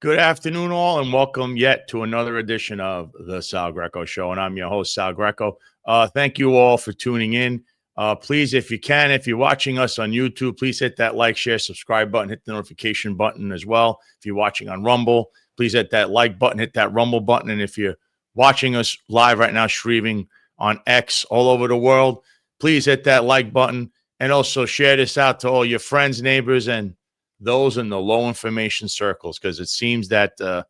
Good afternoon, all, and welcome yet to another edition of the Sal Greco Show. And I'm your host, Sal Greco. Thank you all for tuning in. Please, if you can, if you're watching us on YouTube, please hit that like, share, subscribe button, hit the notification button as well. If you're watching on Rumble, please hit that like button, hit that Rumble button. And if you're watching us live right now, streaming on X all over the world, please hit that like button and also share this out to all your friends, neighbors, and those in the low information circles, because it seems that a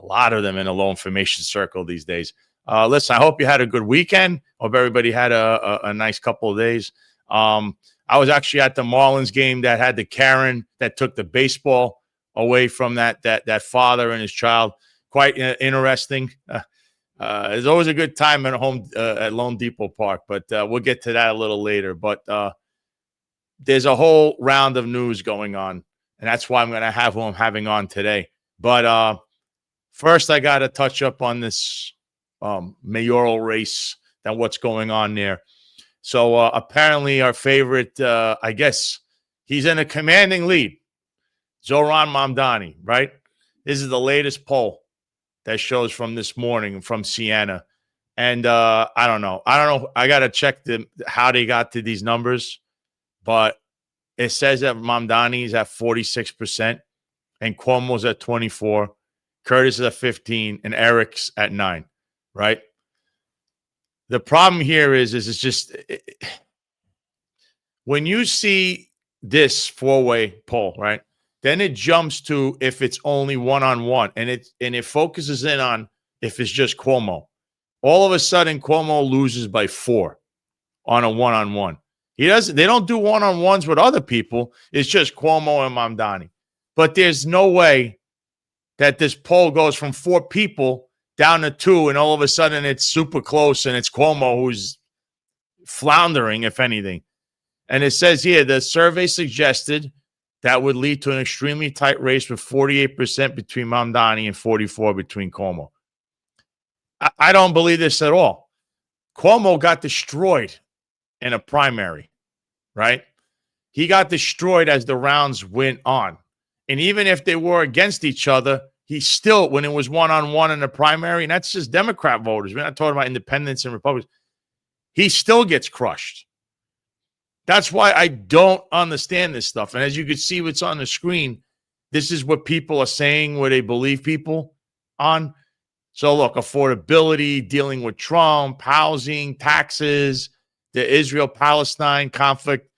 lot of them in a low information circle these days. Listen, I hope you had a good weekend. Hope everybody had a nice couple of days. I was actually at the Marlins game that had the Karen that took the baseball away from that father and his child. Quite interesting. It's always a good time at home at Lone Depot Park, but we'll get to that a little later. But there's a whole round of news going on, and that's why I'm going to have who I'm having on today. But first, I got to touch up on this mayoral race and what's going on there. So apparently our favorite, I guess, he's in a commanding lead, Zoran Mamdani, right? This is the latest poll that shows from this morning from Siena. And I don't know. I got to check how they got to these numbers, but it says that Mamdani is at 46% and Cuomo's at 24%, Curtis is at 15%, and Eric's at 9%, right? The problem here is it's just when you see this four-way poll, right? Then it jumps to if it's only one-on-one, and it focuses in on if it's just Cuomo. All of a sudden, Cuomo loses by 4 on a one-on-one. They don't do one-on-ones with other people. It's just Cuomo and Mamdani. But there's no way that this poll goes from 4 people down to 2, and all of a sudden it's super close, and it's Cuomo who's floundering, if anything. And it says here, the survey suggested that would lead to an extremely tight race with 48% between Mamdani and 44% between Cuomo. I don't believe this at all. Cuomo got destroyed in a primary, right? He got destroyed as the rounds went on. And even if they were against each other, he still, when it was one-on-one in the primary, and that's just Democrat voters, we're not talking about independents and Republicans, he still gets crushed. That's why I don't understand this stuff. And as you can see what's on the screen, this is what people are saying, where they believe people on. So look, affordability, dealing with Trump, housing, taxes, the Israel-Palestine conflict.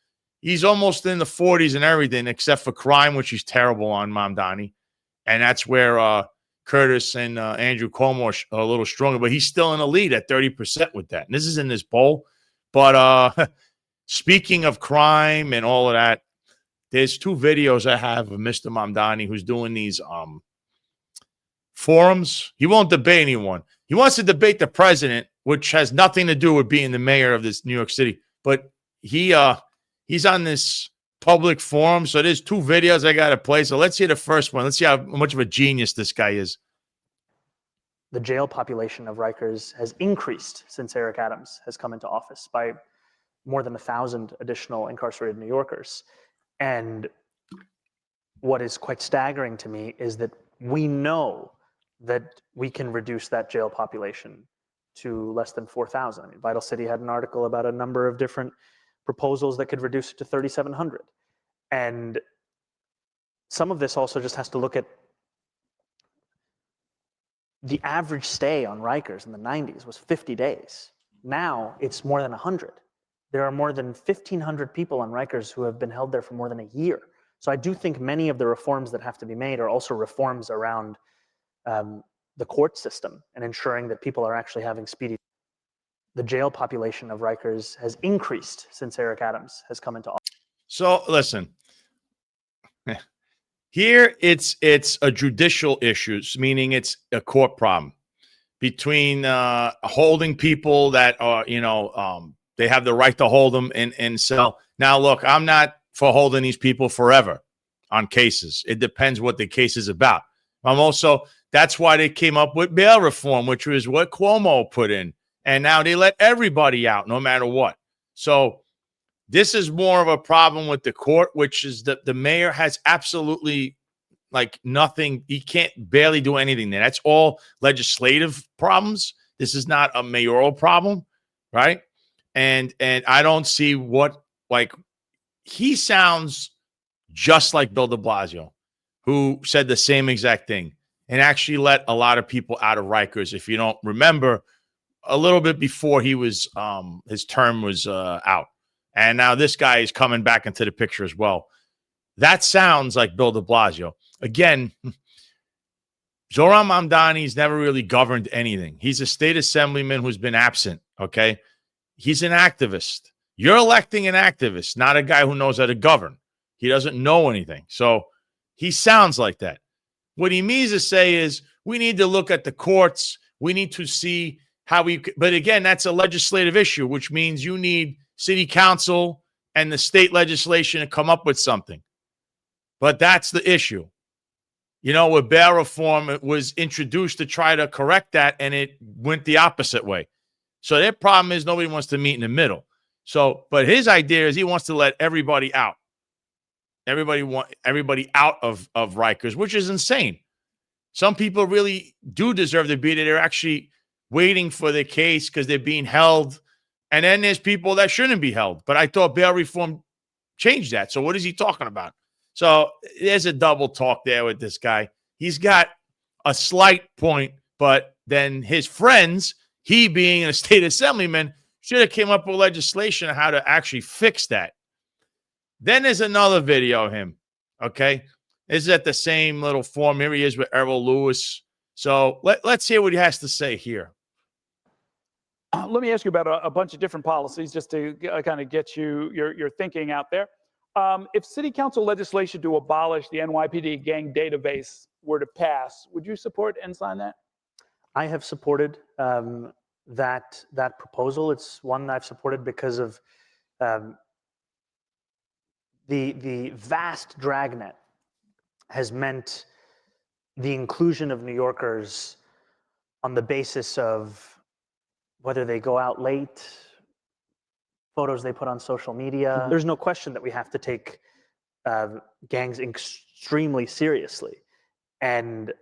He's almost in the 40s and everything except for crime, which he's terrible on, Mamdani. And that's where Curtis and Andrew Cuomo are a little stronger. But he's still in the lead at 30% with that. And this is in this poll. But speaking of crime and all of that, there's 2 videos I have of Mr. Mamdani who's doing these forums. He won't debate anyone. He wants to debate the president, which has nothing to do with being the mayor of this New York City. But he's on this public forum. So there's 2 videos I got to play. So let's hear the first one. Let's see how much of a genius this guy is. The jail population of Rikers has increased since Eric Adams has come into office by more than 1,000 additional incarcerated New Yorkers. And what is quite staggering to me is that we know that we can reduce that jail population to less than 4,000. I mean, Vital City had an article about a number of different proposals that could reduce it to 3,700. And some of this also just has to look at the average stay on Rikers in the 90s was 50 days. Now it's more than 100. There are more than 1,500 people on Rikers who have been held there for more than a year. So I do think many of the reforms that have to be made are also reforms around the court system and ensuring that people are actually having speedy. The jail population of Rikers has increased since Eric Adams has come into office. So listen, here it's a judicial issue, meaning it's a court problem between holding people that are, they have the right to hold them in cell. Now, look, I'm not for holding these people forever on cases. It depends what the case is about. That's why they came up with bail reform, which was what Cuomo put in. And now they let everybody out no matter what. So this is more of a problem with the court, which is that the mayor has absolutely like nothing. He can't barely do anything there. That's all legislative problems. This is not a mayoral problem, right? And I don't see what, like, he sounds just like Bill de Blasio, who said the same exact thing and actually let a lot of people out of Rikers. If you don't remember, a little bit before he was his term was out. And now this guy is coming back into the picture as well. That sounds like Bill de Blasio. Again, Zoran Mamdani's never really governed anything. He's a state assemblyman who's been absent, okay? He's an activist. You're electing an activist, not a guy who knows how to govern. He doesn't know anything. So he sounds like that. What he means to say is we need to look at the courts. We need to see how we, but again, that's a legislative issue, which means you need city council and the state legislation to come up with something. But that's the issue. You know, with bail reform, it was introduced to try to correct that, and it went the opposite way. So their problem is nobody wants to meet in the middle. So, but his idea is he wants to let everybody out. Everybody out of Rikers, which is insane. Some people really do deserve to be there. They're actually waiting for their case because they're being held. And then there's people that shouldn't be held. But I thought bail reform changed that. So what is he talking about? So there's a double talk there with this guy. He's got a slight point, but then his friends, he being a state assemblyman, should have came up with legislation on how to actually fix that. Then there's another video of him, okay? This is at the same little forum. Here he is with Errol Lewis. So let's hear what he has to say here. Let me ask you about a bunch of different policies just to kind of get your thinking out there. If city council legislation to abolish the NYPD gang database were to pass, would you support and sign that? I have supported that proposal. It's one that I've supported because of the vast dragnet has meant the inclusion of New Yorkers on the basis of whether they go out late, photos they put on social media. There's no question that we have to take gangs extremely seriously. And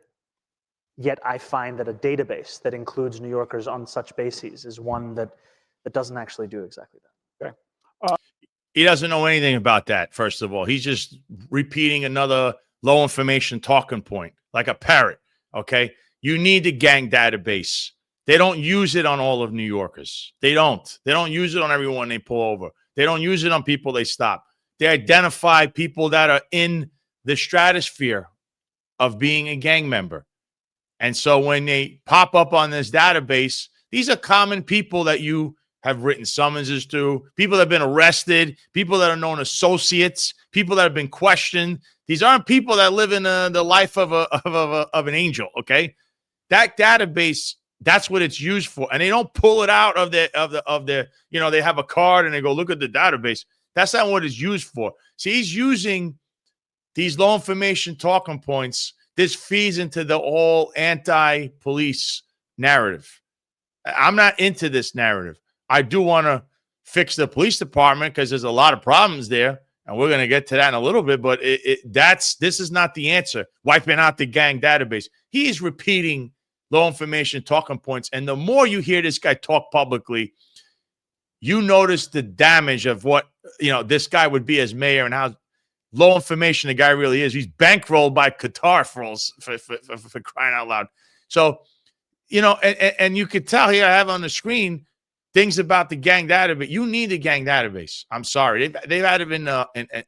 yet I find that a database that includes New Yorkers on such bases is one that doesn't actually do exactly that. Okay. He doesn't know anything about that, first of all. He's just repeating another low information talking point, like a parrot, okay? You need the gang database. They don't use it on all of New Yorkers. They don't. They don't use it on everyone they pull over. They don't use it on people they stop. They identify people that are in the stratosphere of being a gang member. And so when they pop up on this database, these are common people that you have written summonses to, people that have been arrested, people that are known associates, people that have been questioned. These aren't people that live in the life of an angel, okay? That database, that's what it's used for. And they don't pull it out of their, you know, they have a card and they go, look at the database. That's not what it's used for. See, he's using these low information talking points. This feeds into the whole anti-police narrative. I'm not into this narrative. I do want to fix the police department because there's a lot of problems there, and we're going to get to that in a little bit, but this is not the answer. Wiping out the gang database. He is repeating low information talking points, and the more you hear this guy talk publicly, you notice the damage of what, you know, this guy would be as mayor and how low information the guy really is. He's bankrolled by Qatar for crying out loud. So, you know, and you could tell here I have on the screen things about the gang database. You need the gang database. I'm sorry. They've had it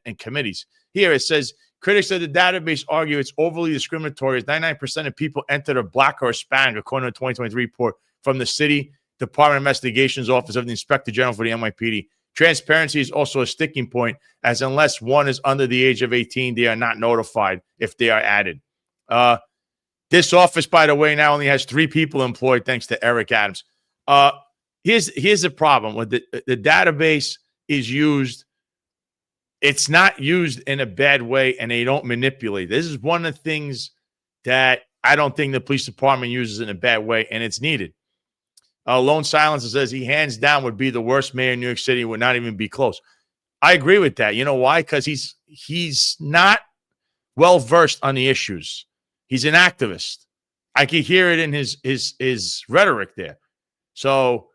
in committees. Here it says, critics of the database argue it's overly discriminatory as 99% of people entered are black or Hispanic, according to a 2023 report from the City Department of Investigations Office of the Inspector General for the NYPD. Transparency is also a sticking point, as unless one is under the age of 18, they are not notified if they are added. This office, by the way, now only has 3 people employed, thanks to Eric Adams. Here's the problem with the database is used. It's not used in a bad way, and they don't manipulate. This is one of the things that I don't think the police department uses in a bad way, and it's needed. Lone Silencer says he hands down would be the worst mayor in New York City, would not even be close. I agree with that. You know why? Because he's not well versed on the issues. He's an activist. I can hear it in his rhetoric there. So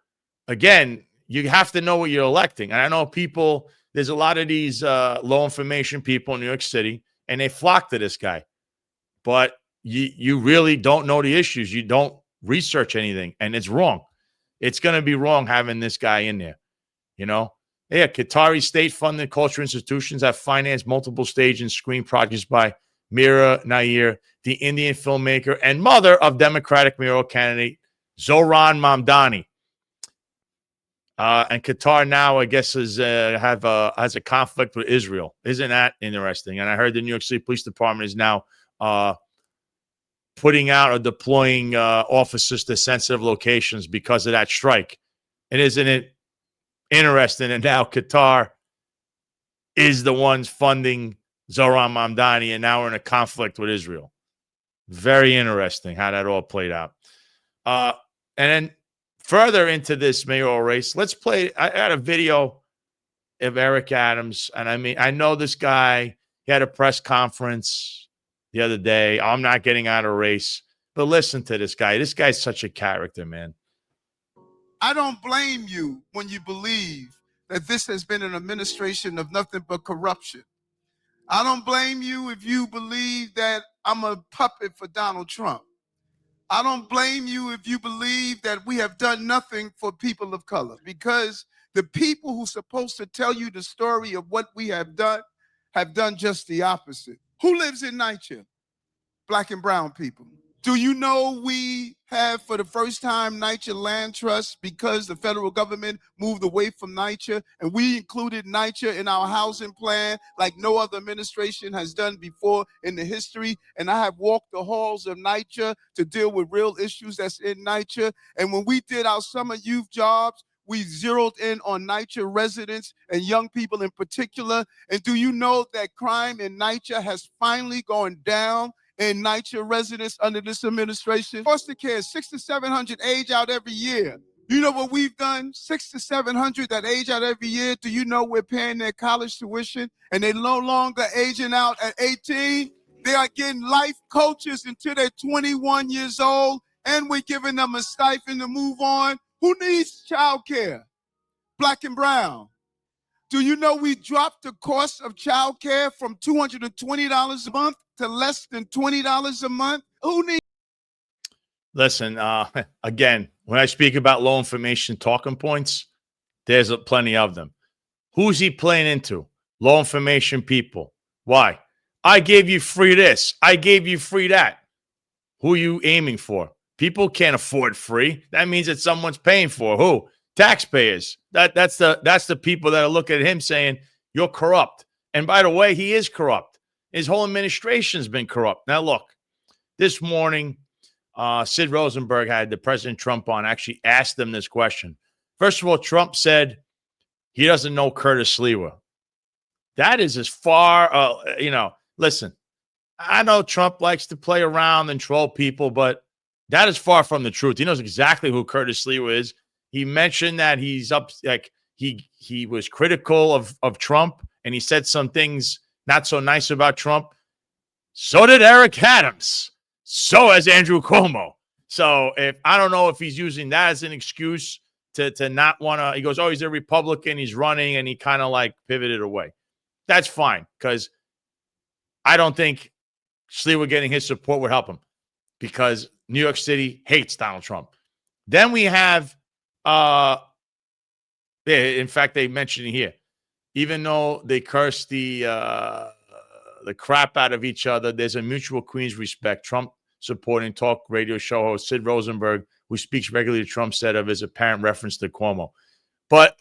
again, you have to know what you're electing. And I know people, there's a lot of these low information people in New York City, and they flock to this guy. But you really don't know the issues. You don't research anything, and it's wrong. It's going to be wrong having this guy in there. You know? Yeah, Qatari state-funded cultural institutions have financed multiple stage and screen projects by Mira Nair, the Indian filmmaker and mother of Democratic mayoral candidate Zohran Mamdani. And Qatar now, I guess, has a conflict with Israel. Isn't that interesting? And I heard the New York City Police Department is now putting out or deploying officers to sensitive locations because of that strike. And isn't it interesting? And now Qatar is the ones funding Zohran Mamdani, and now we're in a conflict with Israel. Very interesting how that all played out. And then further into this mayoral race, let's play. I had a video of Eric Adams, and I mean, I know this guy. He had a press conference the other day. I'm not getting out of race, but listen to this guy. This guy's such a character, man. I don't blame you when you believe that this has been an administration of nothing but corruption. I don't blame you if you believe that I'm a puppet for Donald Trump. I don't blame you if you believe that we have done nothing for people of color, because the people who are supposed to tell you the story of what we have done just the opposite. Who lives in NYCHA? Black and brown people. Do you know we have, for the first time, NYCHA land trust because the federal government moved away from NYCHA, and we included NYCHA in our housing plan like no other administration has done before in the history. And I have walked the halls of NYCHA to deal with real issues that's in NYCHA. And when we did our summer youth jobs, we zeroed in on NYCHA residents and young people in particular. And do you know that crime in NYCHA has finally gone down in NYCHA residents under this administration? Foster care, 600 to 700 age out every year. You know what we've done? 600 to 700 that age out every year. Do you know we're paying their college tuition and they're no longer aging out at 18? They are getting life coaches until they're 21 years old, and we're giving them a stipend to move on. Who needs child care? Black and brown. Do you know we dropped the cost of child care from $220 a month to less than $20 a month? Who needs? Listen, again, when I speak about low information talking points, there's plenty of them. Who's he playing into? Low information people. Why? I gave you free this. I gave you free that. Who are you aiming for? People can't afford free. That means that someone's paying for. Who? Taxpayers. That's the people that are looking at him saying, you're corrupt. And by the way, he is corrupt. His whole administration's been corrupt. Now, look, this morning, Sid Rosenberg had the President Trump on, actually asked him this question. First of all, Trump said he doesn't know Curtis Lewa. That is as far, listen, I know Trump likes to play around and troll people, but that is far from the truth. He knows exactly who Curtis Lewa is. He mentioned that he's up, like he was critical of Trump, and he said some things not so nice about Trump. So did Eric Adams. So has Andrew Cuomo. So I don't know if he's using that as an excuse to not want to. He goes, oh, he's a Republican, he's running, and he kind of like pivoted away. That's fine, because I don't think Sliwa getting his support would help him, because New York City hates Donald Trump. Then we have, in fact, they mentioned it here. Even though they curse the crap out of each other, there's a mutual Queen's respect. Trump supporting talk radio show host Sid Rosenberg, who speaks regularly to Trump, said of his apparent reference to Cuomo. But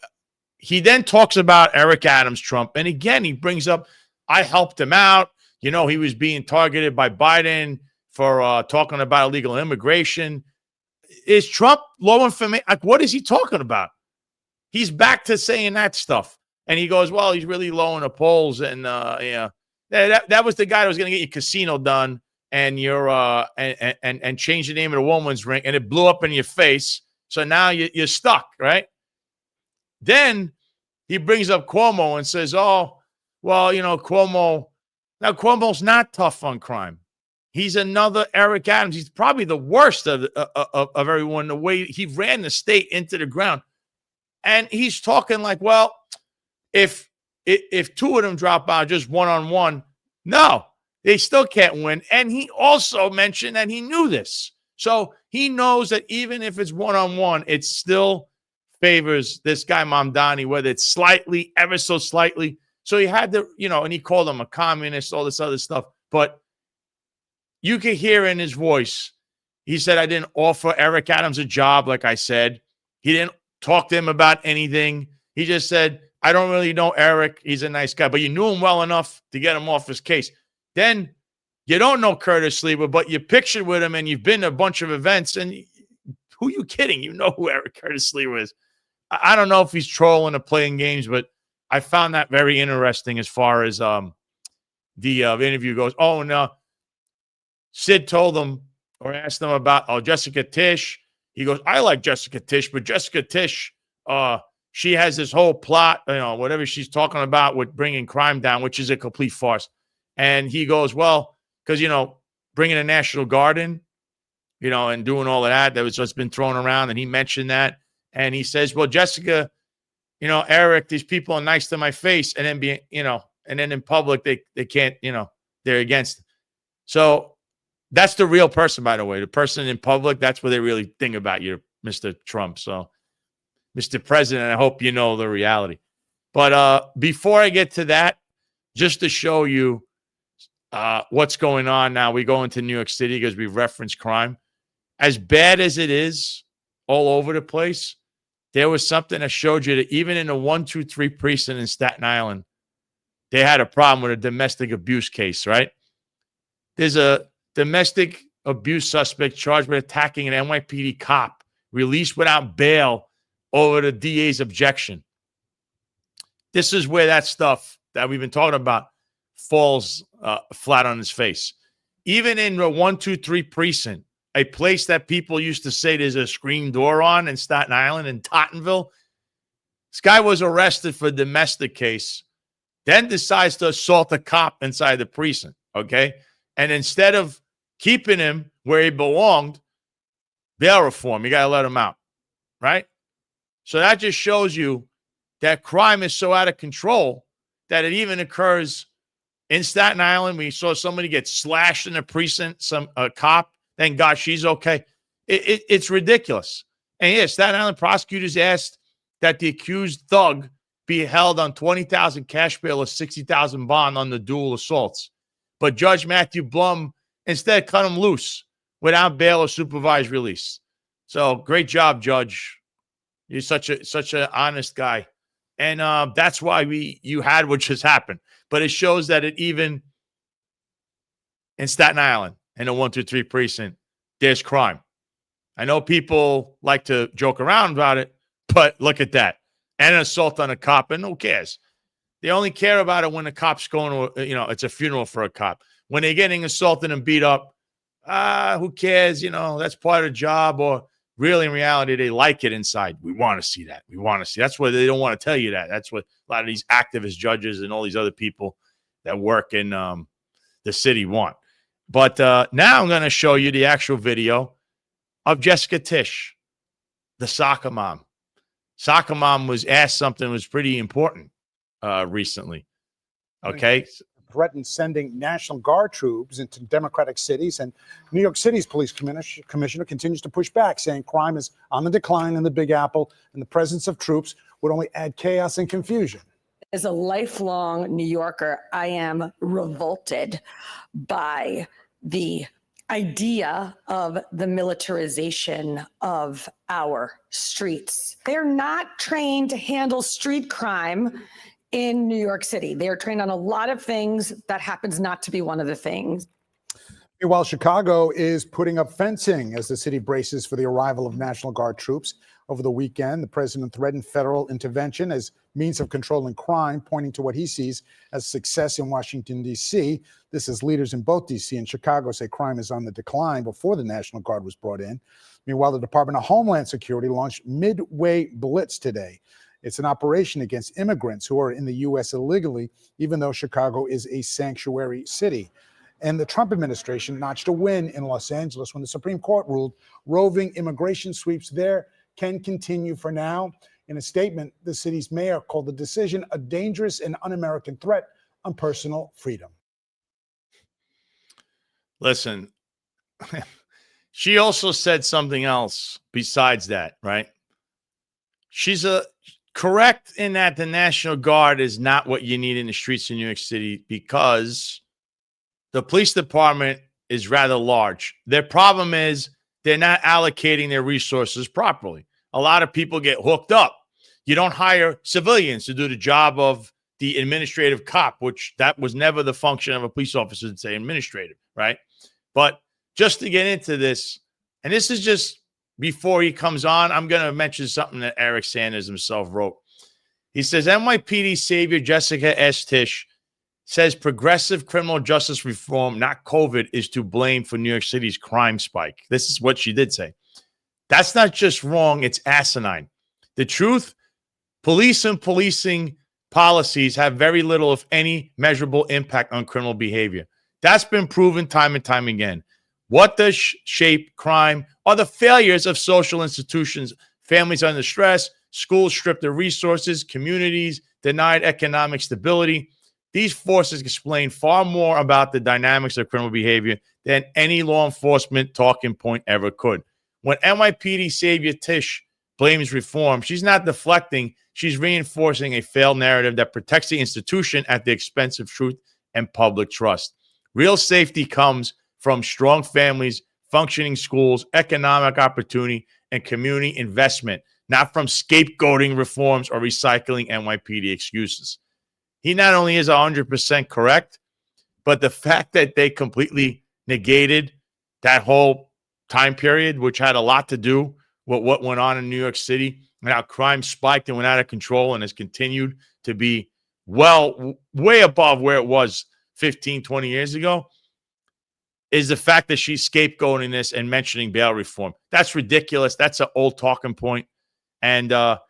he then talks about Eric Adams, Trump. And again, he brings up, I helped him out. You know, he was being targeted by Biden for talking about illegal immigration. Is Trump low information? Like, what is he talking about? He's back to saying that stuff. And he goes, well, he's really low in the polls. And, that was the guy that was going to get your casino done and your and change the name of the woman's ring. And it blew up in your face. So now you're stuck, right? Then he brings up Cuomo and says, oh, well, Cuomo Now, Cuomo's not tough on crime. He's another Eric Adams. He's probably the worst of everyone, the way he ran the state into the ground. And he's talking like, well, if two of them drop out just one-on-one, no, they still can't win. And he also mentioned that he knew this. So he knows that even if it's one-on-one, it still favors this guy, Mamdani, whether it's slightly, ever so slightly. So he had to, and he called him a communist, all this other stuff. But you could hear in his voice, he said, I didn't offer Eric Adams a job, like I said. He didn't talk to him about anything. He just said, I don't really know Eric. He's a nice guy. But you knew him well enough to get him off his case. Then you don't know Curtis Sleeper, but you pictured with him and you've been to a bunch of events. And who are you kidding? You know who Eric Curtis Sleeper is. I don't know if he's trolling or playing games, but I found that very interesting as far as the interview goes. Oh, no. Sid told him or asked him about Jessica Tisch. He goes, I like Jessica Tisch, but Jessica Tisch, she has this whole plot, whatever she's talking about with bringing crime down, which is a complete farce. And he goes, well, because, bringing a National Guard in, and doing all of that was just been thrown around. And he mentioned that. And he says, well, Jessica, Eric, these people are nice to my face. And then and then in public, they can't, they're against it. So that's the real person, by the way. The person in public, that's what they really think about you, Mr. Trump. So, Mr. President, I hope you know the reality. But before I get to that, just to show you what's going on now, we go into New York City because we referenced crime. As bad as it is all over the place, there was something that showed you that even in the 123 precinct in Staten Island, they had a problem with a domestic abuse case, right? There's a domestic abuse suspect charged with attacking an NYPD cop, released without bail over the DA's objection. This is where that stuff that we've been talking about falls flat on its face. Even in the 123 precinct, a place that people used to say there's a screen door on in Staten Island and Tottenville, this guy was arrested for a domestic case, then decides to assault a cop inside the precinct, okay? And instead of keeping him where he belonged, bail reform, you got to let him out, right? So that just shows you that crime is so out of control that it even occurs in Staten Island. We saw somebody get slashed in a precinct, a cop. Thank God she's okay. It's ridiculous. And yes, Staten Island prosecutors asked that the accused thug be held on $20,000 cash bail or $60,000 bond on the dual assaults. But Judge Matthew Blum instead cut him loose without bail or supervised release. So great job, Judge. You're such an honest guy. And that's why you had what just happened. But it shows that it even in Staten Island, in the 123 precinct, there's crime. I know people like to joke around about it, but look at that. And an assault on a cop, and who cares? They only care about it when the cop's going to, it's a funeral for a cop. When they're getting assaulted and beat up, who cares? That's part of the job. Or really, in reality, they like it inside. We want to see that. We want to see. That's why they don't want to tell you that. That's what a lot of these activist judges and all these other people that work in the city want. But now I'm going to show you the actual video of Jessica Tisch, the soccer mom. Soccer mom was asked something that was pretty important recently. Okay. Threatened sending National Guard troops into Democratic cities, and New York City's police commissioner continues to push back, saying crime is on the decline in the Big Apple, and the presence of troops would only add chaos and confusion. As a lifelong New Yorker, I am revolted by the idea of the militarization of our streets. They're not trained to handle street crime in New York City. They are trained on a lot of things. That happens not to be one of the things. Meanwhile, Chicago is putting up fencing as the city braces for the arrival of National Guard troops. Over the weekend, the president threatened federal intervention as means of controlling crime, pointing to what he sees as success in Washington, D.C. This is leaders in both D.C. and Chicago say crime is on the decline before the National Guard was brought in. Meanwhile, the Department of Homeland Security launched Midway Blitz today. It's an operation against immigrants who are in the U.S. illegally, even though Chicago is a sanctuary city. And the Trump administration notched a win in Los Angeles when the Supreme Court ruled roving immigration sweeps there can continue for now. In a statement, the city's mayor called the decision a dangerous and un-American threat on personal freedom. Listen, she also said something else besides that, right? She's correct in that the National Guard is not what you need in the streets of New York City because the police department is rather large. Their problem is they're not allocating their resources properly. A lot of people get hooked up. You don't hire civilians to do the job of the administrative cop, which that was never the function of a police officer to say administrative, right? But just to get into this, and this is just before he comes on, I'm going to mention something that Eric Sanders himself wrote. He says, NYPD savior Jessica S. Tisch says progressive criminal justice reform, not COVID, is to blame for New York City's crime spike. This is what she did say. That's not just wrong, it's asinine. The truth, police and policing policies have very little, if any, measurable impact on criminal behavior. That's been proven time and time again. What does shape crime are the failures of social institutions, families under stress, schools stripped of resources, communities denied economic stability. These forces explain far more about the dynamics of criminal behavior than any law enforcement talking point ever could. When NYPD savior Tisch blames reform, she's not deflecting. She's reinforcing a failed narrative that protects the institution at the expense of truth and public trust. Real safety comes from strong families, functioning schools, economic opportunity, and community investment, not from scapegoating reforms or recycling NYPD excuses. He not only is 100% correct, but the fact that they completely negated that whole time period, which had a lot to do with what went on in New York City and how crime spiked and went out of control and has continued to be way above where it was 15, 20 years ago, is the fact that she's scapegoating this and mentioning bail reform. That's ridiculous. That's an old talking point. And the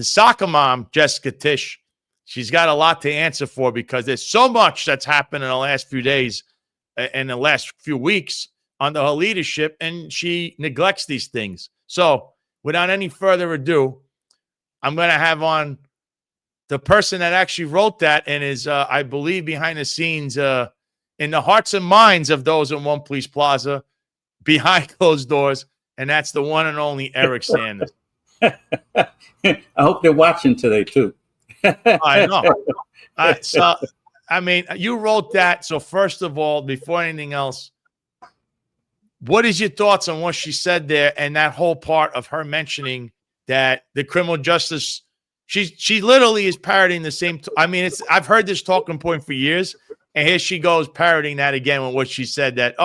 soccer mom, Jessica Tisch, she's got a lot to answer for because there's so much that's happened in the last few days and the last few weeks under her leadership, and she neglects these things. So without any further ado, I'm going to have on the person that actually wrote that and is, I believe, behind the scenes in the hearts and minds of those in One Police Plaza behind closed doors, and that's the one and only Eric Sanders. I hope they're watching today, too. I know. So, I mean, you wrote that. So first of all, before anything else, what is your thoughts on what she said there and that whole part of her mentioning that the criminal justice, she literally is parroting the same. I mean, I've heard this talking point for years, and here she goes parroting that again with what she said that,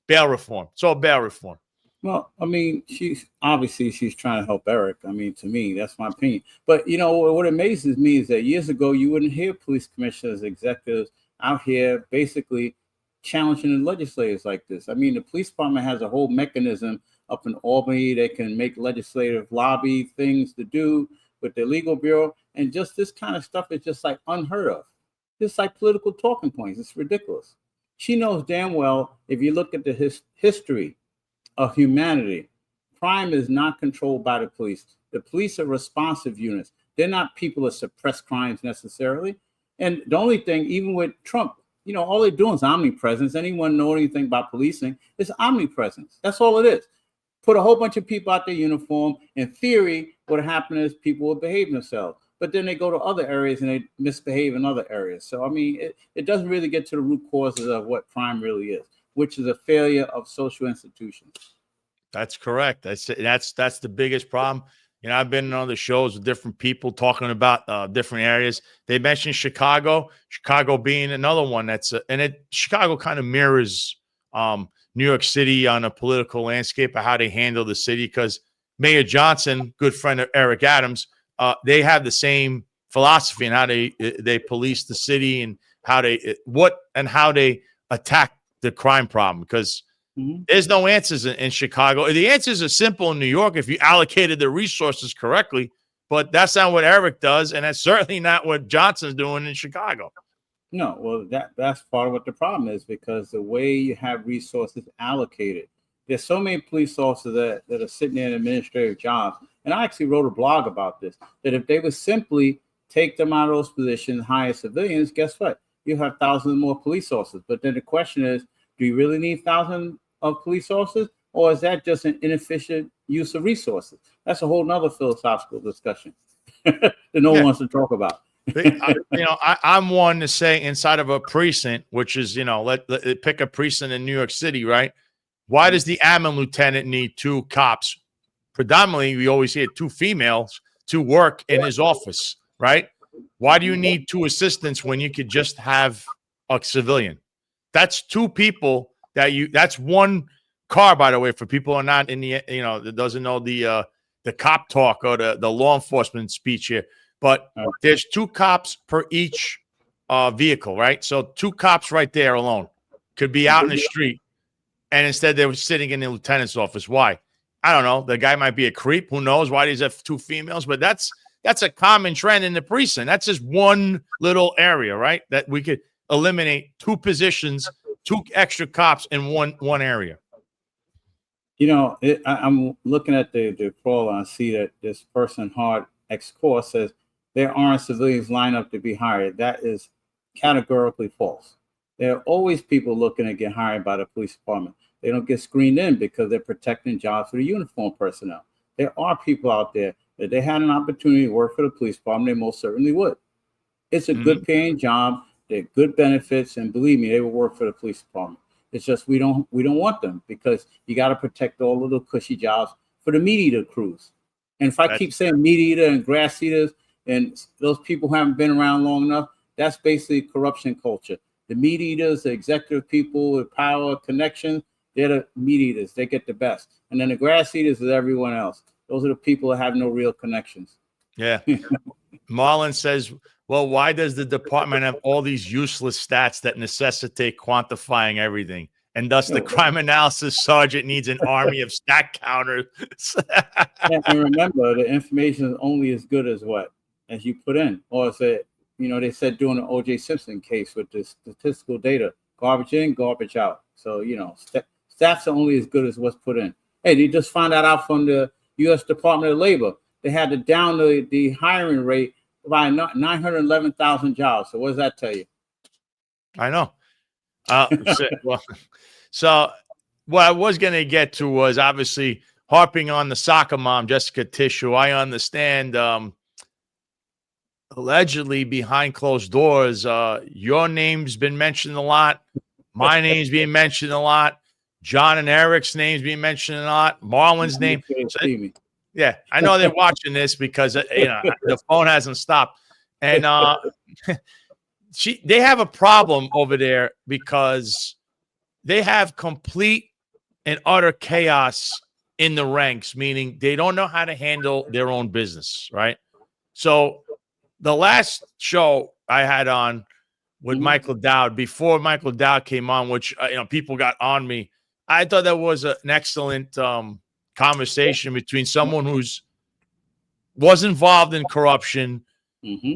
bail reform. It's all bail reform. Well, I mean, she's trying to help Eric. I mean, to me, that's my opinion. But, you know, what amazes me is that years ago, you wouldn't hear police commissioners, executives out here basically challenging the legislators like this. I mean, the police department has a whole mechanism up in Albany. They can make legislative lobby things to do with the legal bureau. And just this kind of stuff is just like unheard of. It's like political talking points. It's ridiculous. She knows damn well, if you look at the history of humanity, crime is not controlled by the police. The police are responsive units. They're not people that suppress crimes necessarily. And the only thing, even with Trump, you know, all they're doing is omnipresence. Anyone know anything about policing? It's omnipresence. That's all it is. Put a whole bunch of people out their uniform. In theory, what happened is people will behave themselves. But then they go to other areas and they misbehave in other areas. So, I mean, it doesn't really get to the root causes of what crime really is, which is a failure of social institutions. That's correct. That's the biggest problem. You know, I've been on other shows with different people talking about different areas. They mentioned Chicago being another one Chicago kind of mirrors New York City on a political landscape of how they handle the city, because Mayor Johnson, good friend of Eric Adams, they have the same philosophy in how they police the city and how they attack the crime problem, because there's no answers in Chicago. The answers are simple in New York if you allocated the resources correctly, but that's not what Eric does, and that's certainly not what Johnson's doing in Chicago. No, well, that's part of what the problem is, because the way you have resources allocated, there's so many police officers that are sitting in administrative jobs. And I actually wrote a blog about this, that if they would simply take them out of those positions, hire civilians, guess what? You have thousands more police officers. But then the question is, do you really need thousands of police officers, or is that just an inefficient use of resources? That's a whole nother philosophical discussion that no one wants to talk about. I'm one to say inside of a precinct, which is, let pick a precinct in New York City, right? Why does the admin lieutenant need 2 cops? Predominantly, we always hear 2 females to work in his office, right? Why do you need 2 assistants when you could just have a civilian? That's 2 people that's 1 car, by the way, for people who are not in the, that doesn't know the cop talk or the law enforcement speech here. But there's 2 cops per each vehicle, right? So 2 cops right there alone could be out in the street, and instead they were sitting in the lieutenant's office. Why? I don't know. The guy might be a creep. Who knows why does he have 2 females? But that's a common trend in the precinct. That's just one little area, right? That we could eliminate 2 positions, 2 extra cops in one area. I'm looking at the crawl and I see that this person, Hard X-Core, says there aren't civilians lined up to be hired. That is categorically false. There are always people looking to get hired by the police department. They don't get screened in because they're protecting jobs for the uniformed personnel. There are people out there that they had an opportunity to work for the police department, they most certainly would. It's a good paying job. They're good benefits, and believe me, they will work for the police department. It's just we don't want them, because you got to protect all of the cushy jobs for the meat eater crews. And if I keep saying meat eater and grass eaters and those people who haven't been around long enough, that's basically corruption culture. The meat eaters, the executive people with power, connections, they're the meat eaters. They get the best. And then the grass eaters is everyone else. Those are the people that have no real connections. Yeah. Marlon says, well, why does the department have all these useless stats that necessitate quantifying everything? And thus the crime analysis sergeant needs an army of stat counters. And remember, the information is only as good as you put in. Or is it, they said during the O.J. Simpson case with the statistical data, garbage in, garbage out. So, stats are only as good as what's put in. Hey, they just found that out from the U.S. Department of Labor. They had to down the hiring rate by 911,000 jobs. So what does that tell you? I know. So what I was going to get to was obviously harping on the soccer mom, Jessica Tisch, who I understand allegedly behind closed doors, your name's been mentioned a lot. My name's being mentioned a lot. John and Eric's name's being mentioned a lot. Marlon's name. Yeah, I know they're watching this because the phone hasn't stopped. And they have a problem over there because they have complete and utter chaos in the ranks, meaning they don't know how to handle their own business, right? So the last show I had on with Michael Dowd, before Michael Dowd came on, which people got on me, I thought that was an excellent conversation between someone was involved in corruption,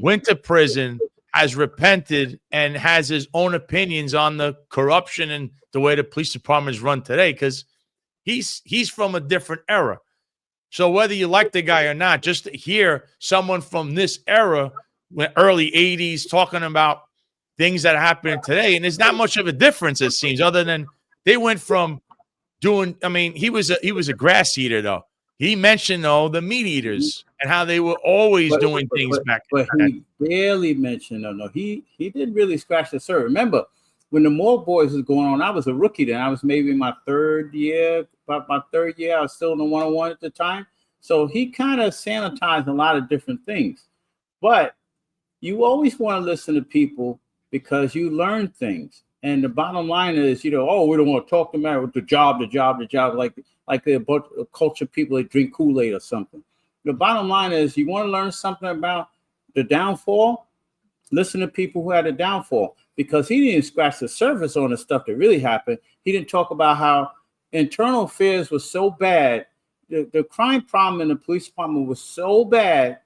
went to prison, has repented, and has his own opinions on the corruption and the way the police department is run today, because he's from a different era. So whether you like the guy or not, just to hear someone from this era, early 80s, talking about things that are happening today, and there's not much of a difference, it seems, other than they went from doing, he was a grass eater, though. He mentioned, though, the meat eaters and how they were always doing things back then. But he barely mentioned, he didn't really scratch the surface. Remember, when the Moore Boys was going on, I was a rookie then. I was maybe in my third year. About my third year, I was still in the 101 at the time. So he kind of sanitized a lot of different things. But you always want to listen to people because you learn things. And the bottom line is, we don't want to talk to them with the job, like they're a bunch of culture people that drink Kool-Aid or something. The bottom line is, you want to learn something about the downfall, listen to people who had a downfall, because he didn't scratch the surface on the stuff that really happened. He didn't talk about how internal affairs was so bad. The crime problem in the police department was so bad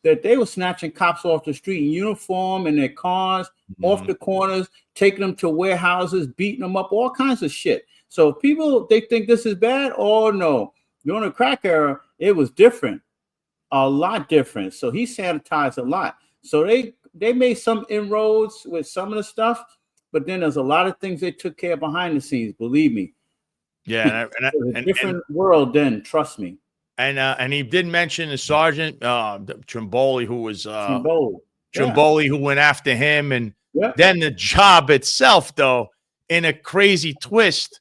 that they were snatching cops off the street in uniform in their cars, off the corners, taking them to warehouses, beating them up, all kinds of shit. So people, they think this is bad. Oh no, during the crack era, it was different, a lot different. So he sanitized a lot. So they made some inroads with some of the stuff, but then there's a lot of things they took care of behind the scenes. Believe me. Yeah, It's a different world then. Trust me. And he did mention the sergeant Trimboli, who was Trimboli, who went after him, and yeah. then the job itself, though, in a crazy twist,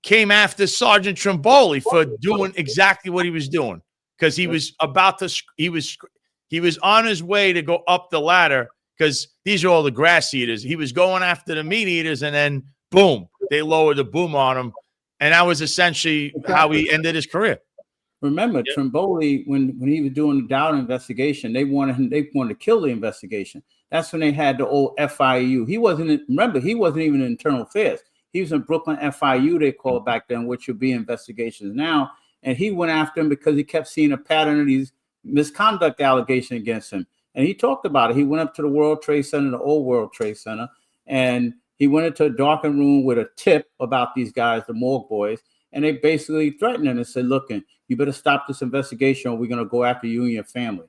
came after Sergeant Trimboli for doing exactly what he was doing, because he was about to he was on his way to go up the ladder, because these are all the grass eaters. He was going after the meat eaters, and then boom, they lowered the boom on him, and that was essentially how he ended his career. Remember, Trimboli, when he was doing the Dowd investigation, they wanted to kill the investigation. That's when they had the old FIU. He wasn't even in internal affairs. He was in Brooklyn FIU, they called back then, which would be investigations now. And he went after him because he kept seeing a pattern of these misconduct allegations against him. And he talked about it. He went up to the World Trade Center, the old World Trade Center, and he went into a darkened room with a tip about these guys, the morgue boys. And they basically threatened him and said, look, you better stop this investigation or we're going to go after you and your family.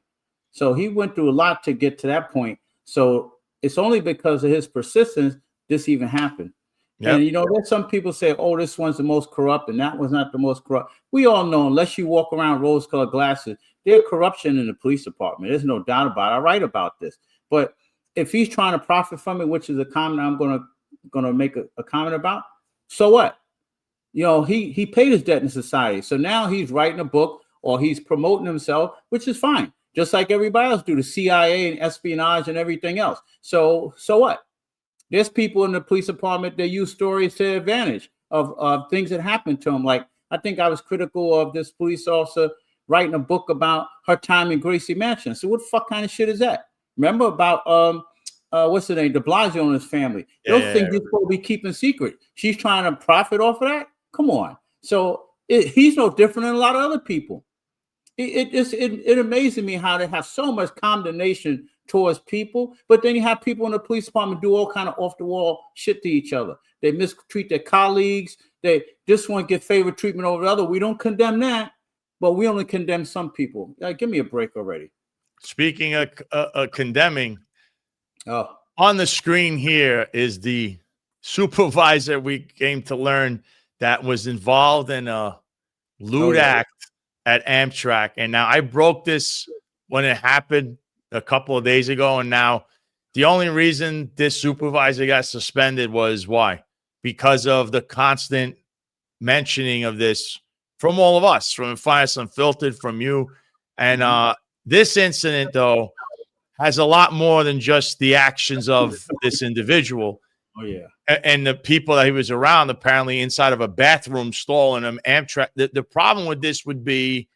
So he went through a lot to get to that point. So it's only because of his persistence this even happened. Yep. And, there's some people say, oh, this one's the most corrupt and that one's not the most corrupt. We all know, unless you walk around rose-colored glasses, there's corruption in the police department. There's no doubt about it. I write about this. But if he's trying to profit from it, which is a comment I'm going to make a comment about, so what? He paid his debt in society. So now he's writing a book or he's promoting himself, which is fine. Just like everybody else do, the CIA and espionage and everything else. So what? There's people in the police department that use stories to their advantage of things that happened to them. Like, I think I was critical of this police officer writing a book about her time in Gracie Mansion. So what the fuck kind of shit is that? Remember about what's the name? De Blasio and his family. Those things you're supposed to be keeping secret. She's trying to profit off of that. Come on. So he's no different than a lot of other people. It amazes me how they have so much condemnation towards people, but then you have people in the police department do all kind of off the wall shit to each other. They mistreat their colleagues. They just want to get favorite treatment over the other. We don't condemn that, but we only condemn some people. Give me a break already. Speaking of condemning, on the screen here is the supervisor we came to learn that was involved in a lewd act at Amtrak. And now I broke this when it happened a couple of days ago. And now the only reason this supervisor got suspended was why? Because of the constant mentioning of this from all of us, from Finance Unfiltered, from you. And this incident, though, has a lot more than just the actions of this individual. Oh, yeah. And the people that he was around, apparently inside of a bathroom stall in an Amtrak. The problem with this would be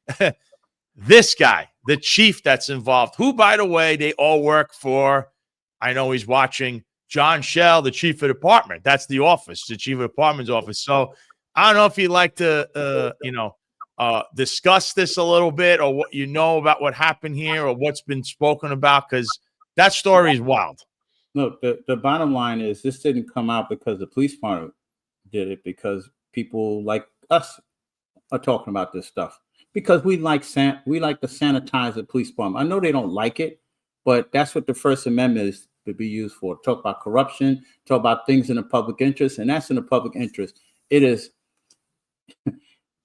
this guy, the chief that's involved, who, by the way, they all work for. I know he's watching. John Shell, the chief of department. That's the office, the chief of department's office. So I don't know if you'd like to, discuss this a little bit, or what you know about what happened here, or what's been spoken about, because that story is wild. No, the bottom line is this didn't come out because the police department did it, because people like us are talking about this stuff, because we like to sanitize the police department. I know they don't like it, but that's what the First Amendment is to be used for. Talk about corruption, talk about things in the public interest, and that's in the public interest. It is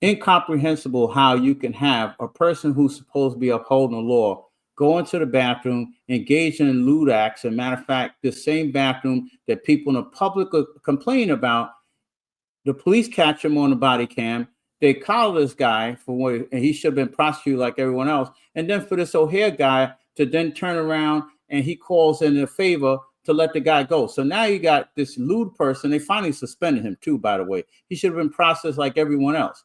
incomprehensible how you can have a person who's supposed to be upholding the law go into the bathroom, engage in lewd acts. As a matter of fact, the same bathroom that people in the public complain about, the police catch him on the body cam. They call this guy for what, and he should have been prosecuted like everyone else. And then for this O'Hare guy to then turn around and he calls in a favor to let the guy go. So now you got this lewd person. They finally suspended him too, by the way. He should have been processed like everyone else.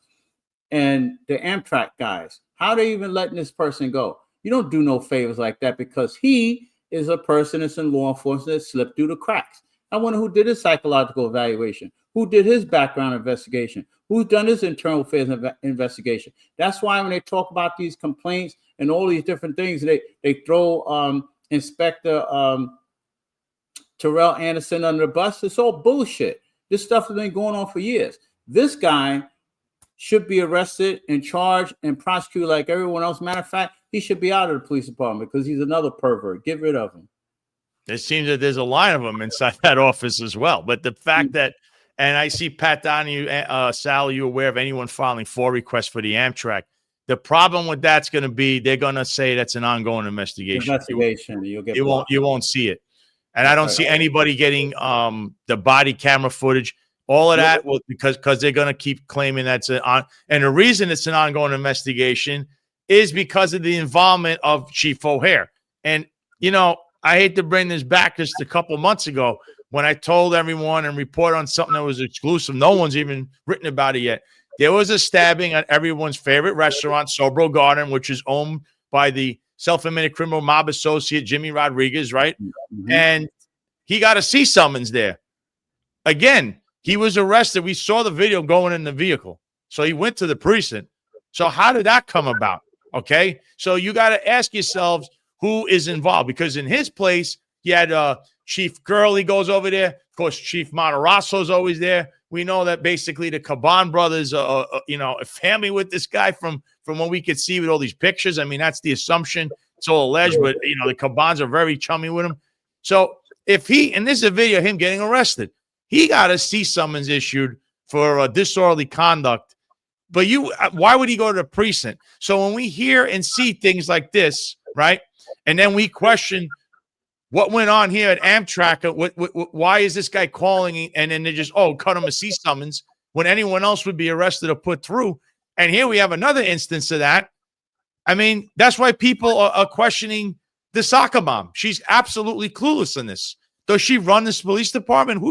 And the Amtrak guys, how are they even letting this person go? You don't do no favors like that, because he is a person that's in law enforcement that slipped through the cracks. I wonder who did his psychological evaluation, who did his background investigation, Who's done this internal affairs investigation? That's why when they talk about these complaints and all these different things, they throw Inspector Terrell Anderson under the bus. It's all bullshit. This stuff has been going on for years. This guy should be arrested and charged and prosecuted like everyone else. Matter of fact, he should be out of the police department because he's another pervert. Get rid of him. It seems that there's a line of them inside that office as well. But the fact that, and I see Pat Donahue, Sal, are you aware of anyone filing 4 requests for the Amtrak? The problem with that's going to be they're going to say that's an ongoing investigation. You'll get you won't see it. And I don't see anybody getting the body camera footage. All of that will because they're going to keep claiming that's and the reason it's an ongoing investigation is because of the involvement of Chief O'Hare. And you know, I hate to bring this back just a couple months ago when I told everyone and report on something that was exclusive. No one's even written about it yet. There was a stabbing at everyone's favorite restaurant, Sobro Garden, which is owned by the self-admitted criminal mob associate Jimmy Rodriguez, right? Mm-hmm. And he got a C summons there. Again, he was arrested. We saw the video going in the vehicle. So he went to the precinct. So how did that come about? Okay. So you got to ask yourselves who is involved, because in his place, he had Chief Gurley goes over there. Of course, Chief Matarazzo is always there. We know that basically the Caban brothers are, a family with this guy from what we could see with all these pictures. I mean, that's the assumption. It's all alleged, but, the Cabans are very chummy with him. So if and this is a video of him getting arrested. He got a C summons issued for disorderly conduct. But why would he go to the precinct? So when we hear and see things like this, right, and then we question what went on here at Amtrak, why is this guy calling, and then they just, cut him a C summons when anyone else would be arrested or put through. And here we have another instance of that. I mean, that's why people are questioning the soccer mom. She's absolutely clueless in this. Does she run this police department?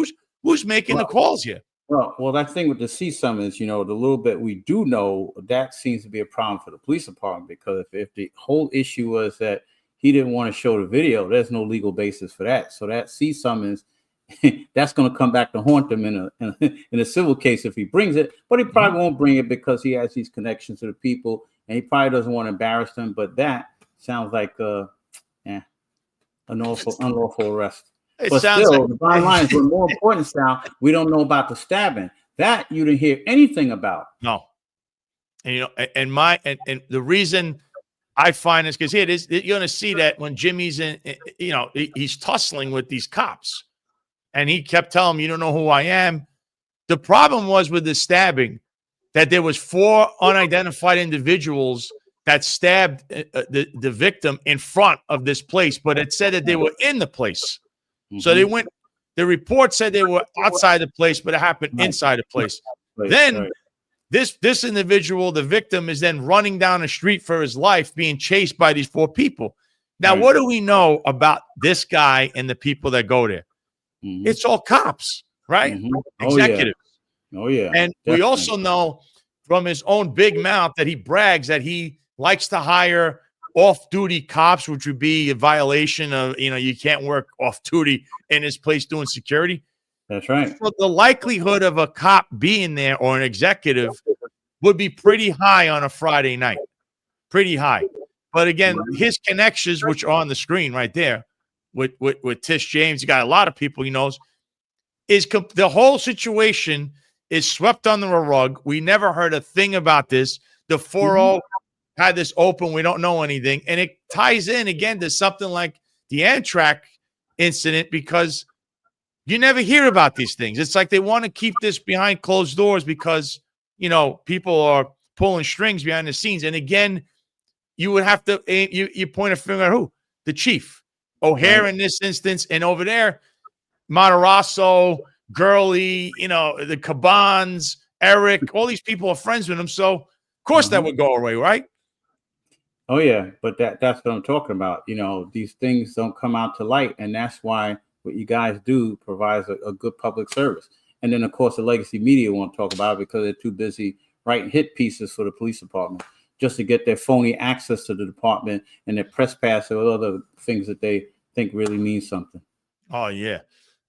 Who's making the calls here? Well, that thing with the C summons, the little bit we do know, that seems to be a problem for the police department, because if the whole issue was that he didn't want to show the video, there's no legal basis for that. So that C summons, that's going to come back to haunt him in a civil case if he brings it. But he probably won't bring it because he has these connections to the people, and he probably doesn't want to embarrass them. But that sounds like an unlawful arrest. But still, the bottom line is, what's more important, Sal, we don't know about the stabbing. That you didn't hear anything about. No. And and the reason I find this, because here it is, you're going to see that when Jimmy's in, he's tussling with these cops, and he kept telling them, "You don't know who I am." The problem was with the stabbing that there was 4 unidentified individuals that stabbed the victim in front of this place, but it said that they were in the place. Mm-hmm. So they went. The report said they were outside the place, but it happened inside the place. Then this individual, the victim, is then running down the street for his life, being chased by these 4 people. Now, what do we know about this guy and the people that go there? Mm-hmm. It's all cops, right? Mm-hmm. Executives. Oh yeah. And definitely. We also know from his own big mouth that he brags that he likes to hire off-duty cops, which would be a violation of, you can't work off-duty in his place doing security. That's right. So the likelihood of a cop being there or an executive would be pretty high on a Friday night. Pretty high. But again, his connections, which are on the screen right there with Tish James, you got a lot of people he knows, the whole situation is swept under a rug. We never heard a thing about this. The 4-0 had this open. We don't know anything. And it ties in again to something like the Amtrak incident, because you never hear about these things. It's like they want to keep this behind closed doors because, people are pulling strings behind the scenes. And again, you would have to, you point a finger at who? The chief. O'Hare in this instance. And over there, Matarazzo, Gurley, the Cabans, Eric, all these people are friends with him. So, of course, that would go away, right? Oh, yeah. But that's what I'm talking about. These things don't come out to light. And that's why what you guys do provides a good public service. And then, of course, the legacy media won't talk about it because they're too busy writing hit pieces for the police department just to get their phony access to the department and their press pass or other things that they think really mean something. Oh, yeah.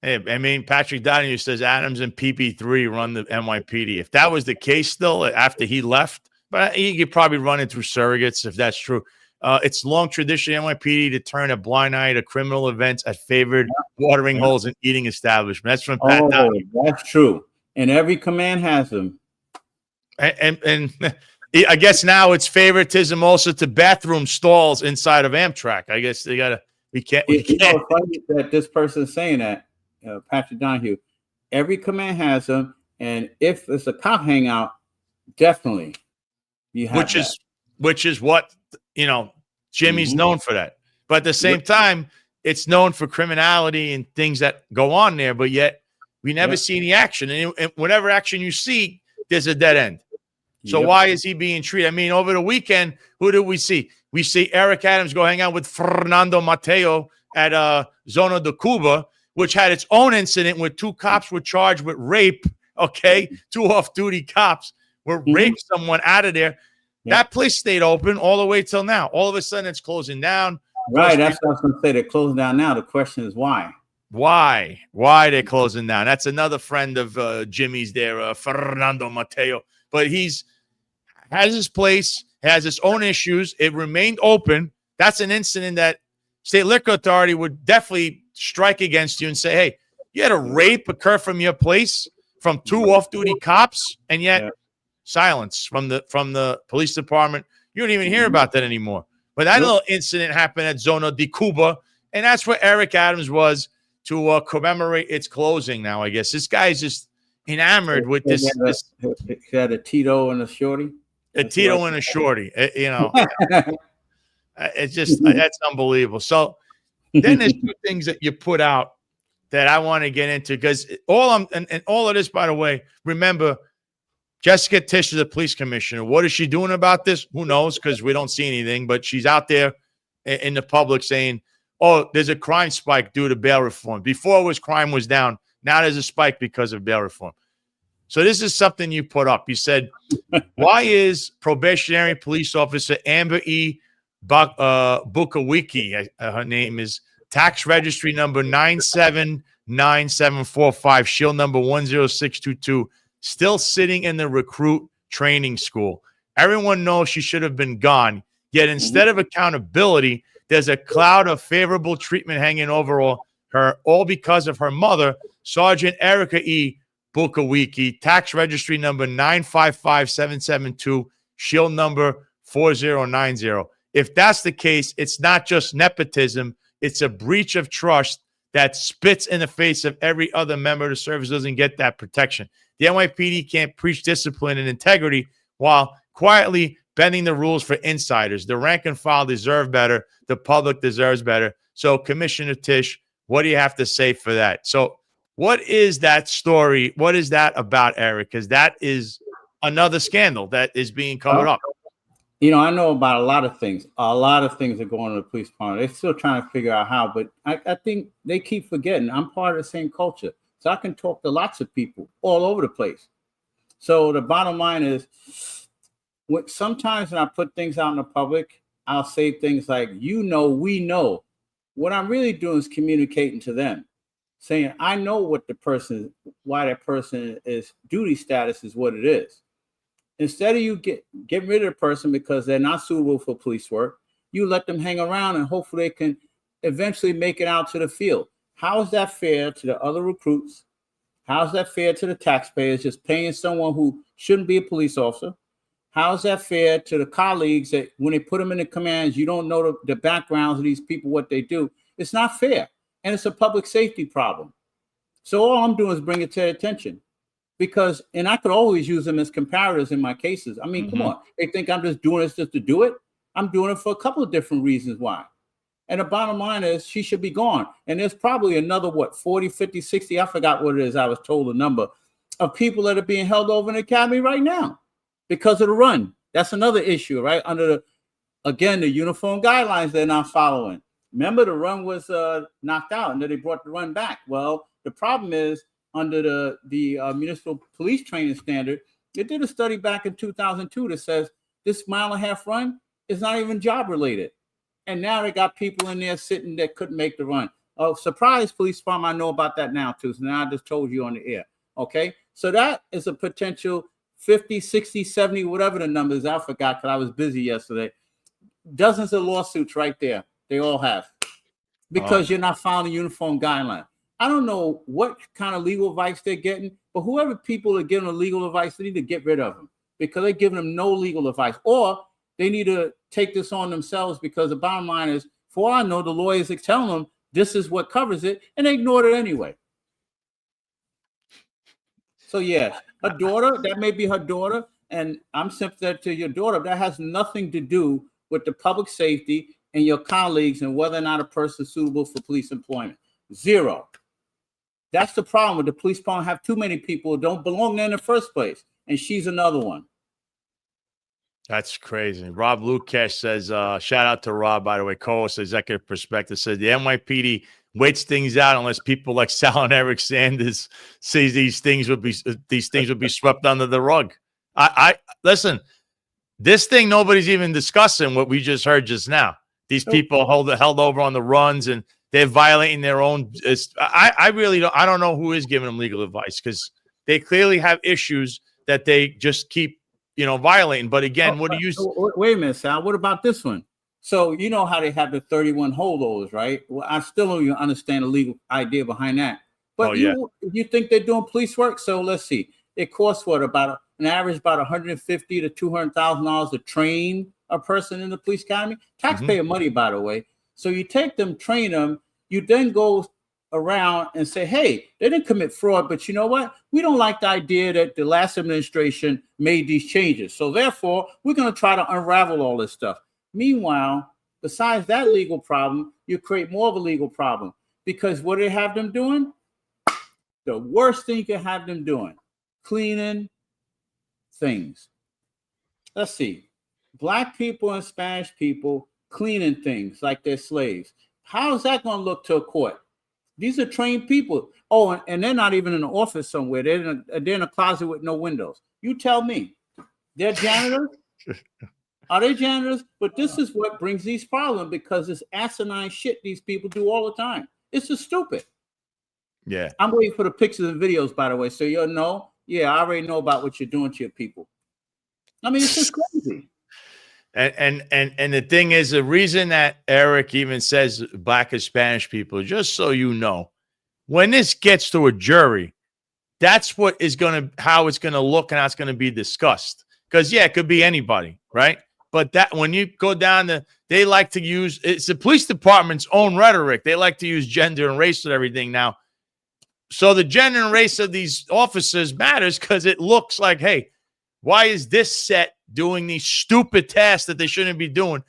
Hey, I mean, Patrick Donahue says Adams and PP3 run the NYPD. If that was the case still after he left, but he could probably run it through surrogates if that's true. It's long tradition NYPD to turn a blind eye to criminal events at favored watering holes and eating establishments. That's from Pat Donahue. That's true. And every command has them. And I guess now it's favoritism also to bathroom stalls inside of Amtrak. I guess we can't. You know, funny that this person is saying that, Patrick Donahue, every command has them. And if it's a cop hangout, definitely you have which is what, Jimmy's known for that. But at the same time, it's known for criminality and things that go on there, but yet we never see any action. And whatever action you see, there's a dead end. So why is he being treated? I mean, over the weekend, who did we see? We see Eric Adams go hang out with Fernando Mateo at Zona de Cuba, which had its own incident where 2 cops were charged with rape. Okay, 2 off-duty cops were raped someone out of there. That place stayed open all the way till now. All of a sudden, it's closing down. Right, that's what I was going to say. They're closing down now. The question is why? Why they're closing down? That's another friend of Jimmy's there, Fernando Mateo. But has his place, has its own issues. It remained open. That's an incident that State Liquor Authority would definitely strike against you and say, hey, you had a rape occur from your place from 2 off-duty cops, and yet silence from the police department. You don't even hear about that anymore. But that little incident happened at Zona de Cuba, and that's where Eric Adams was to commemorate its closing now, I guess. This guy's just enamored with this. He had a Tito and a Shorty. A Tito and a Shorty. It's just, that's unbelievable. So then there's 2 things that you put out that I want to get into, because all of this, by the way, remember, Jessica Tisch is the police commissioner. What is she doing about this? Who knows? Because we don't see anything, but she's out there in the public saying, oh, there's a crime spike due to bail reform. Before it was crime was down. Now there's a spike because of bail reform. So this is something you put up. You said, why is probationary police officer Amber E. Bukawiki, her name is, tax registry number 979745, shield number 10622, still sitting in the recruit training school? Everyone knows she should have been gone, yet instead of accountability, there's a cloud of favorable treatment hanging over her, all because of her mother, Sergeant Erica E. Bukawiki, tax registry number 955772, shield number 4090. If that's the case, it's not just nepotism, it's a breach of trust that spits in the face of every other member of the service, doesn't get that protection. The NYPD can't preach discipline and integrity while quietly bending the rules for insiders. The rank and file deserve better. The public deserves better. So, Commissioner Tisch, what do you have to say for that? So, what is that story? What is that about, Eric? Because that is another scandal that is being covered up. I know about a lot of things. A lot of things that go on in the police department. They're still trying to figure out how, but I think they keep forgetting. I'm part of the same culture. So I can talk to lots of people all over the place. So the bottom line is, sometimes when I put things out in the public, I'll say things like, we know. What I'm really doing is communicating to them, saying, I know why that person is, duty status is what it is. Instead of you get rid of the person because they're not suitable for police work, you let them hang around and hopefully they can eventually make it out to the field. How is that fair to the other recruits? How is that fair to the taxpayers just paying someone who shouldn't be a police officer? How is that fair to the colleagues that when they put them in the commands, you don't know the backgrounds of these people, what they do? It's not fair. And it's a public safety problem. So all I'm doing is bring it to their attention. And I could always use them as comparators in my cases. I mean, come on. They think I'm just doing this just to do it. I'm doing it for a couple of different reasons why. And the bottom line is she should be gone. And there's probably another, 40, 50, 60, I forgot what it is. I was told a number of people that are being held over in the academy right now because of the run. That's another issue, right? Under the uniform guidelines they're not following. Remember, the run was knocked out and then they brought the run back. Well, the problem is under the municipal police training standard, they did a study back in 2002 that says this 1.5 mile run is not even job related. And now they got people in there sitting that couldn't make the run. Oh, surprise, police department. I know about that now too. So now I just told you on the air. Okay. So that is a potential 50, 60, 70, whatever the number is. I forgot because I was busy yesterday. Dozens of lawsuits right there. They all have. Because you're not following uniform guidelines. I don't know what kind of legal advice they're getting, but whoever people are giving them legal advice, they need to get rid of them because they're giving them no legal advice. Or they need to take this on themselves because the bottom line is, for all I know, the lawyers are telling them this is what covers it, and they ignored it anyway. So, yeah, her daughter, that may be her daughter, and I'm sympathetic to your daughter. That has nothing to do with the public safety and your colleagues and whether or not a person is suitable for police employment. Zero. That's the problem with the police department. Have too many people who don't belong there in the first place, and she's another one. That's crazy. Rob Lukesh says, shout out to Rob, by the way, co-host Executive Perspective, says the NYPD waits things out unless people like Sal and Eric Sanders say these things would be swept under the rug. I listen, this thing nobody's even discussing what we just heard just now. These people held over on the runs and they're violating their own. I really don't know who is giving them legal advice because they clearly have issues that they just keep violating. But again, what do you? Wait a minute, Sal. What about this one? So you know how they have the 31 holdovers, right? Well, I still don't even understand the legal idea behind that. But you think they're doing police work? So let's see. It costs what, about an average about $150,000 to $200,000 to train a person in the police academy. Taxpayer money, by the way. So you take them, train them. You then go around and say, hey, they didn't commit fraud, but you know what? We don't like the idea that the last administration made these changes. So therefore, we're going to try to unravel all this stuff. Meanwhile, besides that legal problem, you create more of a legal problem because what do they have them doing? The worst thing you can have them doing, cleaning things. Let's see. Black people and Spanish people cleaning things like they're slaves. How is that going to look to a court? These are trained people. Oh, and they're not even in an office somewhere. They're in a closet with no windows. You tell me. They're janitors? Are they janitors? But this is what brings these problems because it's asinine shit these people do all the time. It's just stupid. Yeah. I'm waiting for the pictures and videos, by the way, so you'll know. Yeah, I already know about what you're doing to your people. I mean, it's just crazy. And the thing is, the reason that Eric even says black and Spanish people, just so you know, when this gets to a jury, that's how it's going to look and how it's going to be discussed. Because, yeah, it could be anybody, right? But that when you go down they like to use, it's the police department's own rhetoric. They like to use gender and race and everything now. So the gender and race of these officers matters because it looks like, hey, why is this set doing these stupid tasks that they shouldn't be doing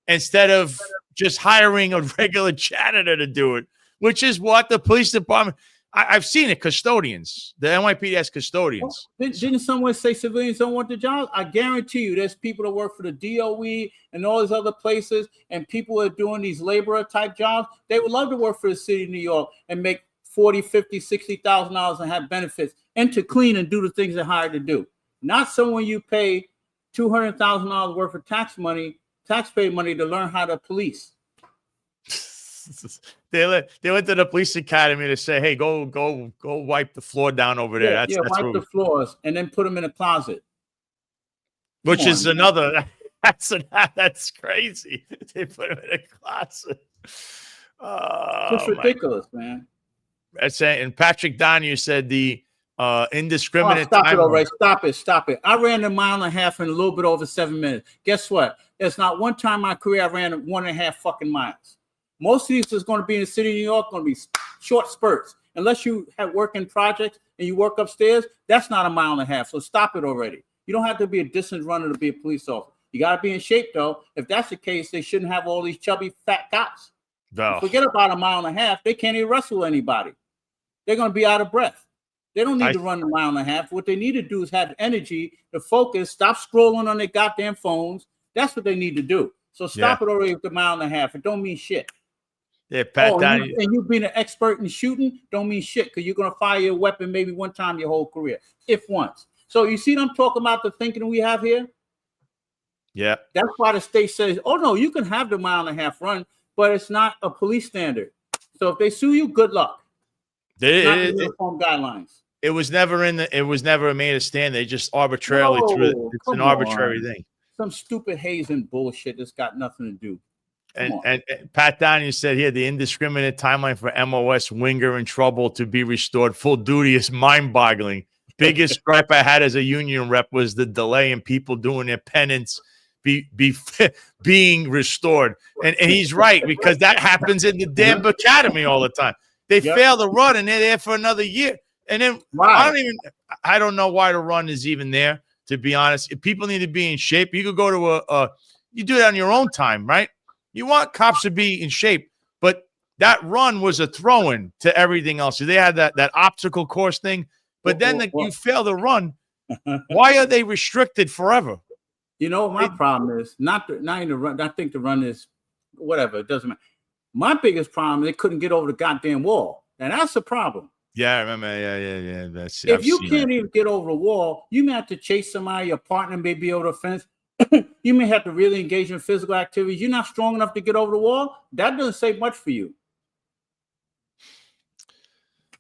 instead of just hiring a regular janitor to do it, which is what the police department, I've seen it, custodians. The NYPD has custodians. Didn't someone say civilians don't want the job? I guarantee you there's people that work for the DOE and all these other places and people are doing these laborer type jobs. They would love to work for the city of New York and make $40,000, $50,000, $60,000 and have benefits and to clean and do the things they're hired to do. Not someone you pay $200,000 worth of taxpayer money to learn how to police. They went to the police academy to say, hey, go wipe the floor down over there. That's wipe the floors and then put them in a closet. Which is another, that's crazy. They put them in a closet. It's ridiculous, man. And Patrick Donahue said the indiscriminate stop time. It already. Stop it. I ran a mile and a half in a little bit over 7 minutes. Guess what? There's not one time in my career I ran 1.5 fucking miles. Most of these is going to be in the city of New York, going to be short spurts. Unless you have working projects and you work upstairs, that's not a mile and a half. So stop it already. You don't have to be a distance runner to be a police officer. You got to be in shape, though. If that's the case, they shouldn't have all these chubby, fat cops. No. Forget about a mile and a half. They can't even wrestle anybody. They're going to be out of breath. They don't need to run a mile and a half. What they need to do is have energy to focus, stop scrolling on their goddamn phones. That's what they need to do. So stop it already with the mile and a half. It don't mean shit. Yeah, Pat and you being an expert in shooting don't mean shit because you're going to fire your weapon maybe one time your whole career, if once. So you see what I'm talking about, the thinking we have here? Yeah. That's why the state says, oh, no, you can have the mile and a half run, but it's not a police standard. So if they sue you, good luck. Not the It uniform guidelines. was never it was never made a stand. They just arbitrarily threw it. No, It's an come arbitrary on. thing. Some stupid hazing bullshit that's got nothing to do. And Pat Downey said here the indiscriminate timeline for MOS winger in trouble to be restored full duty is mind-boggling. Biggest gripe I had as a union rep was the delay in people doing their penance being restored. And he's right, because that happens in the damn academy all the time. They fail the run and they're there for another year. And then I don't know why the run is even there, to be honest. If people need to be in shape, you could go to you do it on your own time, right? You want cops to be in shape, but that run was a throw-in to everything else. So they had that obstacle course thing, but then you fail the run. Why are they restricted forever? You know, my problem is not in the run. I think the run is whatever. It doesn't matter. My biggest problem is they couldn't get over the goddamn wall. And that's the problem. Yeah, I remember. Yeah. That's if you can't even get over the wall, you may have to chase somebody. Your partner may be over the fence. You may have to really engage in physical activities. You're not strong enough to get over the wall. That doesn't say much for you.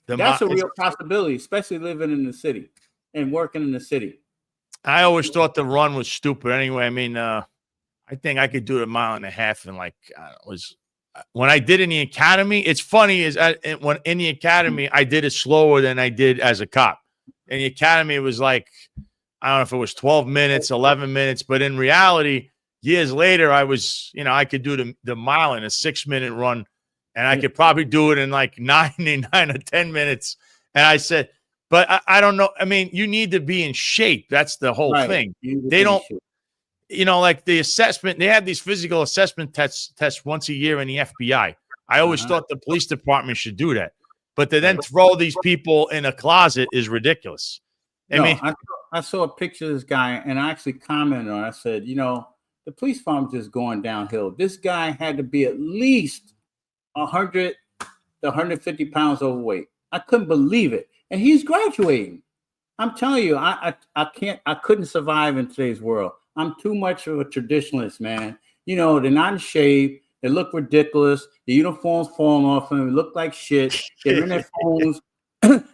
That's a real possibility, especially living in the city and working in the city. I always thought the run was stupid. Anyway, I mean, I think I could do a mile and a half in when I did in the academy. It's funny when in the academy I did it slower than I did as a cop. In the academy, it was like, I don't know if it was 12 minutes, 11 minutes, but in reality, years later, I was, I could do the mile in a 6-minute run, and I could probably do it in like 9 or 10 minutes. And I said, but I don't know. I mean, you need to be in shape. That's the whole thing. They don't, like the assessment, they have these physical assessment tests once a year in the FBI. I always thought the police department should do that, but to then throw these people in a closet is ridiculous. I saw a picture of this guy, and I actually commented on it. I said, the police department just going downhill. This guy had to be at least 100 to 150 pounds overweight. I couldn't believe it. And he's graduating. I'm telling you, I couldn't survive in today's world. I'm too much of a traditionalist, man. They're not in shape. They look ridiculous. The uniforms falling off them. They look like shit. They're in their phones.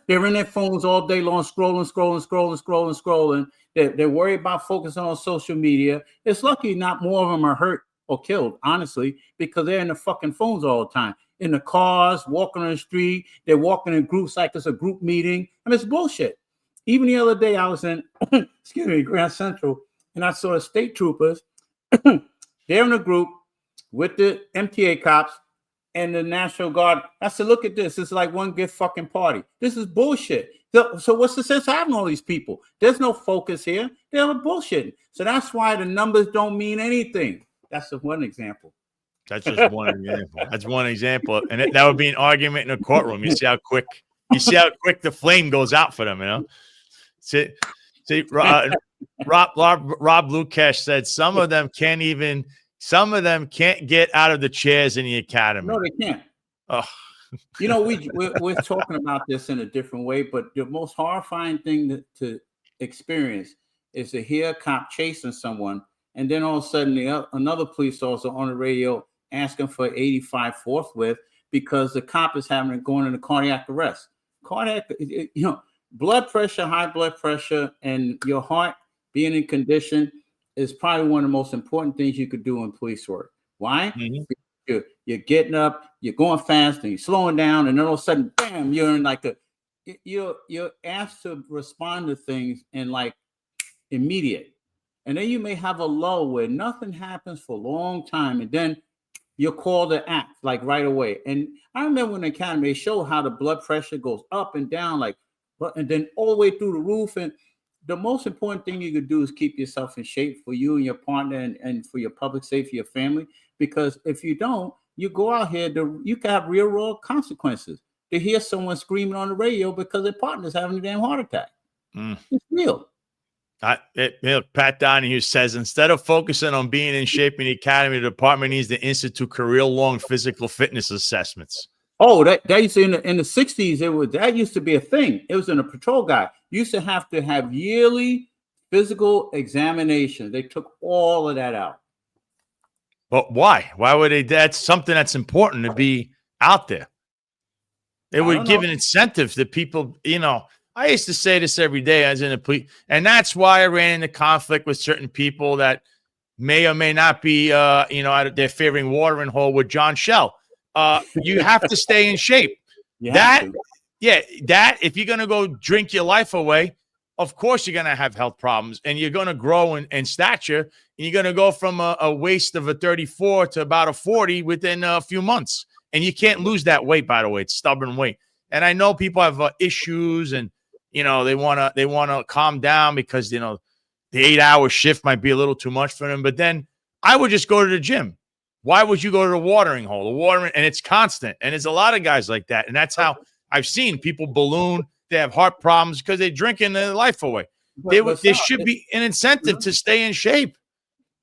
They're in their phones all day long, scrolling. They're worried about focusing on social media. It's lucky not more of them are hurt or killed, honestly, because they're in the fucking phones all the time. In the cars, walking on the street. They're walking in groups like it's a group meeting. I mean, it's bullshit. Even the other day, I was in, Grand Central, and I saw the state troopers. They're in a group with the MTA cops and the National Guard. I said, look at this. It's like one big fucking party. This is bullshit. So what's the sense of having all these people? There's no focus here. They're bullshitting. So that's why the numbers don't mean anything. That's just one example. That's just one example. That's one example. And that would be an argument in a courtroom. You see how quick the flame goes out for them, See, Rob Lukash said some of them can't get out of the chairs in the academy. No, they can't. Oh. We're talking about this in a different way, but the most horrifying thing to experience is to hear a cop chasing someone, and then all of a sudden another police officer on the radio asking for 85 forthwith because the cop is going into cardiac arrest. Blood pressure, high blood pressure, and your heart being in condition is probably one of the most important things you could do in police work. Why? Mm-hmm. You're getting up, you're going fast, and you're slowing down, and then all of a sudden, bam, you're in you're asked to respond to things in like immediate. And then you may have a lull where nothing happens for a long time, and then you're called to act like right away. And I remember when the academy, they show how the blood pressure goes up and down, and then all the way through the roof. And the most important thing you could do is keep yourself in shape for you and your partner and for your public safety, your family. Because if you don't, you go out here, you can have real world consequences. To hear someone screaming on the radio because their partner's having a damn heart attack. It's real. Pat Donahue says, instead of focusing on being in shape in the academy, the department needs to institute career-long physical fitness assessments. Oh, that used to, in the 60s, that used to be a thing. It was in a patrol guide. You used to have yearly physical examinations. They took all of that out. But why? Why would they? That's something that's important to be out there. They would give an incentive to people. You know, I used to say this every day as in a police, and that's why I ran into conflict with certain people that may or may not be, they're favoring watering hole with John Shell. You have to stay in shape. That if you're going to go drink your life away, of course you're going to have health problems, and you're going to grow in stature, and you're going to go from a waist of a 34 to about a 40 within a few months. And you can't lose that weight, by the way. It's stubborn weight. And I know people have issues, and they want to calm down because the 8-hour shift might be a little too much for them. But then I would just go to the gym. Why would you go to the watering hole? And it's constant. And there's a lot of guys like that. And that's how I've seen people balloon. They have heart problems because they're drinking their life away. There should be an incentive to stay in shape.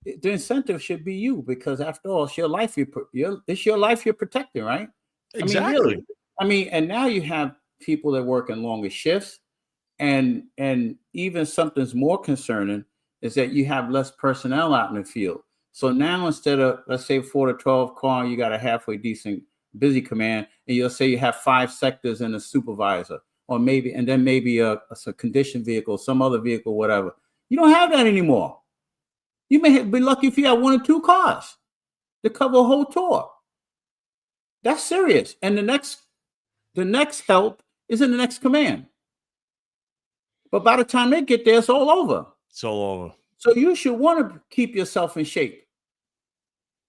The incentive should be you, because after all, it's your life. It's your life you're protecting, right? Exactly. And now you have people that work in longer shifts, and even something's more concerning is that you have less personnel out in the field. So now instead of, let's say, 4 to 12 car, you got a halfway decent busy command, and you'll say you have 5 sectors and a supervisor, or maybe a condition vehicle, some other vehicle, whatever. You don't have that anymore. You may be lucky if you have 1 or 2 cars to cover a whole tour. That's serious. And the next help is in the next command. But by the time they get there, it's all over. It's all over. So you should want to keep yourself in shape.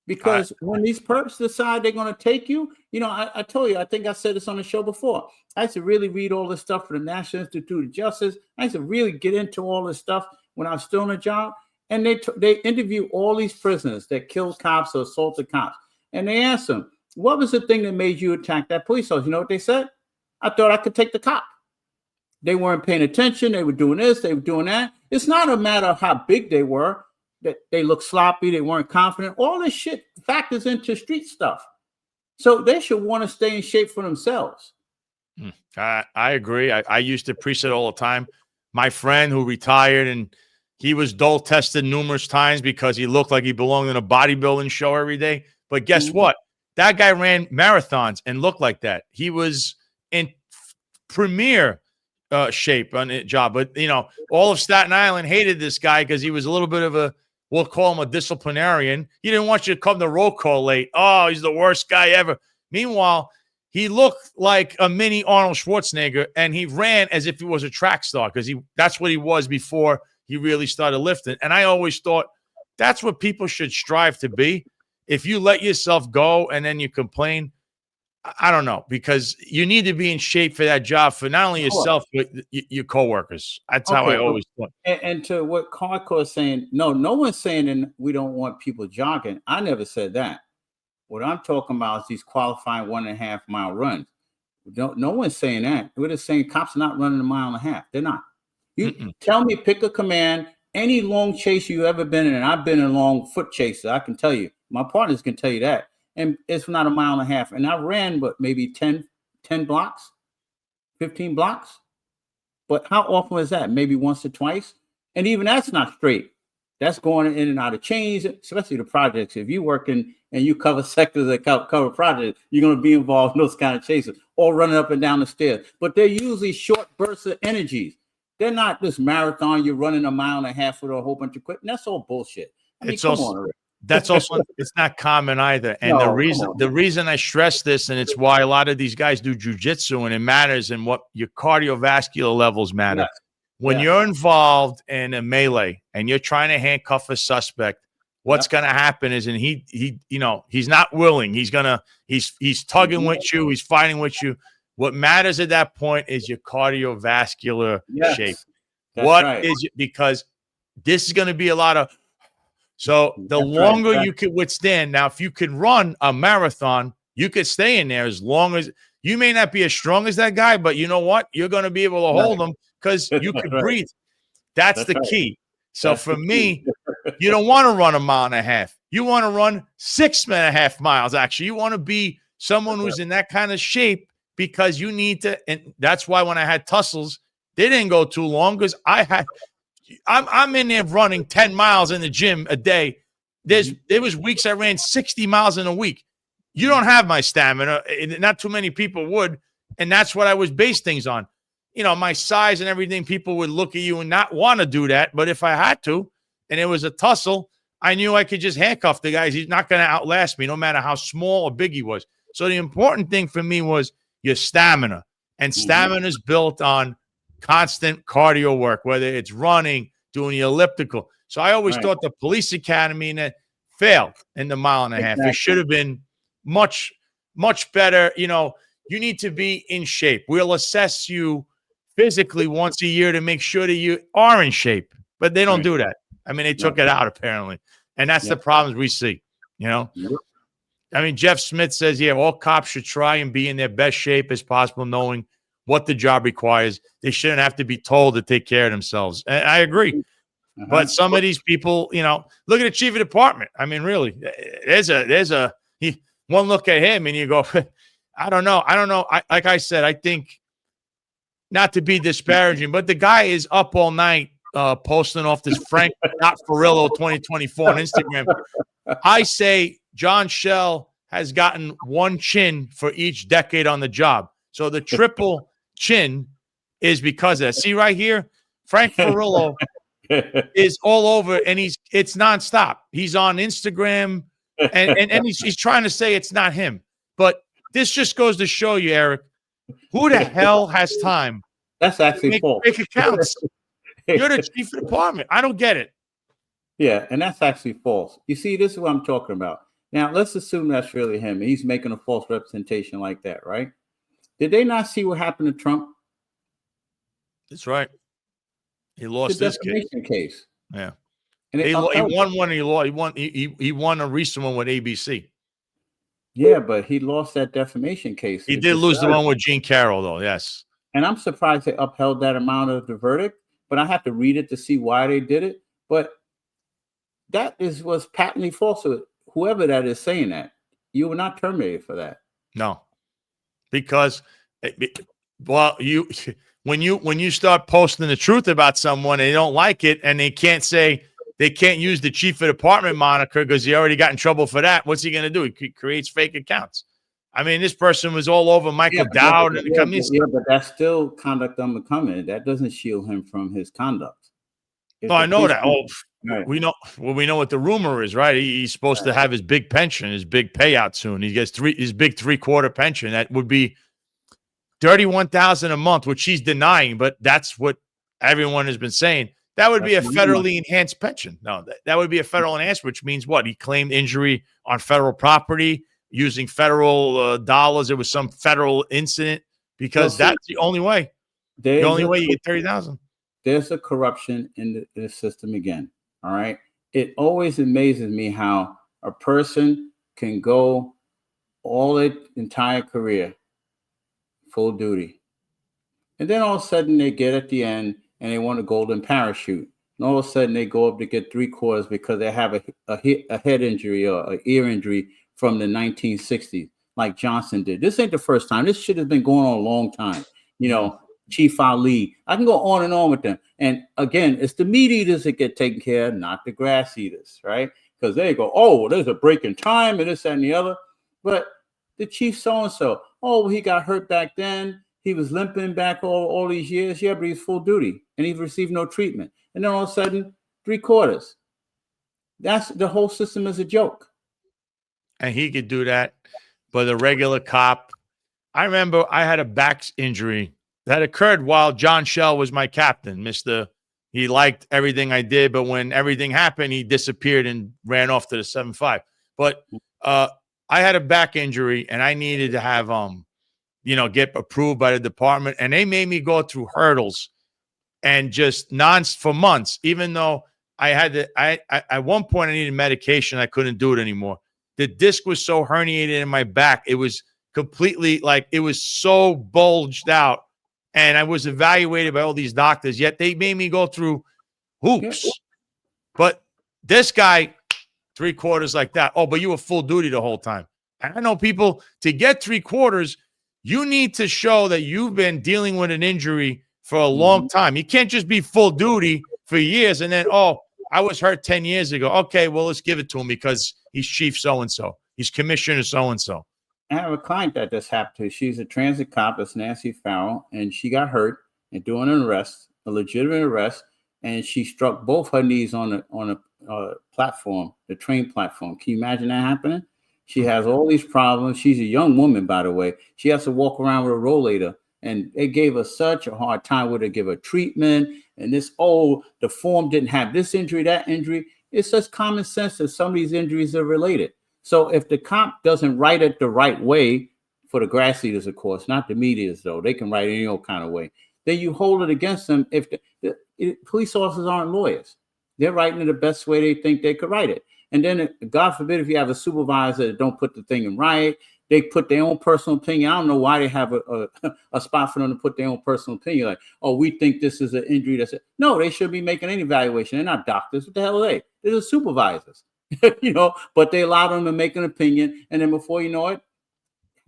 Because when these perps decide they're going to take you, I told you, I think I said this on the show before. I used to really read all this stuff for the National Institute of Justice. I used to really get into all this stuff when I was still on a job. And they interview all these prisoners that killed cops or assaulted cops. And they asked them, what was the thing that made you attack that police officer? You know what they said? I thought I could take the cop. They weren't paying attention. They were doing this. They were doing that. It's not a matter of how big they were, that they looked sloppy. They weren't confident. All this shit factors into street stuff. So they should want to stay in shape for themselves. I agree. I used to preach it all the time. My friend who retired, and he was dole tested numerous times because he looked like he belonged in a bodybuilding show every day. But guess what? That guy ran marathons and looked like that. He was in premier shape on the job. But, all of Staten Island hated this guy because he was a little bit of we'll call him a disciplinarian. He didn't want you to come to roll call late. Oh, he's the worst guy ever. Meanwhile, he looked like a mini Arnold Schwarzenegger, and he ran as if he was a track star because that's what he was before he really started lifting. And I always thought that's what people should strive to be. If you let yourself go and then you complain, I don't know, because you need to be in shape for that job for not only yourself, but your coworkers. That's how I always thought. And to what Carco is saying, no one's saying that we don't want people jogging. I never said that. What I'm talking about is these qualifying 1.5 mile runs. No one's saying that. We're just saying cops are not running 1.5 miles. They're not. You tell me, pick a command, any long chase you ever been in, and I've been in long foot chases. I can tell you. My partners can tell you that. And it's not 1.5 miles. And I ran, maybe 10 blocks, 15 blocks. But how often was that? Maybe once or twice. And even that's not straight. That's going in and out of chains, especially the projects. If you work and you cover sectors that cover projects, you're going to be involved in those kind of chases, or running up and down the stairs. But they're usually short bursts of energies. They're not this marathon. You're running 1.5 miles with a whole bunch of equipment. That's all bullshit. I mean, that's also it's not common either. And the reason I stress this, and it's why a lot of these guys do jujitsu, and it matters, and what your cardiovascular levels matter. Yes. When you're involved in a melee and you're trying to handcuff a suspect, what's going to happen is, and he's not willing. He's tugging with you. He's fighting with you. What matters at that point is your cardiovascular shape. Because this is going to be a lot of. So the longer you could withstand. Now, if you could run a marathon, you could stay in there as long as you may not be as strong as that guy, but you know what? You're going to be able to hold them because you can breathe. That's the key. So for me, you don't want to run 1.5 miles. You want to run 6.5 miles. Actually, you want to be someone who's in that kind of shape because you need to. And that's why when I had tussles, they didn't go too long because I'm in there running 10 miles in the gym a day. There was weeks I ran 60 miles in a week. You don't have my stamina. Not too many people would. And that's what I was based things on. You know, my size and everything, people would look at you and not want to do that. But if I had to, and it was a tussle, I knew I could just handcuff the guy. He's not going to outlast me, no matter how small or big he was. So the important thing for me was your stamina. And stamina is built on constant cardio work, whether it's running, doing the elliptical. So I always thought the police academy failed in the mile and a half. It should have been much, much better. You know, you need to be in shape. We'll assess you physically once a year to make sure that you are in shape, but they don't do that. I mean, they took it out apparently. And that's the problems we see, you know? I mean, Jeff Smith says, yeah, all cops should try and be in their best shape as possible, knowing what the job requires. They shouldn't have to be told to take care of themselves. And I agree. But some of these people, you know, look at the chief of department. I mean, really, one look at him and you go, I don't know. Like I said, I think, not to be disparaging, but the guy is up all night posting off this Frank Not Furillo 2024 on Instagram. I say John Shell has gotten one chin for each decade on the job. So the triple chin is because of that. See right here, Frank Furillo is all over, and it's nonstop. He's on Instagram, and he's trying to say it's not him. But this just goes to show you, Eric, who the hell has time? That's actually false. Make accounts. You're the chief of department. I don't get it. Yeah, and that's actually false. You see, this is what I'm talking about. Now, let's assume that's really him. He's making a false representation like that, right? Did they not see what happened to Trump? That's right. He lost this case. Yeah. And he won one. He lost. He won a recent one with ABC. Yeah, but he lost that defamation case. He did lose the one with Jean Carroll, though. Yes. And I'm surprised they upheld that amount of the verdict, but I have to read it to see why they did it. But that was patently false. So whoever that is saying that, you were not terminated for that. No, because when you start posting the truth about someone, they don't like it, and they can't use the chief of department moniker because he already got in trouble for that. What's he going to do? He creates fake accounts. I mean, this person was all over Michael Dowd and the companies. Yeah, but that's still conduct unbecoming. That doesn't shield him from his conduct. No, I know that. We know what the rumor is, right? He's supposed to have his big pension, his big payout soon. He gets his big 3/4 pension. That would be $31,000 a month, which he's denying, but that's what everyone has been saying. That would be a federally enhanced pension. No, that would be a federal enhanced, which means what? He claimed injury on federal property using federal dollars. It was some federal incident because that's the only way. The only way you get $30,000. There's a corruption in the system again. All right. It always amazes me how a person can go all their entire career full duty, and then all of a sudden they get at the end and they want a golden parachute, and all of a sudden they go up to get 3/4 because they have a head injury or an ear injury from the 1960s, like Johnson did. This ain't the first time. This shit has been going on a long time. You know, Chief Ali. I can go on and on with them. And again, it's the meat eaters that get taken care of, not the grass eaters, right? Because they go, oh, there's a break in time and this, that, and the other. But the chief so-and-so, oh, he got hurt back then. He was limping back all these years. Yeah, but he's full duty and he received no treatment. And then all of a sudden, 3/4. That's the whole system is a joke. And he could do that, but a regular cop. I remember I had a back injury that occurred while John Shell was my captain. He liked everything I did, but when everything happened, he disappeared and ran off to the 7-5. But I had a back injury and I needed to have get approved by the department, and they made me go through hurdles and just for months, even though I had to. At one point I needed medication. I couldn't do it anymore. The disc was so herniated in my back. It was completely it was so bulged out. And I was evaluated by all these doctors, yet they made me go through hoops. But this guy, 3/4 like that. Oh, but you were full duty the whole time. And I know people, to get 3/4, you need to show that you've been dealing with an injury for a long time. You can't just be full duty for years and then, oh, I was hurt 10 years ago. Okay, well, let's give it to him because he's chief so-and-so. He's commissioner so-and-so. I have a client that this happened to. She's a transit cop. It's Nancy Farrell, and she got hurt and doing an arrest, a legitimate arrest, and she struck both her knees on a platform, the train platform. Can you imagine that happening? She has all these problems. She's a young woman, by the way. She has to walk around with a rollator, and they gave her such a hard time with her, give her treatment, and this, oh, the form didn't have this injury, that injury. It's just common sense that some of these injuries are related. So if the cop doesn't write it the right way, for the grass eaters, of course, not the medias, though, they can write it any old kind of way, then you hold it against them. If police officers aren't lawyers, they're writing it the best way they think they could write it. And then, God forbid, if you have a supervisor that don't put the thing in right, they put their own personal opinion. I don't know why they have a spot for them to put their own personal opinion. Like, oh, we think this is an injury. That's it. No, they shouldn't be making any evaluation. They're not doctors. What the hell are they? They're the supervisors, but they allow them to make an opinion. And then before you know it,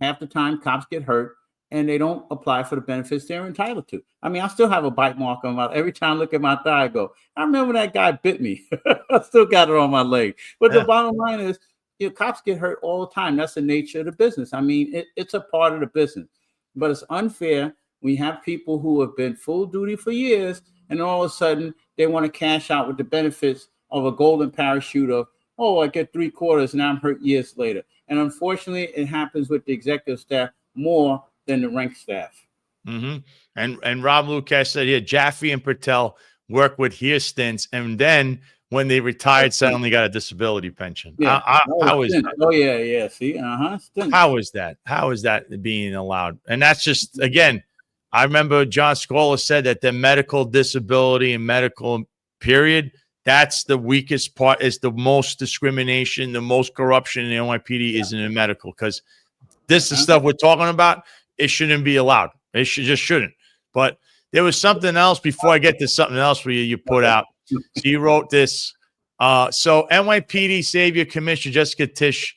half the time cops get hurt and they don't apply for the benefits they're entitled to. I mean, I still have a bite mark on my, every time I look at my thigh, I go, I remember that guy bit me. I still got it on my leg. But the bottom line is, cops get hurt all the time. That's the nature of the business. I mean, it's a part of the business. But it's unfair when you have people who have been full duty for years, and all of a sudden they want to cash out with the benefits of a golden parachute of, oh, I get 3/4 and I'm hurt years later. And unfortunately, it happens with the executive staff more than the rank staff. Mm-hmm. And Rob Lucas said, yeah, Jaffe and Patel worked with here stints, and then when they retired, suddenly got a disability pension. Yeah. How is that? Oh, yeah. See, How is that? How is that being allowed? And that's just, again, I remember John Scola said that the medical disability and medical period, that's the weakest part, is the most discrimination, the most corruption in the NYPD is in the medical, because this is stuff we're talking about. It shouldn't be allowed. It just shouldn't. But there was something else before I get to something else for you put out. So you wrote this. So NYPD Savior Commissioner Jessica Tisch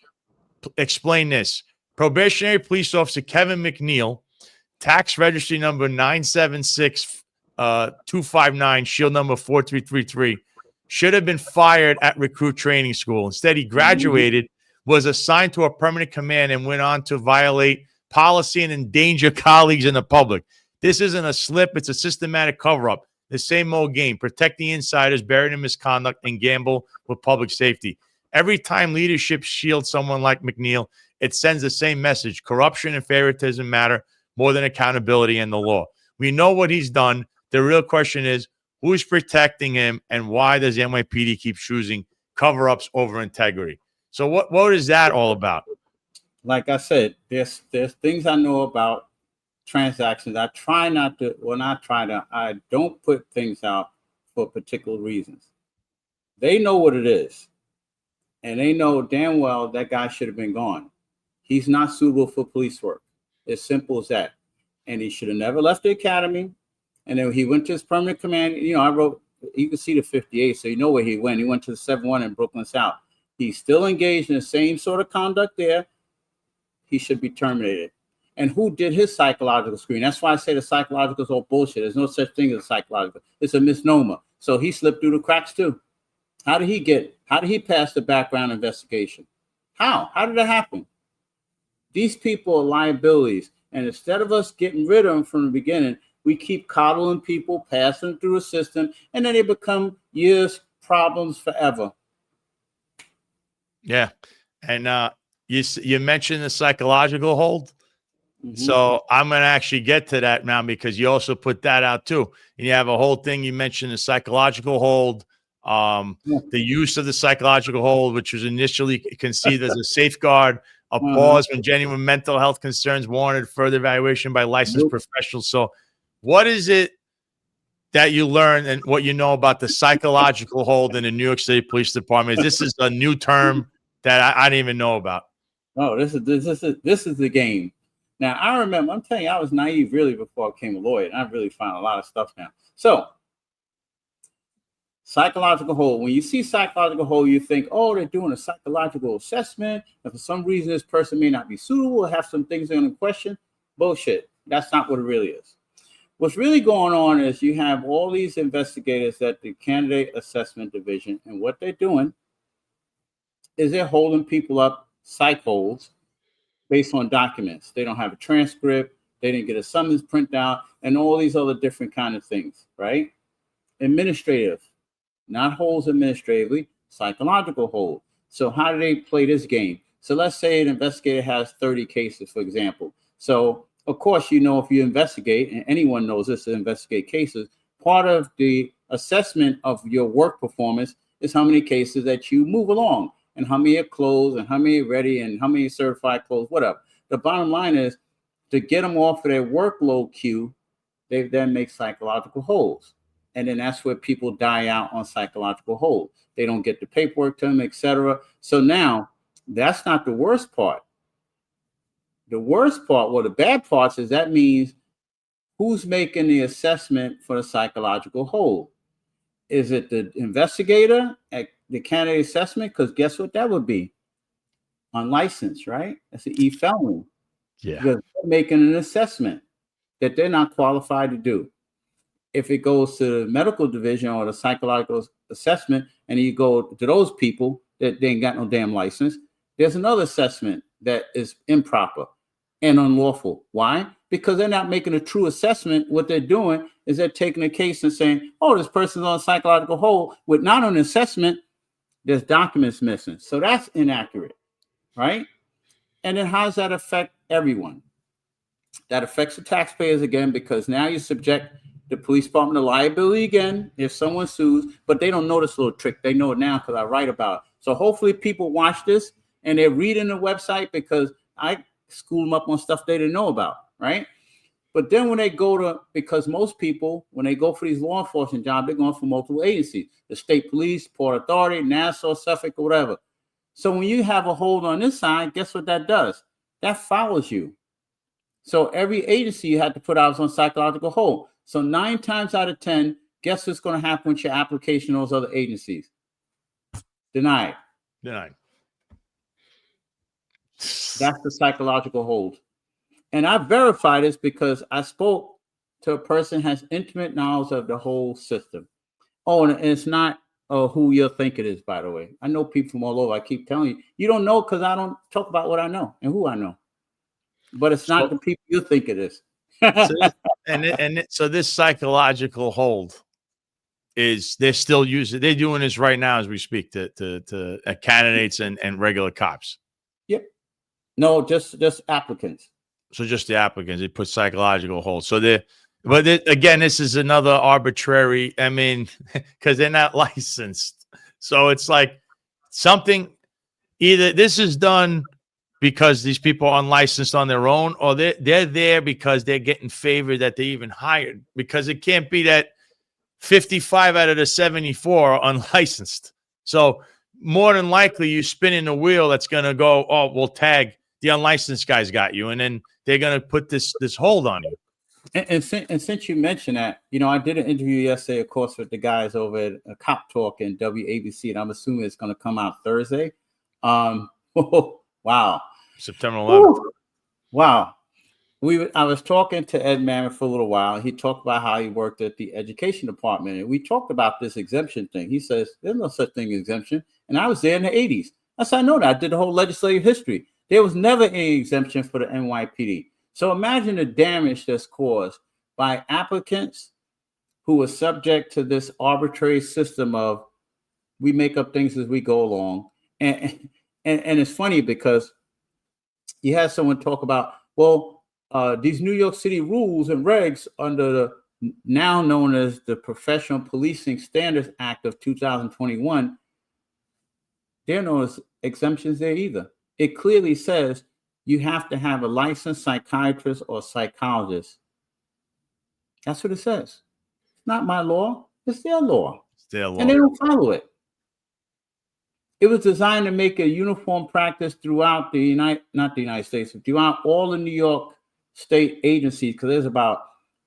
explained this. Probationary police officer Kevin McNeil, tax registry number 976-259, shield number 4333, should have been fired at recruit training school. Instead, he graduated, was assigned to a permanent command, and went on to violate policy and endanger colleagues in the public. This isn't a slip. It's a systematic cover-up. The same old game. Protect the insiders, bury in misconduct, and gamble with public safety. Every time leadership shields someone like McNeil, it sends the same message. Corruption and favoritism matter more than accountability and the law. We know what he's done. The real question is, who's protecting him, and why does the NYPD keep choosing cover-ups over integrity? So what is that all about? Like I said, there's things I know about transactions. I try not to, I don't put things out for particular reasons. They know what it is. And they know damn well that guy should have been gone. He's not suitable for police work. As simple as that. And he should have never left the academy. And then he went to his permanent command. I wrote, you can see the 58, so you know where he went. He went to the 7-1 in Brooklyn South. He's still engaged in the same sort of conduct there. He should be terminated. And who did his psychological screen? That's why I say the psychological is all bullshit. There's no such thing as psychological. It's a misnomer. So he slipped through the cracks too. How did he pass the background investigation? How did that happen? These people are liabilities. And instead of us getting rid of them from the beginning, we keep coddling people, passing them through the system, and then they become years problems forever. Yeah. And you mentioned the psychological hold. Mm-hmm. So I'm going to actually get to that now, because you also put that out too. And you have a whole thing. You mentioned the psychological hold, the use of the psychological hold, which was initially conceived as a safeguard, a pause when genuine mental health concerns warranted further evaluation by licensed professionals. So what is it that you learn and what you know about the psychological hold in the New York City Police Department? This is a new term that I didn't even know about. Oh, this is the game. Now, I remember, I'm telling you, I was naive really before I became a lawyer, and I've really found a lot of stuff now. So, psychological hold. When you see psychological hold, you think, oh, they're doing a psychological assessment, and for some reason this person may not be suitable or have some things they're going to question. Bullshit. That's not what it really is. What's really going on is you have all these investigators at the Candidate Assessment Division, and what they're doing is they're holding people up, psych holds, based on documents. They don't have a transcript. They didn't get a summons print out and all these other different kind of things, right? Administrative, not holds administratively, psychological hold. So how do they play this game? So let's say an investigator has 30 cases, for example. So of course, you know, if you investigate, and anyone knows this to investigate cases, part of the assessment of your work performance is how many cases that you move along and how many are closed and how many are ready and how many certified closed, whatever. The bottom line is to get them off of their workload queue, they then make psychological holds. And then that's where people die out on psychological hold. They don't get the paperwork to them, etc. So now that's not the worst part. The worst part, well, the bad parts is that means who's making the assessment for the psychological hold? Is it the investigator at the candidate assessment? Because guess what that would be? Unlicensed, right? That's an e-felony. Yeah. Because they're making an assessment that they're not qualified to do. If it goes to the medical division or the psychological assessment, and you go to those people that they ain't got no damn license, there's another assessment that is improper and unlawful. Why? Because they're not making a true assessment. What they're doing is they're taking a case and saying, oh, this person's on psychological hold with not an assessment, there's documents missing. So that's inaccurate, right? And then how does that affect everyone? That affects the taxpayers again, because now you subject the police department to liability again if someone sues, but they don't know this little trick. They know it now because I write about it. So hopefully people watch this and they're reading the website, because I school them up on stuff they didn't know about, right? But then when they go to, because most people, when they go for these law enforcement jobs, they're going for multiple agencies, the state police, Port Authority, Nassau, Suffolk, or whatever. So when you have a hold on this side, guess what that does? That follows you. So every agency you had to put out is on psychological hold. So 9 times out of 10, guess what's going to happen with your application to those other agencies? Denied. Denied. That's the psychological hold. And I verified this because I spoke to a person who has intimate knowledge of the whole system. Oh, and it's not who you think it is, by the way. I know people from all over. I keep telling you. You don't know because I don't talk about what I know and who I know. But it's not the people you think it is. So this psychological hold is they're still using. They're doing this right now as we speak to candidates and regular cops. Yep. No, just applicants. So just the applicants, they put psychological hold. So again, this is another arbitrary. I mean, because they're not licensed. So it's like something. Either this is done because these people are unlicensed on their own, or they're there because they're getting favored that they even hired. Because it can't be that 55 out of the 74 are unlicensed. So more than likely, you spinning the wheel that's going to go, oh, we'll tag the unlicensed guys got you, and then they're going to put this hold on you. And since you mentioned that, you know, I did an interview yesterday, of course, with the guys over at Cop Talk and WABC, and I'm assuming it's going to come out Thursday. Wow. September 11th. Wow. I was talking to Ed Mammoth for a little while. He talked about how he worked at the education department, and we talked about this exemption thing. He says, there's no such thing as exemption. And I was there in the 80s. I said, I know that. I did the whole legislative history. There was never any exemption for the NYPD. So imagine the damage that's caused by applicants who are subject to this arbitrary system of we make up things as we go along. And it's funny because you have someone talk about, well, these New York City rules and regs under the now known as the Professional Policing Standards Act of 2021, they're known as exemptions there either. It clearly says you have to have a licensed psychiatrist or psychologist. That's what it says. It's not my law. It's their law. It's their law. And they don't follow it. It was designed to make a uniform practice throughout not the United States, but throughout all the New York state agencies, because there's about,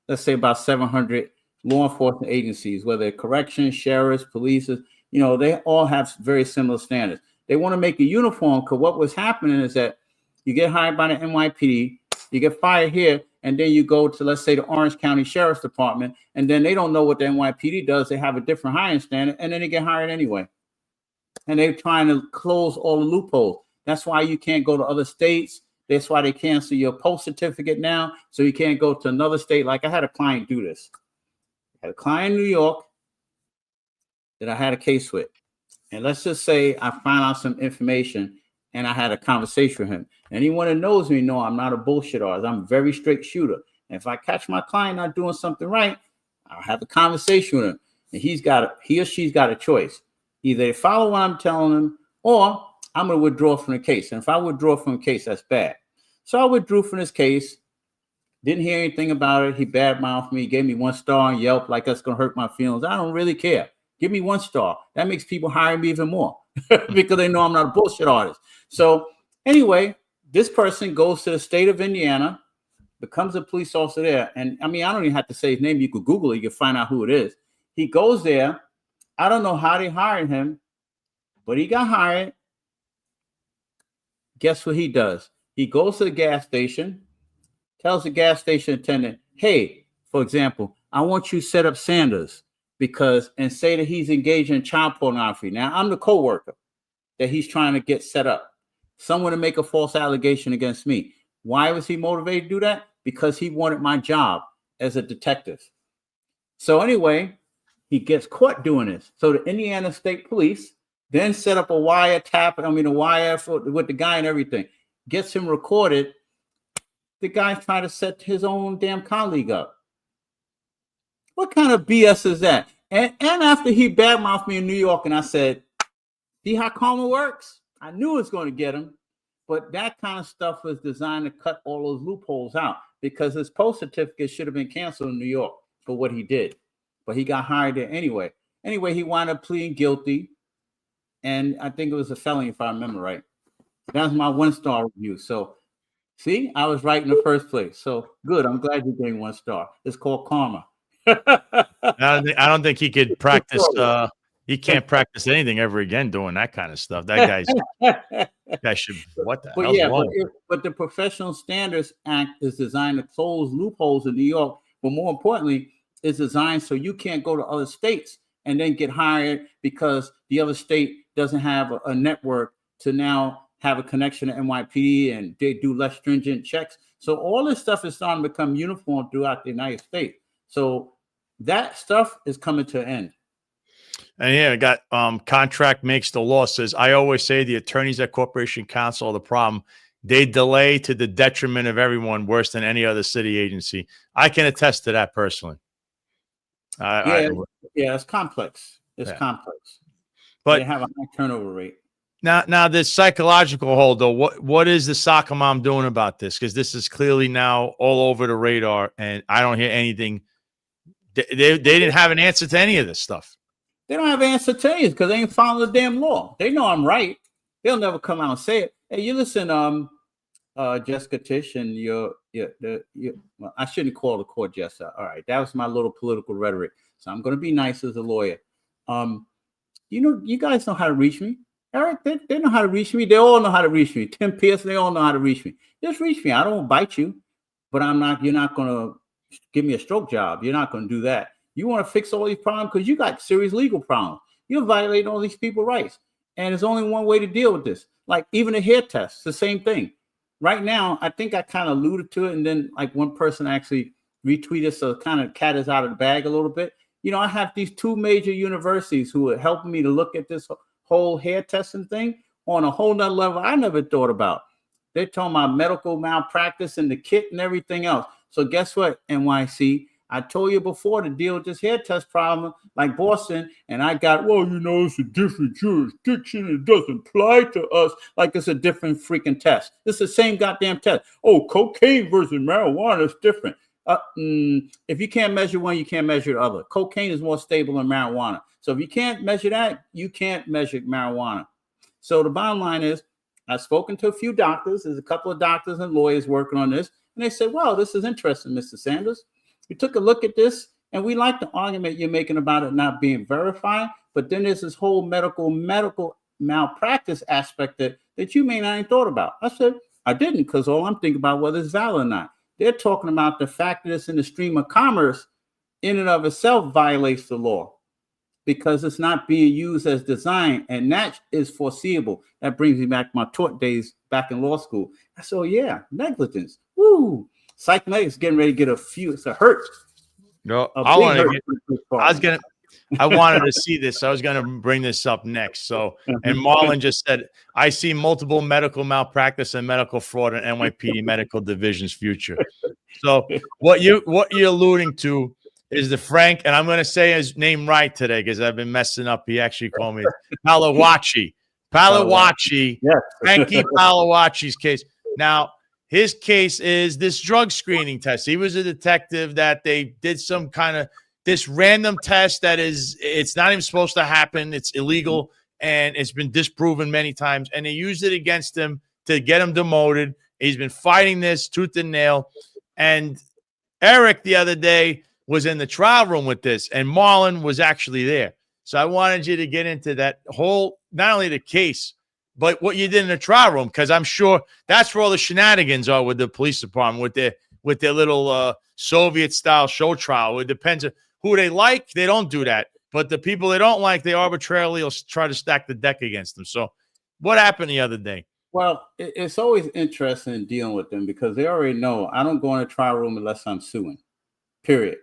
let's say about 700 law enforcement agencies, whether corrections, sheriffs, police, you know, they all have very similar standards. They want to make a uniform because what was happening is that you get hired by the NYPD, you get fired here, and then you go to, let's say, the Orange County Sheriff's Department, and then they don't know what the NYPD does. They have a different hiring standard, and then they get hired anyway. And they're trying to close all the loopholes. That's why you can't go to other states. That's why they cancel your post certificate now, so you can't go to another state. Like I had a client do this. I had a client in New York that I had a case with. And let's just say I found out some information and I had a conversation with him. Anyone that knows me know I'm not a bullshit artist. I'm a very straight shooter. And if I catch my client not doing something right, I'll have a conversation with him. And he or she's got a choice. Either they follow what I'm telling them, or I'm going to withdraw from the case. And if I withdraw from the case, that's bad. So I withdrew from this case. Didn't hear anything about it. He badmouthed me, gave me 1 star on Yelp, like that's going to hurt my feelings. I don't really care. Give me 1 star. That makes people hire me even more because they know I'm not a bullshit artist. So anyway, this person goes to the state of Indiana, becomes a police officer there. And I mean, I don't even have to say his name. You could Google it. You can find out who it is. He goes there. I don't know how they hired him, but he got hired. Guess what he does? He goes to the gas station, tells the gas station attendant, hey, for example, I want you to set up Sanders and say that he's engaged in child pornography. Now, I'm the co-worker that he's trying to get set up. Someone to make a false allegation against me. Why was he motivated to do that? Because he wanted my job as a detective. So anyway, he gets caught doing this. So the Indiana State Police then set up a wire with the guy and everything. Gets him recorded. The guy's trying to set his own damn colleague up. What kind of BS is that? And after he badmouthed me in New York, and I said, see how karma works? I knew it was going to get him. But that kind of stuff was designed to cut all those loopholes out, because his post certificate should have been canceled in New York for what he did. But he got hired there anyway. Anyway, he wound up pleading guilty. And I think it was a felony, if I remember right. That was my 1 star review. So, see, I was right in the first place. So, good. I'm glad you gave 1 star. It's called karma. I don't think he could practice. He can't practice anything ever again doing that kind of stuff. That guy should. What the hell? But the Professional Standards Act is designed to close loopholes in New York. But more importantly, it's designed so you can't go to other states and then get hired because the other state doesn't have a network to now have a connection to NYPD, and they do less stringent checks. So all this stuff is starting to become uniform throughout the United States. So that stuff is coming to an end. And yeah, I got contract makes the law says, I always say the attorneys at Corporation Counsel are the problem. They delay to the detriment of everyone worse than any other city agency. I can attest to that personally. It's complex. It's complex. But they have a high turnover rate. Now this psychological hold, though, what is the soccer mom doing about this? Because this is clearly now all over the radar, and I don't hear anything. They didn't have an answer to any of this stuff. They don't have an answer to any because they ain't following the damn law. They know I'm right. They'll never come out and say it. Hey, you listen, Jessica Tish, and well, I shouldn't call the court Jessica. All right, that was my little political rhetoric. So I'm going to be nice as a lawyer. You guys know how to reach me. Eric, they know how to reach me. They all know how to reach me. Tim Pierce, they all know how to reach me. Just reach me. I don't bite you, but you're not going to give me a stroke job. You're not going to do that. You want to fix all these problems because you got serious legal problems. You're violating all these people's rights. And there's only one way to deal with this. Like even a hair test, it's the same thing. Right now, I think I kind of alluded to it. And then like one person actually retweeted, so kind of cat is out of the bag a little bit. I have these 2 major universities who are helping me to look at this whole hair testing thing on a whole nother level I never thought about. They're talking about medical malpractice and the kit and everything else. So guess what, NYC? I told you before to deal with this hair test problem like Boston, and I got, it's a different jurisdiction. It doesn't apply to us like it's a different freaking test. It's the same goddamn test. Oh, cocaine versus marijuana is different. If you can't measure one, you can't measure the other. Cocaine is more stable than marijuana. So if you can't measure that, you can't measure marijuana. So the bottom line is, I've spoken to a few doctors. There's a couple of doctors and lawyers working on this. And they said, well, this is interesting, Mr. Sanders. We took a look at this, and we like the argument you're making about it not being verified. But then there's this whole medical malpractice aspect that you may not have thought about. I said, I didn't, because all I'm thinking about whether it's valid or not. They're talking about the fact that it's in the stream of commerce in and of itself violates the law. because it's not being used as designed, and that is foreseeable. That brings me back to my tort days back in law school. I said, oh, yeah, negligence. Woo! Psych medics getting ready to get it's a hurt. No, A I big want to hurt. get. I wanted to see this. I was going to bring this up next. So, and Marlon just said, I see multiple medical malpractice and medical fraud in NYPD Medical Division's future. So, what you're alluding to is the Frank, and I'm going to say his name right today because I've been messing up. He actually called me Palawacci. Yes. Frankie Palawacci's case. Now, his case is this drug screening test. He was a detective that they did some kind of this random test that it's not even supposed to happen. It's illegal, and it's been disproven many times. And they used it against him to get him demoted. He's been fighting this tooth and nail. And Eric the other day was in the trial room with this, and Marlon was actually there. So I wanted you to get into that whole, not only the case, but what you did in the trial room, because I'm sure that's where all the shenanigans are with the police department, with their little Soviet-style show trial. It depends on who they like. They don't do that. But the people they don't like, they arbitrarily will try to stack the deck against them. So what happened the other day? Well, it's always interesting dealing with them because they already know I don't go in a trial room unless I'm suing, period.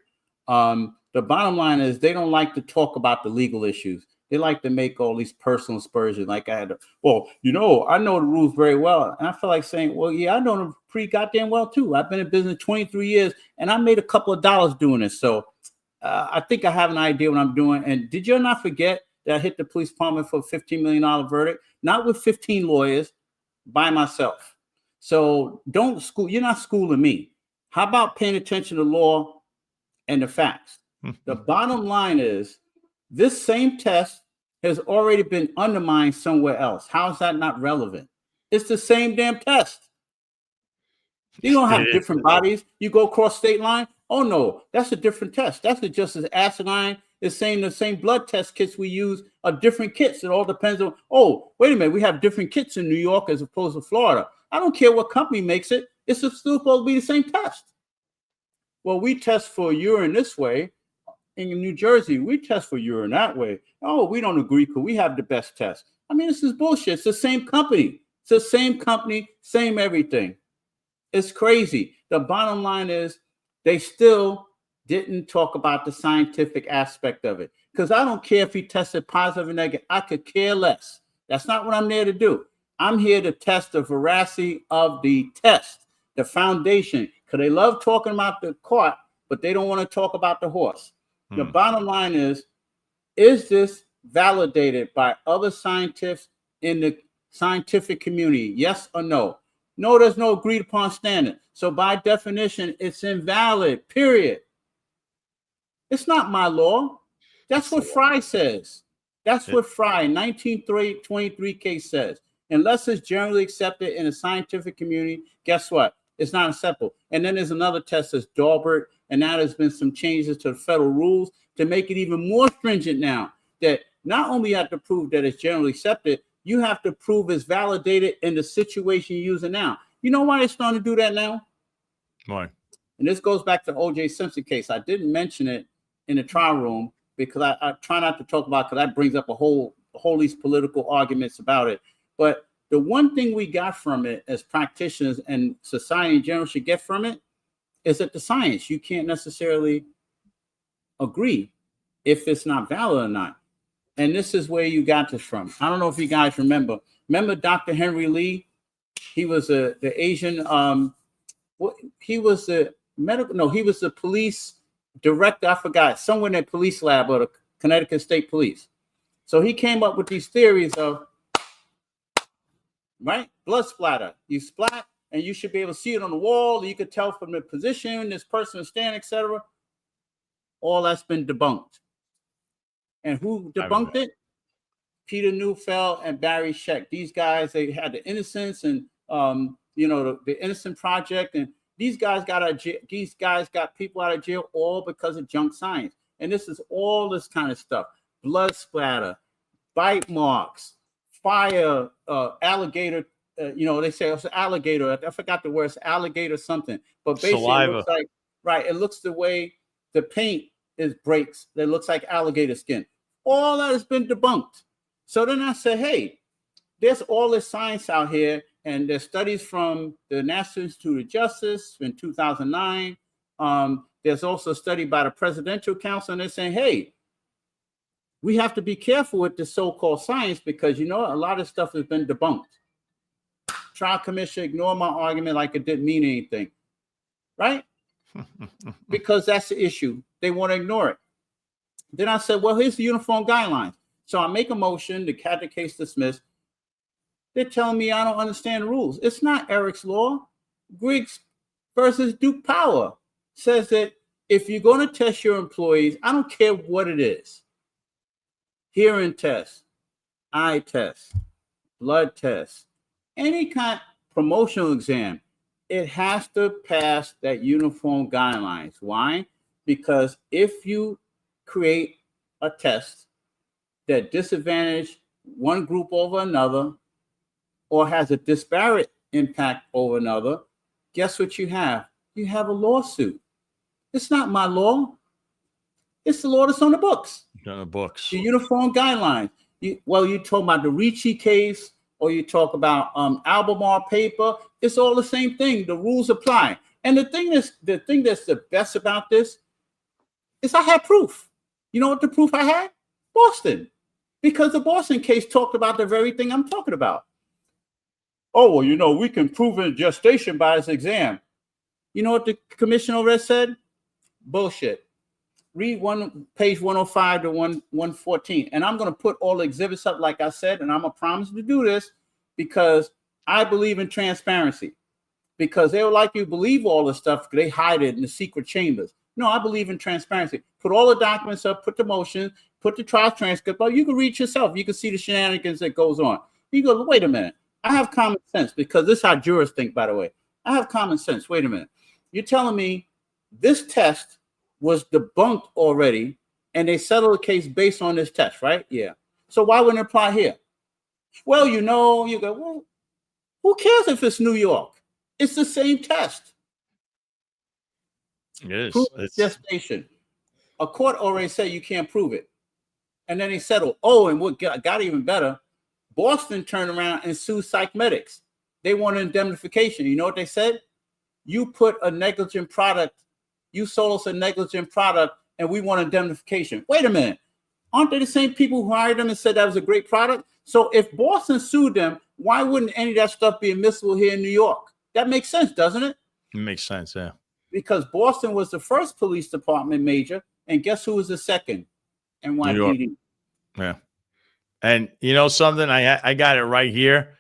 The bottom line is they don't like to talk about the legal issues. They like to make all these personal aspersions. Like I know the rules very well. And I feel like saying, well, yeah, I know them pretty goddamn well too. I've been in business 23 years and I made a couple of dollars doing this. So I think I have an idea what I'm doing. And did you not forget that I hit the police department for a $15 million verdict? Not with 15 lawyers, by myself. So you're not schooling me. How about paying attention to law and the facts? The bottom line is this same test has already been undermined somewhere else. How is that not relevant? It's the same damn test. You don't have different bodies. You go across state line. Oh no, that's a different test. That's just as asinine as saying the same blood test kits we use are different kits. It all depends on, oh, wait a minute, we have different kits in New York as opposed to Florida. I don't care what company makes it. It's still supposed to be the same test. Well, we test for urine this way. In New Jersey, we test for urine that way. Oh, we don't agree because we have the best test. I mean, this is bullshit. It's the same company. It's the same company, same everything. It's crazy. The bottom line is they still didn't talk about the scientific aspect of it. Because I don't care if he tested positive or negative. I could care less. That's not what I'm there to do. I'm here to test the veracity of the test, the foundation. Because they love talking about the cart, but they don't want to talk about the horse. The bottom line is this validated by other scientists in the scientific community? Yes or no? No, there's no agreed upon standard. So by definition, it's invalid, period. It's not my law. That's what Fry says. That's what Fry, 1923 case says. Unless it's generally accepted in the scientific community, guess what? It's not acceptable. And then there's another test that's Daubert, and now there's been some changes to the federal rules to make it even more stringent now, that not only you have to prove that it's generally accepted, you have to prove it's validated in the situation you're using now. You know why they're starting to do that now? Why? And this goes back to the O.J. Simpson case. I didn't mention it in the trial room because I try not to talk about it because that brings up a whole these political arguments about it. But the one thing we got from it as practitioners and society in general should get from it is that the science, you can't necessarily agree if it's not valid or not. And this is where you got this from. I don't know if you guys remember. Remember Dr. Henry Lee? He was the Asian, he was the he was the police director, I forgot, somewhere in the police lab of the Connecticut State Police. So he came up with these theories of, right, blood splatter. You splat, and you should be able to see it on the wall. You could tell from the position this person is standing, etc. All that's been debunked. And who debunked it? Peter Neufeld and Barry Scheck. These guys, they had the Innocence and the Innocent Project, and these guys got people out of jail all because of junk science. And this is all this kind of stuff: blood splatter, bite marks, fire, alligator. They say it's alligator. I forgot the word. It's alligator something. But basically, saliva. It looks like, it looks the way the paint breaks. That looks like alligator skin. All that has been debunked. So then I said, hey, there's all this science out here, and there's studies from the National Institute of Justice in 2009. There's also a study by the Presidential Council, and they're saying, hey, we have to be careful with the so-called science because, you know, a lot of stuff has been debunked. Trial commission ignored my argument like it didn't mean anything, right? Because that's the issue. They want to ignore it. Then I said, well, here's the uniform guidelines. So I make a motion to have the case dismissed. They're telling me I don't understand the rules. It's not Eric's law. Griggs versus Duke Power says that if you're going to test your employees, I don't care what it is, hearing test, eye test, blood test, any kind of promotional exam, it has to pass that uniform guidelines. Why? Because if you create a test that disadvantages one group over another or has a disparate impact over another, guess what you have? You have a lawsuit. It's not my law. It's the law that's on the books. On the books. The uniform guidelines. You talk about the Ricci case, or you talk about Albemarle paper. It's all the same thing. The rules apply. And the thing that's the best about this is I had proof. You know what the proof I had? Boston. Because the Boston case talked about the very thing I'm talking about. Oh, well, you know, we can prove in gestation by this exam. You know what the commissioner over there said? Bullshit. Read page 105 to 114. And I'm going to put all the exhibits up like I said, and I'm going to promise to do this because I believe in transparency. Because they would like you to believe all this stuff because they hide it in the secret chambers. No, I believe in transparency. Put all the documents up, put the motion, put the trial transcript up. You can read yourself. You can see the shenanigans that goes on. You go, wait a minute. I have common sense because this is how jurors think, by the way. I have common sense. Wait a minute. You're telling me this test was debunked already and they settled the case based on this test, right? Yeah. So why wouldn't it apply here? Well, you know, you go, well, who cares if it's New York? It's the same test. It is. Proof gestation. A court already said you can't prove it. And then they settled. Oh, and what got even better, Boston turned around and sued Psych Medics. They wanted indemnification. You know what they said? You put a negligent product, you sold us a negligent product, and we want indemnification. Wait a minute. Aren't they the same people who hired them and said that was a great product? So if Boston sued them, why wouldn't any of that stuff be admissible here in New York? That makes sense, doesn't it? It makes sense, yeah. Because Boston was the first police department major, and guess who was the second? NYPD. Yeah. And you know something? I got it right here.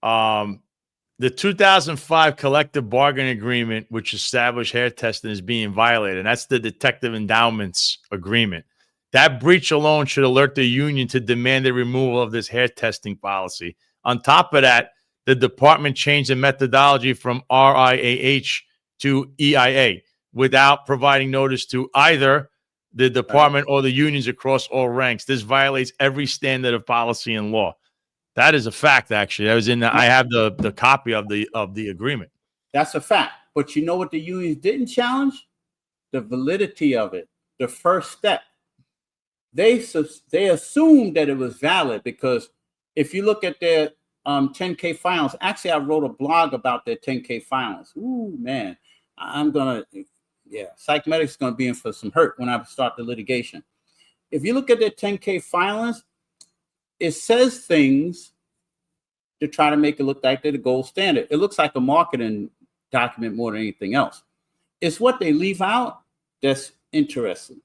The 2005 collective bargaining agreement, which established hair testing, is being violated. And that's the detective endowments agreement. That breach alone should alert the union to demand the removal of this hair testing policy. On top of that, the department changed the methodology from RIAH to EIA without providing notice to either the department or the unions across all ranks. This violates every standard of policy and law. That is a fact, actually. That was in I have the copy of the agreement. That's a fact. But you know what the unions didn't challenge? The validity of it. The first step. They assumed that it was valid because if you look at their 10K filings, actually I wrote a blog about their 10K filings. Ooh, man. Psych Medics is going to be in for some hurt when I start the litigation. If you look at their 10K filings, it says things to try to make it look like they're the gold standard. It looks like a marketing document more than anything else. It's what they leave out that's interesting.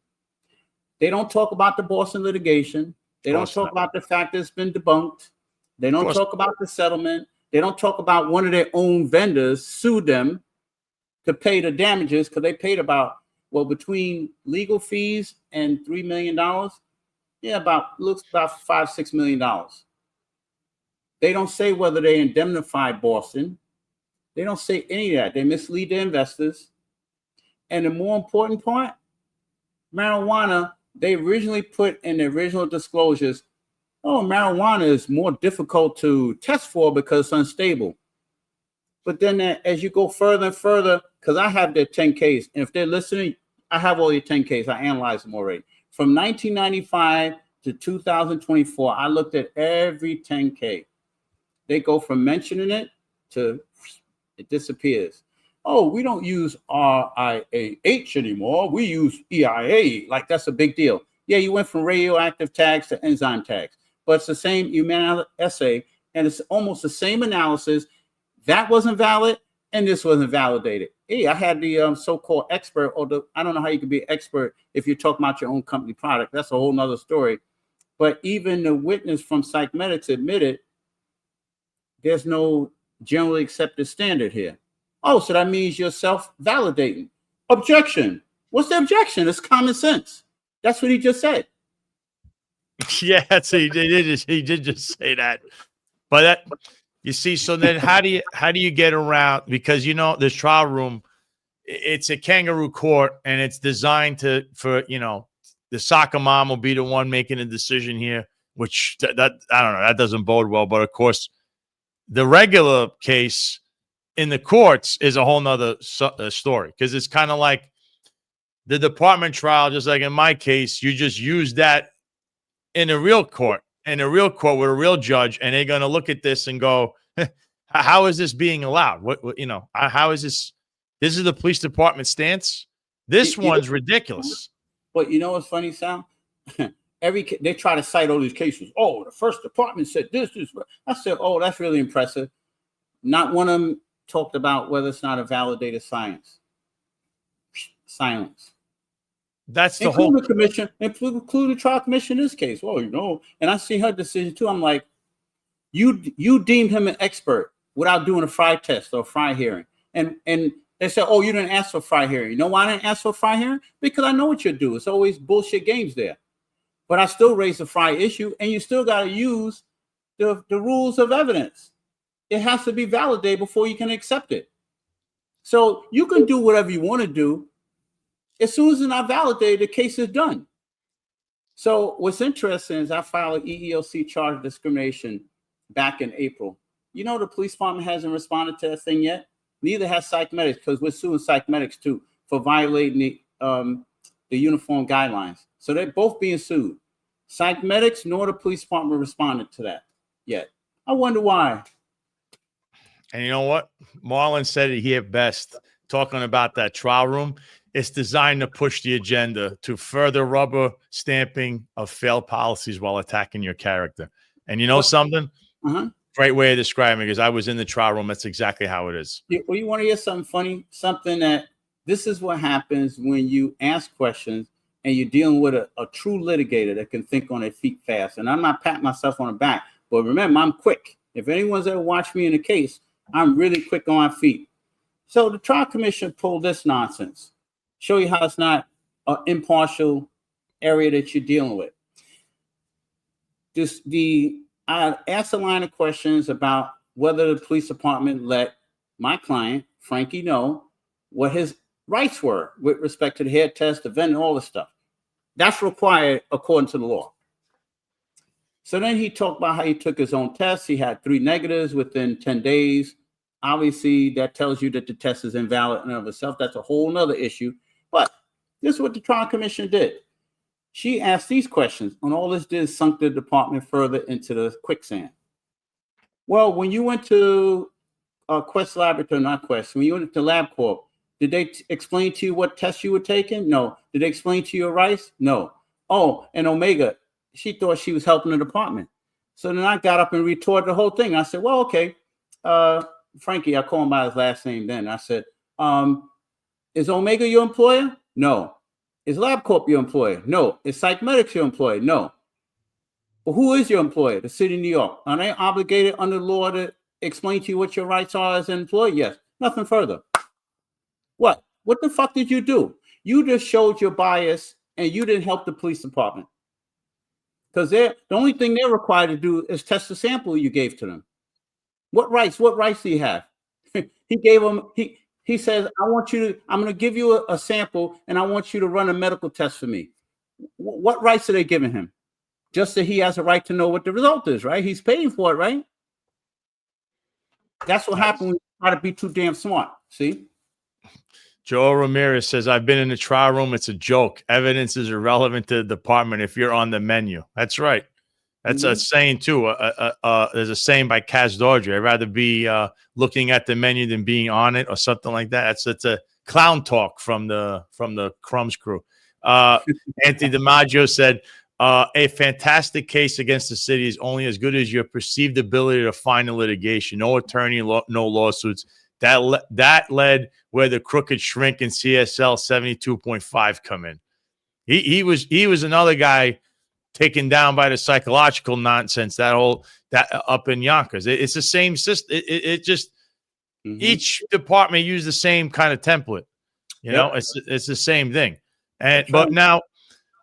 They don't talk about the Boston litigation. They don't talk about the fact that it's been debunked. They don't talk about the settlement. They don't talk about one of their own vendors sued them to pay the damages because they paid between legal fees and $3 million. Yeah, about $5-6 million. They don't say whether they indemnified Boston. They don't say any of that. They mislead the investors. And the more important part, marijuana, they originally put in the original disclosures, marijuana is more difficult to test for because it's unstable. But then as you go further and further, because I have their 10Ks, and if they're listening, I have all your 10Ks. I analyzed them already. From 1995 to 2024, I looked at every 10K. They go from mentioning it to it disappears. Oh, we don't use RIAH anymore. We use EIA. Like, that's a big deal. Yeah, you went from radioactive tags to enzyme tags, but it's the same human essay, and it's almost the same analysis. That wasn't valid, and this wasn't validated. Hey, I had the so-called expert, or I don't know how you can be an expert if you're talking about your own company product. That's a whole nother story. But even the witness from Psychmedics admitted there's no generally accepted standard here. Oh, so that means you're self-validating. Objection. What's the objection? It's common sense. That's what he just said. Yeah, so he did just say that. But that, you see, so then how do you get around? Because, you know, this trial room, it's a kangaroo court, and it's designed for you know, the soccer mom will be the one making a decision here, which that I don't know, that doesn't bode well. But of course, the regular case in the courts is a whole nother story, because it's kind of like the department trial. Just like in my case, you just use that in a real court with a real judge, and they're going to look at this and go, how is this being allowed? What you know, how is this? This is the police department stance. This one's ridiculous. But you know what's funny, Sal? They try to cite all these cases. Oh, the first department said this. I said, oh, that's really impressive. Not one of them talked about whether it's not a validated science. Silence. That's the include whole the commission, include the trial commission in this case. Well, you know, and I see her decision too. I'm like, you deemed him an expert without doing a Fry test or a Fry hearing, and they said, oh, you didn't ask for a Fry hearing. You know why I didn't ask for a Fry hearing? Because I know what you do. It's always bullshit games there. But I still raise the Fry issue, and you still got to use the rules of evidence. It has to be validated before you can accept it. So you can do whatever you want to do. As soon as it's not validated, the case is done. So what's interesting is I filed an EEOC charge of discrimination back in April. You know, the police department hasn't responded to that thing yet. Neither has Psychmedics, because we're suing Psychmedics too for violating the uniform guidelines. So they're both being sued. Psychmedics nor the police department responded to that yet. I wonder why. And you know what? Marlon said it here best, talking about that trial room. It's designed to push the agenda to further rubber stamping of failed policies while attacking your character. And you know something? Great way of describing it, because I was in the trial room. That's exactly how it is. Well, you want to hear something funny? Something that this is what happens when you ask questions and you're dealing with a true litigator that can think on their feet fast. And I'm not patting myself on the back, but remember, I'm quick. If anyone's ever watched me in a case, I'm really quick on my feet. So the trial commission pulled this nonsense. Show you how it's not an impartial area that you're dealing with. I asked a line of questions about whether the police department let my client, Frankie, know what his rights were with respect to the hair test, the vent, all this stuff. That's required according to the law. So then he talked about how he took his own tests. He had 3 negatives within 10 days. Obviously, that tells you that the test is invalid in and of itself. That's a whole nother issue. But this is what the trial commission did. She asked these questions, and all this did is sunk the department further into the quicksand. Well, when you went to Quest Laboratory, not Quest, when you went to LabCorp, did they explain to you what tests you were taking? No. Did they explain to you your rights? No. Oh, and Omega, she thought she was helping the department. So then I got up and retorted the whole thing. I said, well, okay, Frankie, I call him by his last name then. I said, is Omega your employer? No. Is LabCorp your employer? No. Is Psychmedics your employer? No. Well, who is your employer? The city of New York. Are they obligated under the law to explain to you what your rights are as an employee? Yes. Nothing further. What? What the fuck did you do? You just showed your bias, and you didn't help the police department. Because the only thing they're required to do is test the sample you gave to them. What rights? What rights do you have? He gave them, he says, I'm going to give you a sample, and I want you to run a medical test for me. What rights are they giving him? Just that he has a right to know what the result is, right? He's paying for it, right? That's what happens when you try to be too damn smart. See? Joe Ramirez says, I've been in the trial room. It's a joke. Evidence is irrelevant to the department if you're on the menu. That's right. That's a saying, too. There's a saying by Kaz Dodry. I'd rather be looking at the menu than being on it or something like that. It's a clown talk from the Crumbs crew. Anthony DiMaggio said, a fantastic case against the city is only as good as your perceived ability to find the litigation. No attorney, no lawsuits. That led where the crooked shrink in CSL 72.5 come in. He was another guy taken down by the psychological nonsense that up in Yonkers. It's the same system. It just each department used the same kind of template. You know, it's the same thing. But now,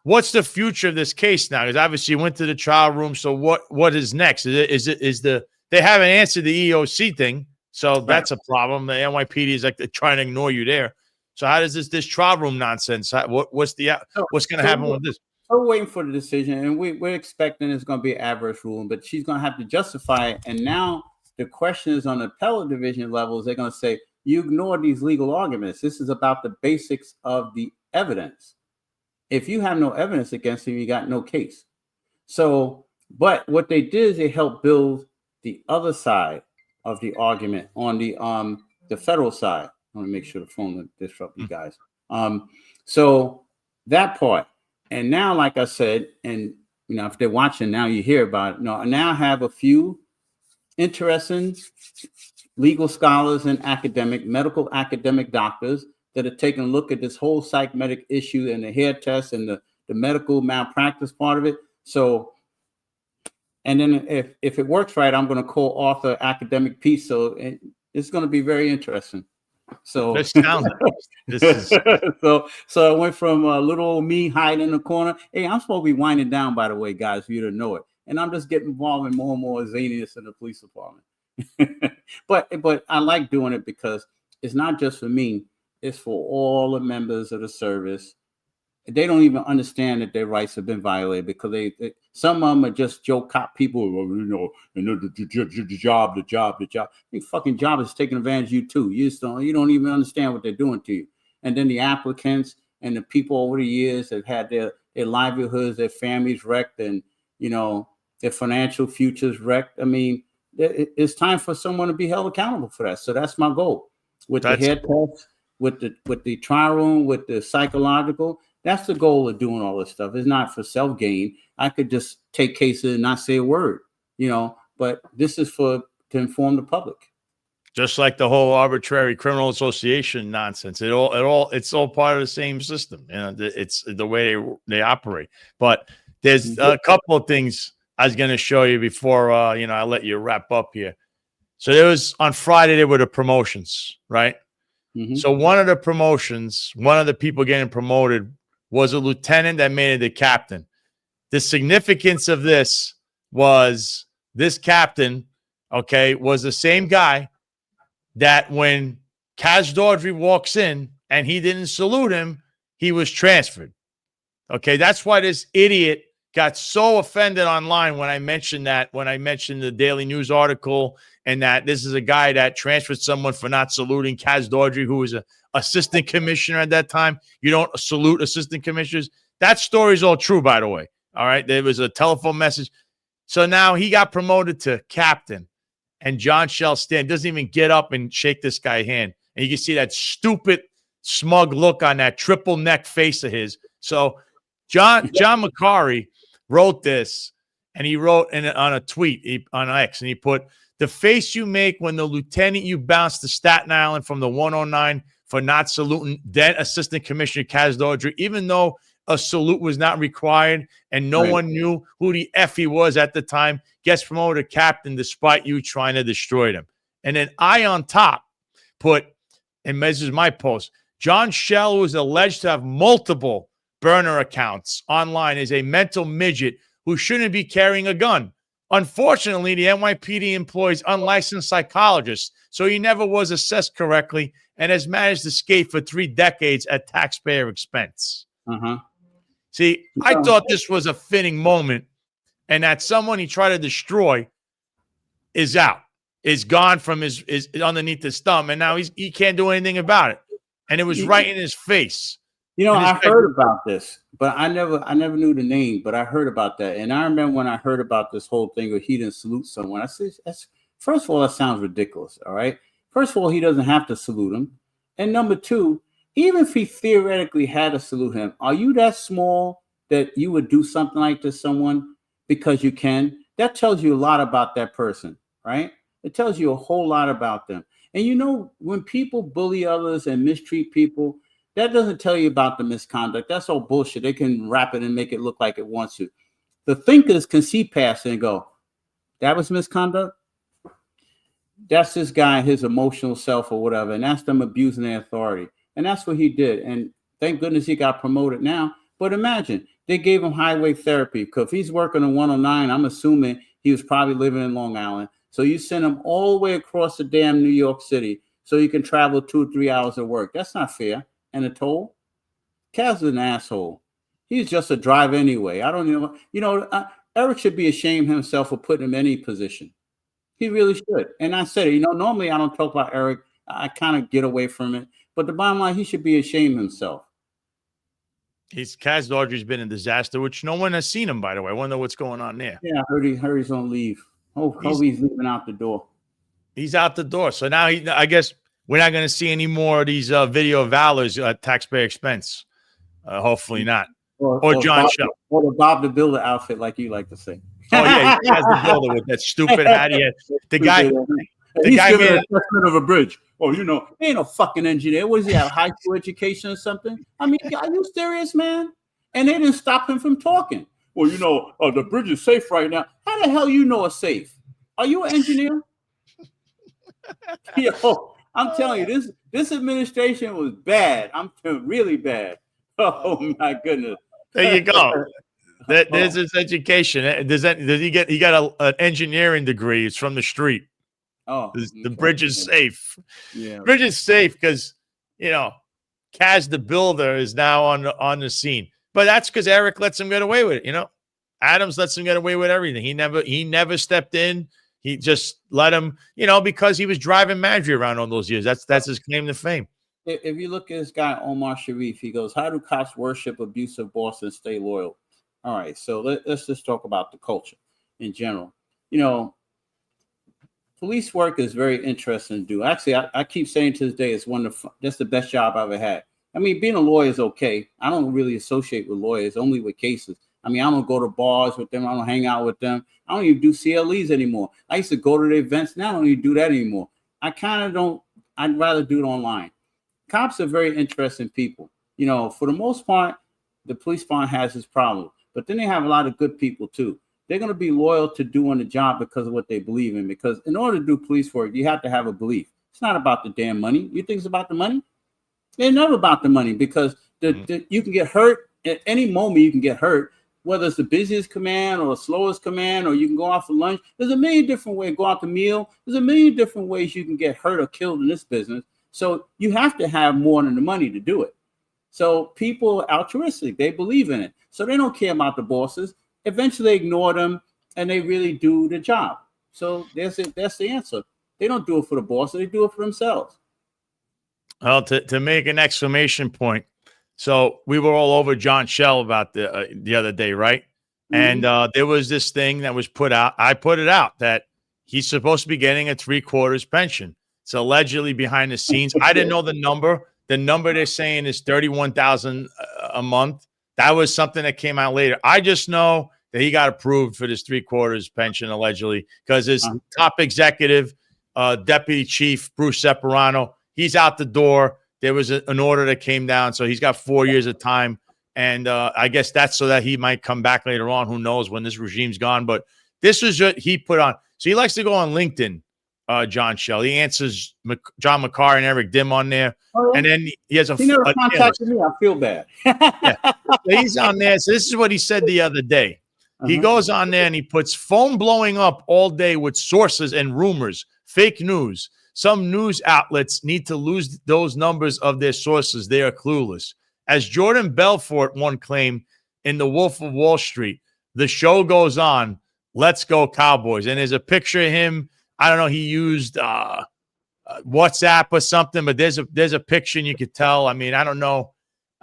what's the future of this case now? Because obviously you went to the trial room. So what is next? They haven't answered the EOC thing. So that's a problem. The NYPD is like they're trying to ignore you there. So how does this trial room nonsense? What's going to happen with this? We're waiting for the decision, and we're expecting it's going to be an adverse ruling, but she's going to have to justify it. And now the question is on the appellate division levels. They're going to say you ignore these legal arguments. This is about the basics of the evidence. If you have no evidence against him, you got no case. So, but what they did is they helped build the other side of the argument on the federal side. I want to make sure the phone doesn't disrupt you guys. So that part. And now, like I said, and you know, if they're watching now, you hear about it. No, I now have a few interesting legal scholars and medical academic doctors that are taking a look at this whole psychometric issue and the hair test and the medical malpractice part of it. So, and then if it works right, I'm going to co-author academic piece. So it's going to be very interesting. So this is so I went from little old me hiding in the corner. Hey, I'm supposed to be winding down, by the way, guys, for you to know it. And I'm just getting involved in more and more zaniness in the police department. but I like doing it because it's not just for me. It's for all the members of the service. They don't even understand that their rights have been violated because they some of them are just joke cop people. The job. The fucking job is taking advantage of you too. You don't even understand what they're doing to you. And then the applicants and the people over the years that had their livelihoods, their families wrecked, and their financial futures wrecked. I mean, it's time for someone to be held accountable for that. So that's my goal with the head test, with the trial room, with the psychological. That's the goal of doing all this stuff. It's not for self-gain. I could just take cases and not say a word, but this is to inform the public. Just like the whole arbitrary criminal association nonsense. It's all part of the same system. It's the way they operate. But there's a couple of things I was going to show you before, I let you wrap up here. So there was on Friday, there were the promotions, right? Mm-hmm. So one of the promotions, one of the people getting promoted was a lieutenant that made it a captain. The significance of this was this captain, was the same guy that when Kaz Dodry walks in and he didn't salute him, he was transferred. Okay, that's why this idiot got so offended online when I mentioned the Daily News article and that this is a guy that transferred someone for not saluting Kaz Dodry, who was an assistant commissioner at that time. You don't salute assistant commissioners. That story is all true, by the way. All right. There was a telephone message. So now he got promoted to captain, and John Shell Stan doesn't even get up and shake this guy's hand. And you can see that stupid, smug look on that triple neck face of his. So John McCarry wrote this, and he wrote on a tweet on X, and he put, "The face you make when the lieutenant you bounced to Staten Island from the 109 for not saluting then Assistant Commissioner Kaz Dodry, even though a salute was not required and no one knew who the F he was at the time, gets promoted to captain despite you trying to destroy them." And then I on top put, and this is my post, John Shell, who is alleged to have multiple burner accounts online, is a mental midget who shouldn't be carrying a gun. Unfortunately, the NYPD employs unlicensed psychologists, so he never was assessed correctly and has managed to skate for 3 decades at taxpayer expense. See, I thought this was a fitting moment, and that someone he tried to destroy is out, is gone from his underneath his thumb, and now he can't do anything about it. and it was right in his face. You know, And I this guy- heard about this, but I never knew the name, but I heard about that. And I remember when I heard about this whole thing where he didn't salute someone, I said, first of all, that sounds ridiculous. All right. First of all, he doesn't have to salute him. And number two, even if he theoretically had to salute him, are you that small that you would do something like this to someone because you can? That tells you a lot about that person, right? It tells you a whole lot about them. And you know, when people bully others and mistreat people, that doesn't tell you about the misconduct. That's all bullshit. They can wrap it and make it look like it wants to. The thinkers can see past it and go, that was misconduct? That's this guy, his emotional self or whatever. And that's them abusing their authority. And that's what he did. And thank goodness he got promoted now. But imagine, they gave him highway therapy. Because if he's working on 109, I'm assuming he was probably living in Long Island. So you send him all the way across the damn New York City so you can travel 2 or 3 hours of work. That's not fair. And a toll? Kaz is an asshole. He's just a driver anyway. I don't know. You know, Eric should be ashamed himself for putting him in any position. He really should. And I said it, you know, normally I don't talk about Eric. I kind of get away from it. But the bottom line, he should be ashamed himself. Kaz Daughtry's been a disaster, which no one has seen him, by the way. I wonder what's going on there. Yeah, I heard he's on leave. Hope he's leaving out the door. He's out the door. So now I guess we're not going to see any more of these video valors at taxpayer expense. Hopefully not. Or John Shell. Or the Bob the Builder outfit, like you like to say. Oh, yeah. He has the builder with that stupid hat he had. The guy made an assessment of a bridge. Oh, you know, he ain't no fucking engineer. What does he have? High school education or something? I mean, are you serious, man? And they didn't stop him from talking. Well, you know, the bridge is safe right now. How the hell you know it's safe? Are you an engineer? Yo, I'm telling you, this administration was bad. I'm really bad. Oh my goodness. There you go. There's his education. Does he got an engineering degree? It's from the street. Oh, the bridge is safe. Yeah, bridge is safe because you know Kaz the Builder is now on the scene. But that's because Eric lets him get away with it. You know, Adams lets him get away with everything. He never stepped in. He just let him, you know, because he was driving Madry around all those years. That's his claim to fame. If you look at this guy, Omar Sharif, he goes, how do cops worship abusive boss and stay loyal? All right, so let's just talk about the culture in general. You know, police work is very interesting to do. Actually, I keep saying to this day, it's that's the best job I've ever had. I mean, being a lawyer is okay. I don't really associate with lawyers, only with cases. I mean, I don't go to bars with them. I don't hang out with them. I don't even do CLEs anymore. I used to go to the events. Now I don't even do that anymore. I kind of don't. I'd rather do it online. Cops are very interesting people. You know, for the most part, the police department has this problem. But then they have a lot of good people, too. They're going to be loyal to doing the job because of what they believe in. Because in order to do police work, you have to have a belief. It's not about the damn money. You think it's about the money? It's never about the money because you can get hurt at any moment. You can get hurt, whether it's the busiest command or the slowest command, or you can go out for lunch. There's a million different ways. Go out to meal. There's a million different ways you can get hurt or killed in this business. So you have to have more than the money to do it. So people are altruistic. They believe in it. So they don't care about the bosses. Eventually they ignore them and they really do the job. So that's the answer. They don't do it for the boss. They do it for themselves. Well, to make an exclamation point. So we were all over John Shell about the other day, right? Mm-hmm. And there was this thing that was put out. I put it out that he's supposed to be getting a 3/4 pension. It's allegedly behind the scenes. I didn't know the number. The number they're saying is $31,000 a month. That was something that came out later. I just know that he got approved for this 3/4 pension allegedly because his top executive, deputy chief Bruce Separano, he's out the door. There was an order that came down, so he's got 4 years of time. And I guess that's so that he might come back later on. Who knows when this regime's gone? But this was what he put on. So he likes to go on LinkedIn. John Shell. He answers John McCarr and Eric Dim on there. Oh, yeah. And then he has he never contacted me. I feel bad. Yeah. He's on there. So this is what he said the other day. He goes on there and he puts phone blowing up all day with sources and rumors, fake news. Some news outlets need to lose those numbers of their sources. They are clueless. As Jordan Belfort one claimed in The Wolf of Wall Street, the show goes on. Let's go Cowboys. And there's a picture of him. I don't know. He used WhatsApp or something, but there's a picture and you could tell. I mean, I don't know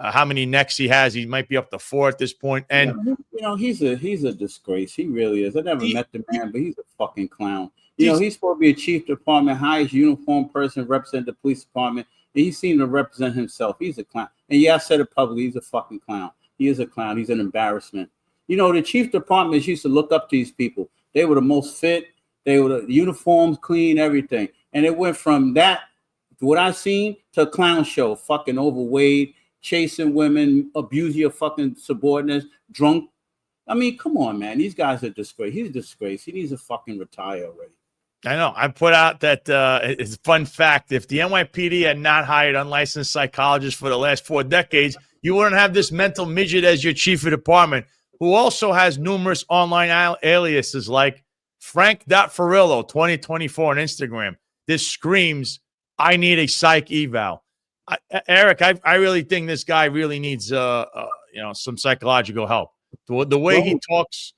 how many necks he has. He might be up to 4 at this point. And he's a disgrace. He really is. I never met the man, but he's a fucking clown. He's supposed to be a chief department, highest uniformed person, represent the police department. And he seemed to represent himself. He's a clown. And yeah, I said it publicly. He's a fucking clown. He is a clown. He's an embarrassment. The chief departments used to look up to these people. They were the most fit. They were the uniforms clean, everything. And it went from that, what I seen, to a clown show. Fucking overweight, chasing women, abusing your fucking subordinates, drunk. I mean, come on, man. These guys are disgrace. He's a disgrace. He needs to fucking retire already. I know. I put out that it's a fun fact. If the NYPD had not hired unlicensed psychologists for the last 4 decades, you wouldn't have this mental midget as your chief of department, who also has numerous online aliases like Frank.Farillo 2024 on Instagram. This screams, I need a psych eval. Eric, I really think this guy really needs some psychological help. The way he talks,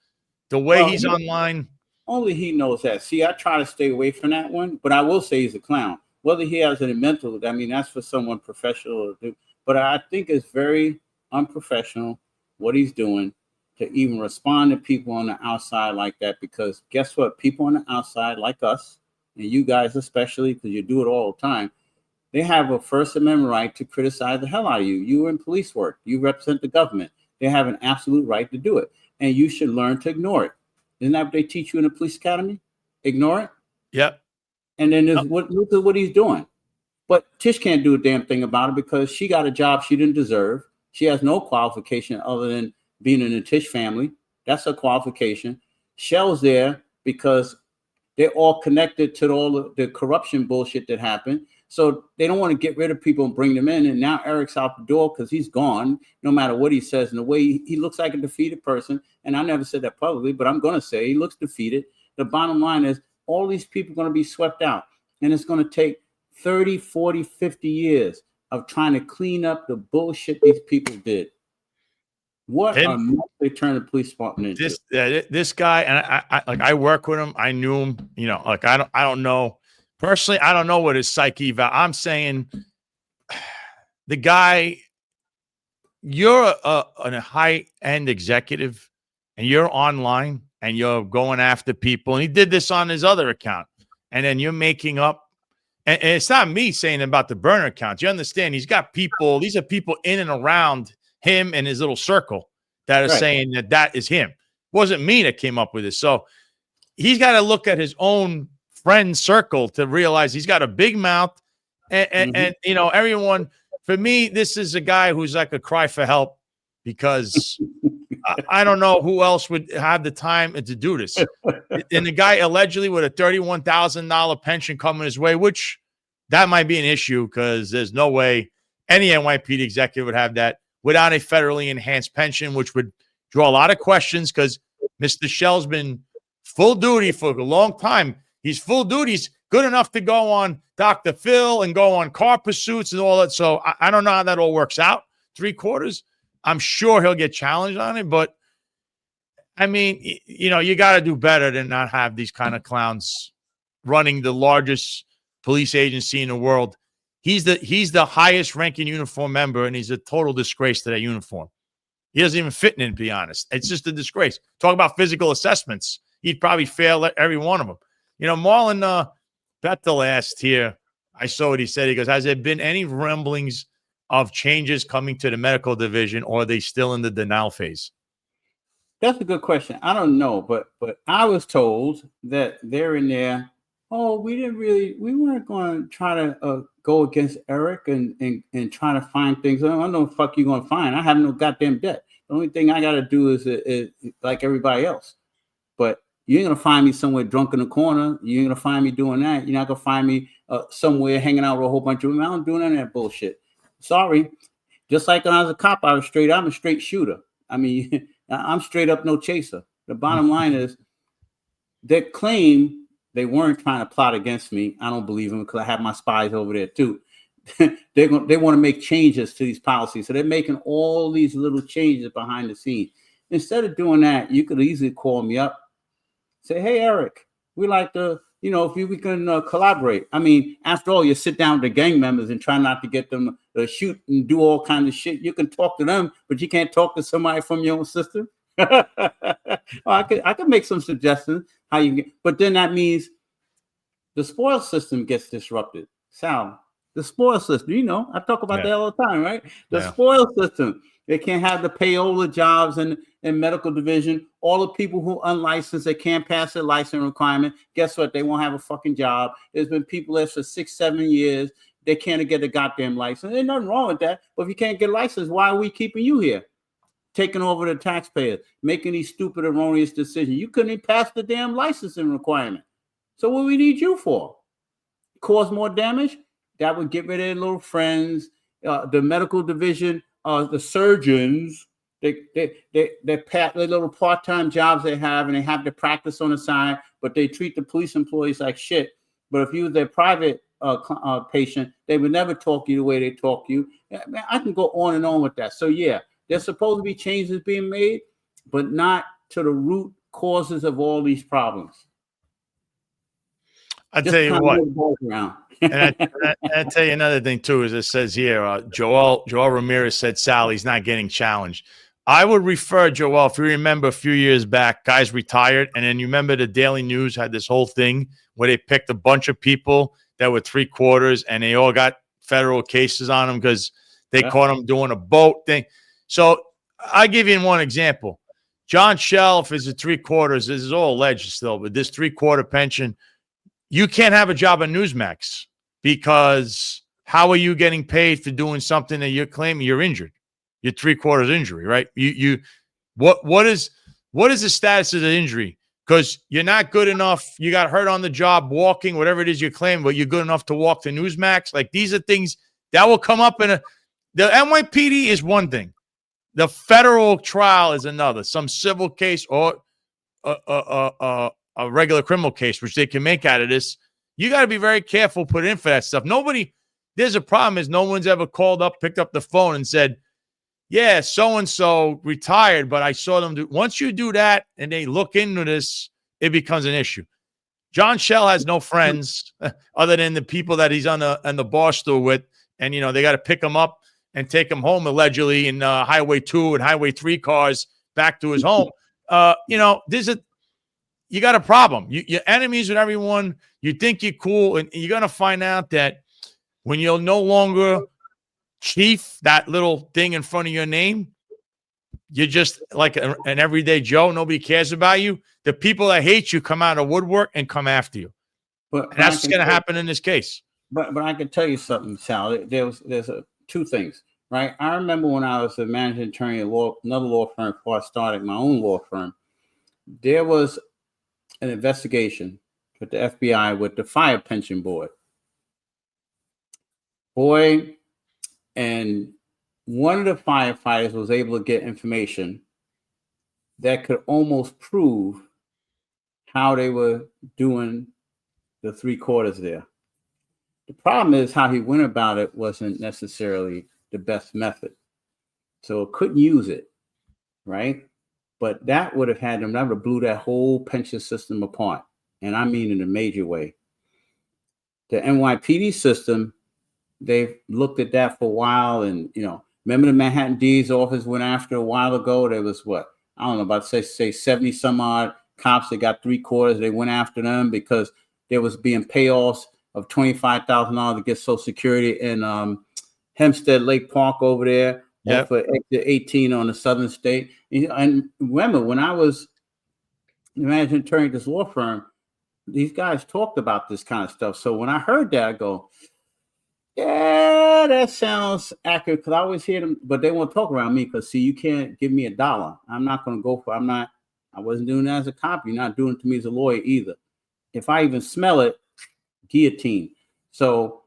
the way he's online. Only he knows that. See, I try to stay away from that one, but I will say he's a clown. Whether he has any mental, I mean, that's for someone professional to do. But I think it's very unprofessional what he's doing to even respond to people on the outside like that. Because guess what? People on the outside like us, and you guys especially, because you do it all the time, they have a First Amendment right to criticize the hell out of you. You are in police work. You represent the government. They have an absolute right to do it. And you should learn to ignore it. Isn't that what they teach you in the police academy? Ignore it? Yep. And then look at what he's doing. But Tish can't do a damn thing about it because she got a job she didn't deserve. She has no qualification other than being in the Tish family. That's her qualification. Shell's there because they're all connected to all the corruption bullshit that happened. So they don't want to get rid of people and bring them in. And now Eric's out the door because he's gone, no matter what he says. And the way he looks like a defeated person. And I never said that publicly, but I'm going to say he looks defeated. The bottom line is all these people are going to be swept out. And it's going to take 30, 40, 50 years of trying to clean up the bullshit these people did. What a mess they turned the police department into. This guy, and I work with him. I knew him. I don't know. Personally, I don't know what his psyche eval. I'm saying the guy, you're a high-end executive and you're online and you're going after people. And he did this on his other account. And then you're making up. And it's not me saying about the burner accounts. You understand? He's got people. These are people in and around him and his little circle that are saying that is him. It wasn't me that came up with this. So he's got to look at his own friend circle to realize he's got a big mouth and everyone. For me, this is a guy who's like a cry for help because I don't know who else would have the time to do this. And the guy allegedly with a $31,000 pension coming his way, which that might be an issue because there's no way any NYPD executive would have that without a federally enhanced pension, which would draw a lot of questions because Mr. Shell's been full duty for a long time. He's full duty. He's good enough to go on Dr. Phil and go on Car Pursuits and all that. So I don't know how that all works out. 3/4. I'm sure he'll get challenged on it. But, I mean, you got to do better than not have these kind of clowns running the largest police agency in the world. He's the highest ranking uniform member, and he's a total disgrace to that uniform. He doesn't even fit in it, to be honest. It's just a disgrace. Talk about physical assessments. He'd probably fail at every one of them. Marlon Bethel asked here, I saw what he said. He goes, has there been any rumblings of changes coming to the medical division, or are they still in the denial phase? That's a good question. I don't know, but I was told that they're in there. Oh, we weren't going to try to go against Eric and try to find things. I don't know what the fuck you're going to find. I have no goddamn debt. The only thing I got to do is like everybody else. But you ain't going to find me somewhere drunk in the corner. You ain't going to find me doing that. You're not going to find me somewhere hanging out with a whole bunch of women. I don't do none of that bullshit. Sorry. Just like when I was a cop, I'm a straight shooter. I mean, I'm straight up no chaser. The bottom line is they claim they weren't trying to plot against me. I don't believe them because I have my spies over there too. They want to make changes to these policies. So they're making all these little changes behind the scenes. Instead of doing that, you could easily call me up, say, hey, Eric, we like to if we can collaborate. I mean, after all, you sit down with the gang members and try not to get them to shoot and do all kinds of shit. You can talk to them, but you can't talk to somebody from your own system. I could make some suggestions how you get, but then that means the spoil system gets disrupted. Sal, the spoil system, I talk about that all the time, right? The spoil system. They can't have the payola jobs and medical division. All the people who unlicensed, they can't pass their license requirement. Guess what? They won't have a fucking job. There's been people there for 6-7 years. They can't get a goddamn license. There's nothing wrong with that. But if you can't get a license, why are we keeping you here? Taking over the taxpayers, making these stupid, erroneous decisions. You couldn't even pass the damn licensing requirement. So what we need you for? Cause more damage? That would get rid of their little friends. The medical division, the surgeons, they pat the little part-time jobs they have, and they have to practice on the side, but they treat the police employees like shit. But if you were their private patient, they would never talk to you the way they talk to you. I can go on and on with that. So yeah, there's supposed to be changes being made, but not to the root causes of all these problems. I'll tell you what. And I tell you another thing too, is it says here, Joel Ramirez said Sally's not getting challenged. I would refer, Joel, if you remember a few years back, guys retired, and then you remember the Daily News had this whole thing where they picked a bunch of people that were 3/4, and they all got federal cases on them because they caught them doing a boat thing. So I give you one example. John Shelf is a 3/4. This is all alleged still, but this 3/4 pension, you can't have a job at Newsmax because how are you getting paid for doing something that you're claiming you're injured? You're 3/4 injury, right? What is the status of the injury? Because you're not good enough. You got hurt on the job walking, whatever it is you're claiming, but you're good enough to walk to Newsmax. Like, these are things that will come up in the NYPD is one thing. The federal trial is another. Some civil case or a regular criminal case, which they can make out of this. You got to be very careful putting in for that stuff. There's a problem is no one's ever called up, picked up the phone and said, yeah, so-and-so retired, but I saw them do. Once you do that and they look into this, it becomes an issue. John Shell has no friends other than the people that he's on the bar stool with. And, they got to pick him up and take him home allegedly in Highway 2 and Highway 3 cars back to his home. You got a problem. You're enemies with everyone. You think you're cool, and you're going to find out that when you're no longer chief, that little thing in front of your name, you're just like an everyday Joe. Nobody cares about you. The people that hate you come out of woodwork and come after you. And that's what's going to happen in this case. But I can tell you something, Sal. There's two things, right? I remember when I was a managing attorney at another law firm before I started my own law firm, there was an investigation with the FBI with the fire pension board. Boy, and one of the firefighters was able to get information that could almost prove how they were doing the 3/4 there. The problem is how he went about it wasn't necessarily the best method. So couldn't use it, right? But that would have had them, that would have blew that whole pension system apart. And I mean in a major way. The NYPD system, they've looked at that for a while. And, remember the Manhattan D's office went after a while ago? There was about say 70 some odd cops that got 3/4. They went after them because there was being payoffs of $25,000 to get Social Security in Hempstead Lake Park over there. For exit 18 on the Southern State. And remember, when I was the managing attorney at this law firm, these guys talked about this kind of stuff. So when I heard that, I go, yeah, that sounds accurate, because I always hear them, but they won't talk around me because, see, you can't give me $1. I'm not going to go for I wasn't doing that as a cop. You're not doing it to me as a lawyer either. If I even smell it, guillotine. So,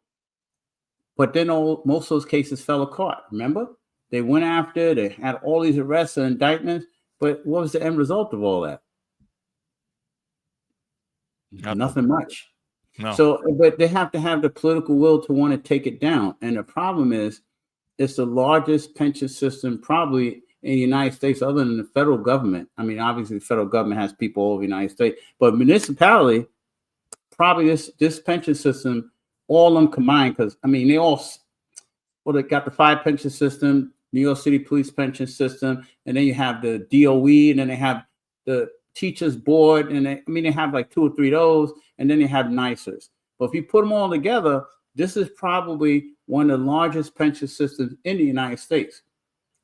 but then most of those cases fell apart, remember? They went after, they had all these arrests and indictments, but what was the end result of all that? Nothing much. No. So, but they have to have the political will to want to take it down. And the problem is, it's the largest pension system probably in the United States, other than the federal government. I mean, obviously the federal government has people all over the United States, but municipality, probably this pension system, all of them combined, because I mean, they got the fire pension system, New York City Police pension system, and then you have the DOE, and then they have the teachers board, and they have like 2 or 3 of those, and then they have NYCers. But if you put them all together, this is probably one of the largest pension systems in the United States.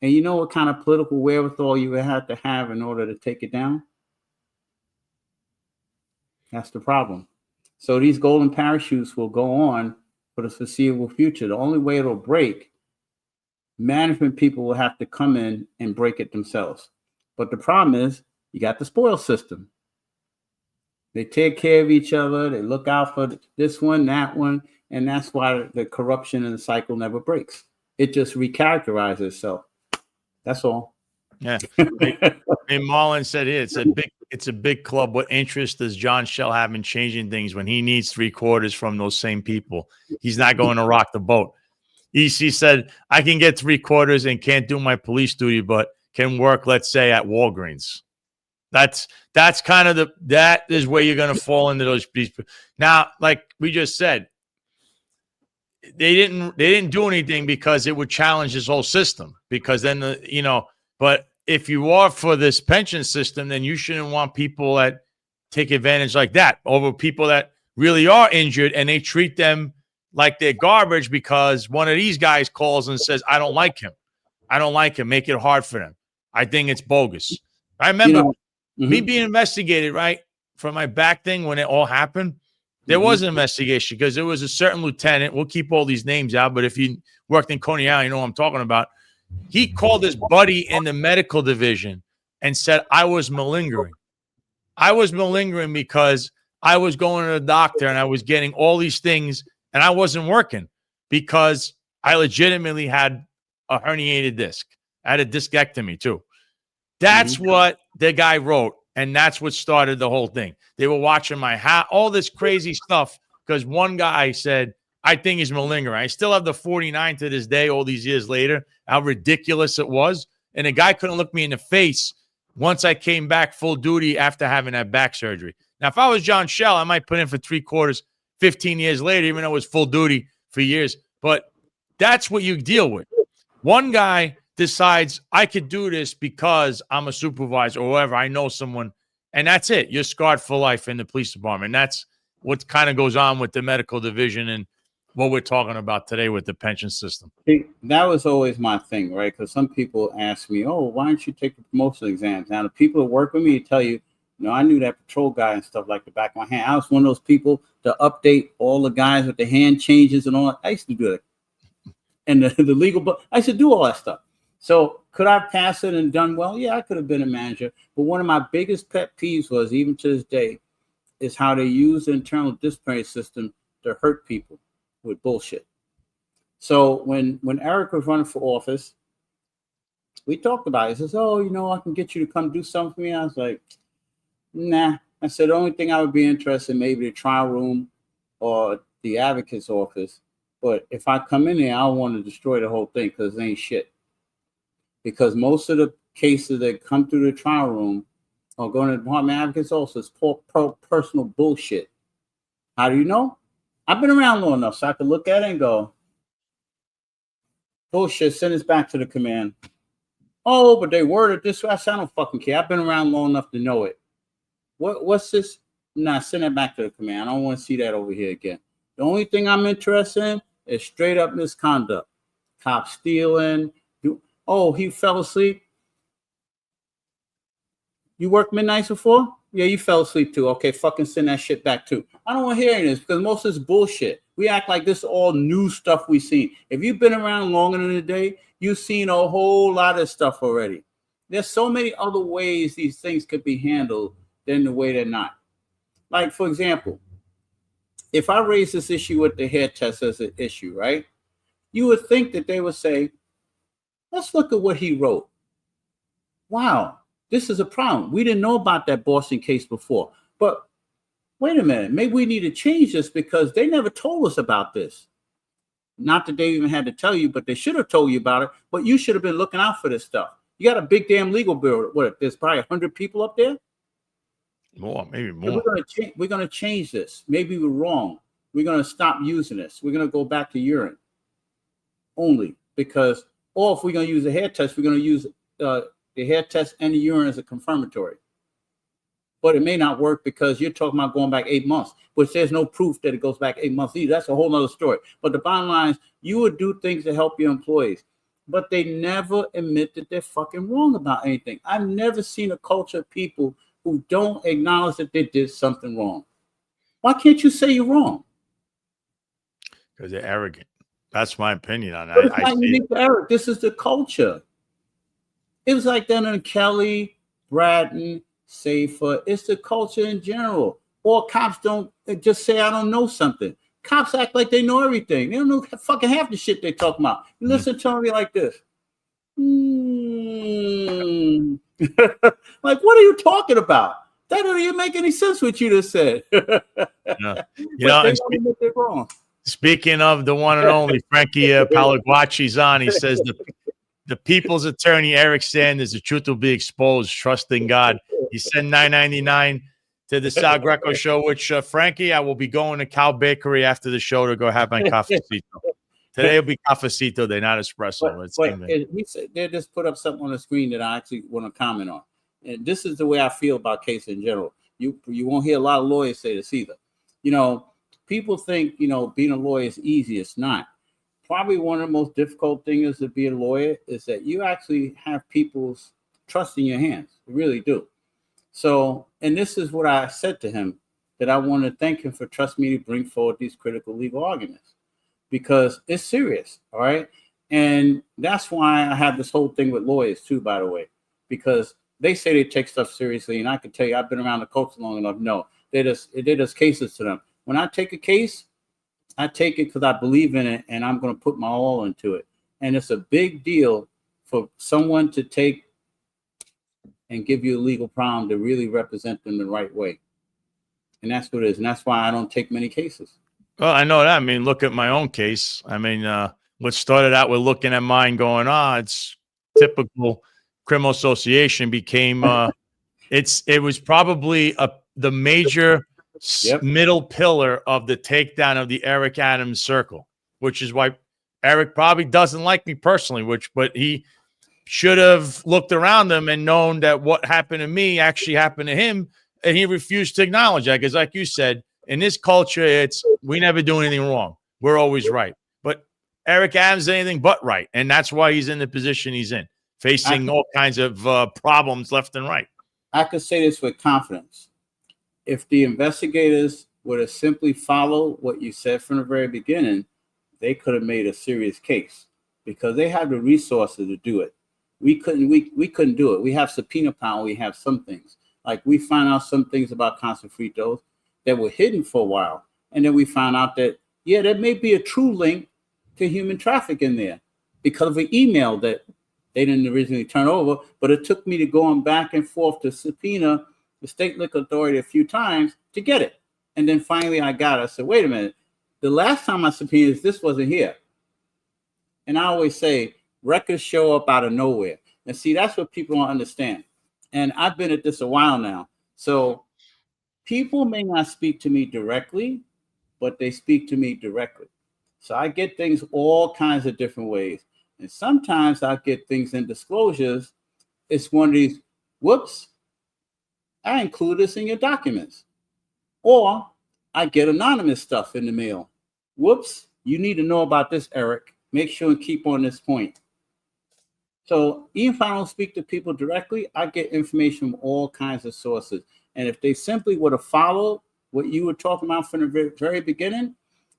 And you know what kind of political wherewithal you would have to have in order to take it down? That's the problem. So these golden parachutes will go on for the foreseeable future. The only way it'll break, management people will have to come in and break it themselves. But the problem is, you got the spoil system. They take care of each other. They look out for this one, that one. And that's why the corruption in the cycle never breaks. It just recharacterizes itself. That's all. Yeah. And Marlon said it's a big club. What interest does John Shell have in changing things when he needs 3/4 from those same people? He's not going to rock the boat. EC said, I can get 3/4 and can't do my police duty, but can work, let's say, at Walgreens. That's kind of that is where you're going to fall into those people. Now, like we just said, they didn't do anything because it would challenge this whole system, because then but if you are for this pension system, then you shouldn't want people that take advantage like that over people that really are injured, and they treat them like they're garbage because one of these guys calls and says, I don't like him. Make it hard for them. I think it's bogus. I remember me being investigated, right, for my back thing when it all happened. There was an investigation because there was a certain lieutenant. We'll keep all these names out, but if you worked in Coney Island, you know what I'm talking about. He called his buddy in the medical division and said, I was malingering. I was malingering because I was going to the doctor and I was getting all these things and I wasn't working because I legitimately had a herniated disc. I had a discectomy too. That's what the guy wrote. And that's what started the whole thing. They were watching my hat, all this crazy stuff, because one guy said, I think he's malingering. I still have the 49 to this day, all these years later, how ridiculous it was. And the guy couldn't look me in the face once I came back full duty after having that back surgery. Now, if I was John Shell, I might put in for 3/4, 15 years later, even though it was full duty for years. But that's what you deal with. One guy decides I could do this because I'm a supervisor or whatever. I know someone, and that's it. You're scarred for life in the police department. That's what kind of goes on with the medical division and what we're talking about today with the pension system. That was always my thing, right? Because some people ask me, oh, why don't you take the promotional exams? Now, the people that work with me tell you, I knew that patrol guy and stuff like the back of my hand. I was one of those people to update all the guys with the hand changes and all that. I used to do that. And the legal book, I used to do all that stuff. So could I pass it and done well? Yeah, I could have been a manager. But one of my biggest pet peeves was, even to this day, is how they use the internal disciplinary system to hurt people with bullshit. So when Eric was running for office, we talked about it. He says, oh, I can get you to come do something for me. I was like, nah. I said, the only thing I would be interested in, maybe the trial room or the advocate's office. But if I come in there, I want to destroy the whole thing because it ain't shit. Because most of the cases that come through the trial room or going to the Department of Advocates also is personal bullshit. How do you know? I've been around long enough so I can look at it and go, bullshit, send this back to the command. Oh, but they worded this way. I said, I don't fucking care. I've been around long enough to know it. What's this? Nah, send it back to the command. I don't want to see that over here again. The only thing I'm interested in is straight up misconduct. Cop stealing. Oh, he fell asleep. You worked midnights before? Yeah, you fell asleep too. Okay, fucking send that shit back too. I don't want to hear any of this because most of this bullshit. We act like this is all new stuff we've seen. If you've been around longer than a day, you've seen a whole lot of stuff already. There's so many other ways these things could be handled than the way they're not. Like, for example, if I raise this issue with the hair test as an issue, right? You would think that they would say, let's look at what he wrote. Wow, this is a problem. We didn't know about that Boston case before. But wait a minute, maybe we need to change this because they never told us about this. Not that they even had to tell you, but they should have told you about it. But you should have been looking out for this stuff. You got a big damn legal bureau. What, there's probably 100 people up there? More, maybe And more. we're gonna change this. Maybe we're wrong. We're gonna stop using this. We're gonna go back to urine only because, or if we're gonna use a hair test, we're gonna use the hair test and the urine as a confirmatory. But it may not work because you're talking about going back 8 months, which there's no proof that it goes back 8 months either. That's a whole nother story. But the bottom line is you would do things to help your employees, but they never admit that they're fucking wrong about anything. I've never seen a culture of people who don't acknowledge that they did something wrong. Why can't you say you're wrong? Because they're arrogant. That's my opinion on But it's that. not unique to Eric. This is the culture. It was like that in Kelly, Bratton, Safer. It's the culture in general. Or cops don't just say, I don't know something. Cops act like they know everything. They don't know fucking half the shit they talking about. You listen to me like this. Like, what are you talking about? That don't even make any sense what you just said. No. You know, and they're wrong. speaking of the one and only Frankie Palaguacci's on, he says the people's attorney, Eric Sanders, the truth will be exposed, trust in God. He sent $9.99 to the Sal Greco Show, which, Frankie, I will be going to Cal Bakery after the show to go have my cafecito. Today will be cafecito day, not espresso. He said they just put up something on the screen that I actually want to comment on. And this is the way I feel about case in general. You won't hear a lot of lawyers say this either. You know, people think, you know, being a lawyer is easy. It's not. Probably one of the most difficult things to be a lawyer is that you actually have people's trust in your hands. You really do. So, and this is what I said to him, that I want to thank him for trusting me to bring forward these critical legal arguments because it's serious. All right. And that's why I have this whole thing with lawyers too, by the way, because they say they take stuff seriously. And I can tell you, I've been around the culture long enough. No, they just cases to them. When I take a case, I take it because I believe in it and I'm going to put my all into it. And it's a big deal for someone to take and give you a legal problem to really represent them the right way. And that's what it is. And that's why I don't take many cases. Well, I know that. I mean, look at my own case. I mean, what started out with looking at mine going, it's typical criminal association became, it was probably the major middle pillar of the takedown of the Eric Adams circle, which is why Eric probably doesn't like me personally, but he should have looked around him and known that what happened to me actually happened to him. And he refused to acknowledge that because, like you said, in this culture, we never do anything wrong. We're always right. But Eric Adams is anything but right. And that's why he's in the position he's in, facing all kinds of problems left and right. I could say this with confidence. If the investigators would have simply followed what you said from the very beginning, they could have made a serious case because they have the resources to do it. We couldn't do it. We have subpoena power. We have some things. Like we found out some things about concentritos that were hidden for a while. And then we found out that, there may be a true link to human trafficking there because of an email that they didn't originally turn over. But it took me to going back and forth to subpoena the state liquor authority a few times to get it. And then finally I got it. I said, wait a minute. The last time I subpoenaed this wasn't here. And I always say, records show up out of nowhere. And see, that's what people don't understand. And I've been at this a while now. So people may not speak to me directly, but they speak to me directly. So I get things all kinds of different ways. And sometimes I get things in disclosures. It's one of these, whoops, I include this in your documents. Or I get anonymous stuff in the mail. Whoops, you need to know about this, Eric. Make sure and keep on this point. So even if I don't speak to people directly, I get information from all kinds of sources. And if they simply would have followed what you were talking about from the very beginning,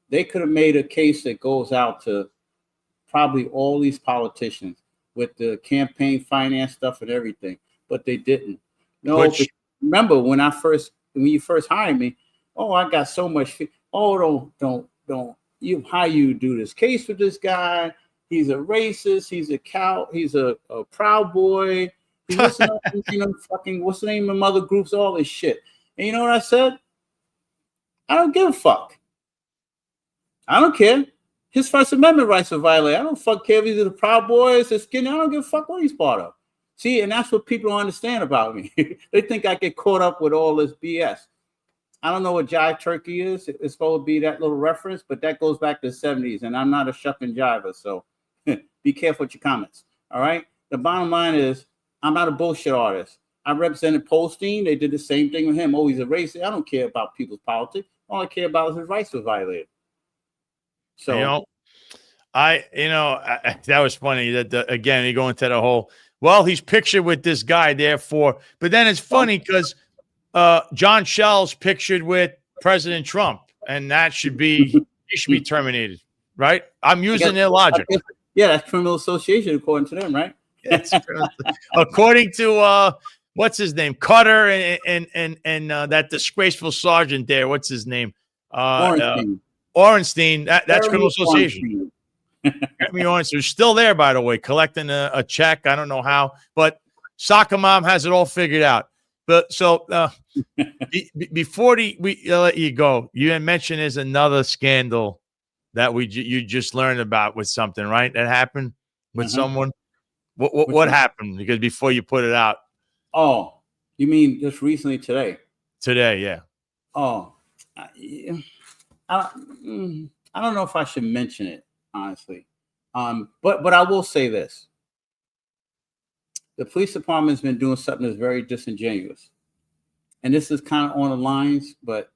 they could have made a case that goes out to probably all these politicians with the campaign finance stuff and everything, but they didn't. No, remember when you first hired me, I got so much. Don't how you do this case with this guy. He's a racist. He's a cow. He's a Proud Boy. He's listening to fucking what's the name of mother groups, all this shit. And you know what I said? I don't give a fuck. I don't care. His First Amendment rights are violated. I don't care if he's the Proud Boys, the skinny. I don't give a fuck what he's part of. See, and that's what people don't understand about me. They think I get caught up with all this BS. I don't know what jive turkey is. It's supposed to be that little reference, but that goes back to the 70s, and I'm not a shuck and jiver, so be careful with your comments, all right? The bottom line is I'm not a bullshit artist. I represented Polstein. They did the same thing with him. Oh, he's a racist. I don't care about people's politics. All I care about is his rights were violated. So, that was funny that again, you go into the whole, well, he's pictured with this guy, therefore, but then it's funny because John Shell's pictured with President Trump, and that should be, he should be terminated, right? I'm using their logic. Yeah, that's criminal association according to them, right? According to what's his name, Cutter, and that disgraceful sergeant there, what's his name, Orenstein. That's criminal association. Jeremy Orenstein, who's still there, by the way, collecting a check. I don't know how, but Soccer Mom has it all figured out. But so before we let you go, you had mentioned there's another scandal that you just learned about with something, right? That happened with someone. What happened? Because before you put it out. Oh, you mean just recently today? Today, yeah. Oh, I don't know if I should mention it, honestly. But I will say this. The police department's been doing something that's very disingenuous. And this is kind of on the lines, but,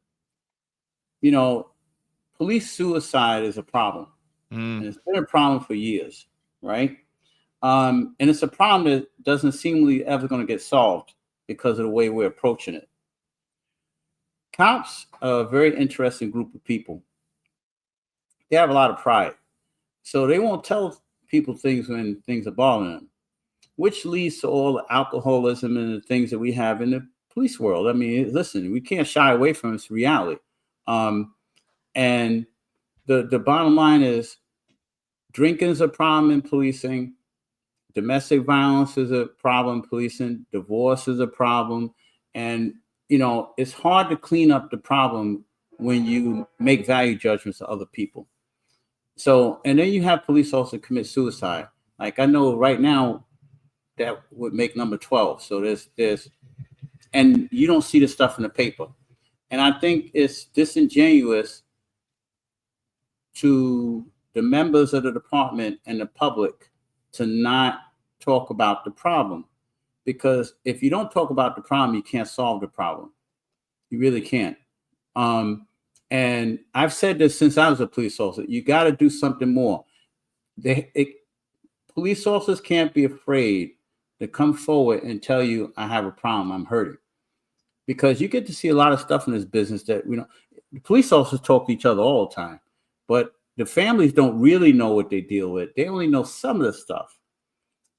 police suicide is a problem. And it's been a problem for years, right? And it's a problem that doesn't seemingly ever going to get solved because of the way we're approaching it. Cops are a very interesting group of people. They have a lot of pride. So they won't tell people things when things are bothering them, which leads to all the alcoholism and the things that we have in the police world. I mean, listen, we can't shy away from this reality. And the bottom line is drinking is a problem in policing. Domestic violence is a problem in policing. Divorce is a problem. And, it's hard to clean up the problem when you make value judgments of other people. So, and then you have police officers commit suicide. Like I know right now that would make number 12. So there's, and you don't see the stuff in the paper. And I think it's disingenuous to the members of the department and the public to not talk about the problem. Because if you don't talk about the problem, you can't solve the problem. You really can't. And I've said this since I was a police officer. You got to do something more. Police officers can't be afraid to come forward and tell you, I have a problem, I'm hurting. Because you get to see a lot of stuff in this business that, the police officers talk to each other all the time, but the families don't really know what they deal with. They only know some of the stuff.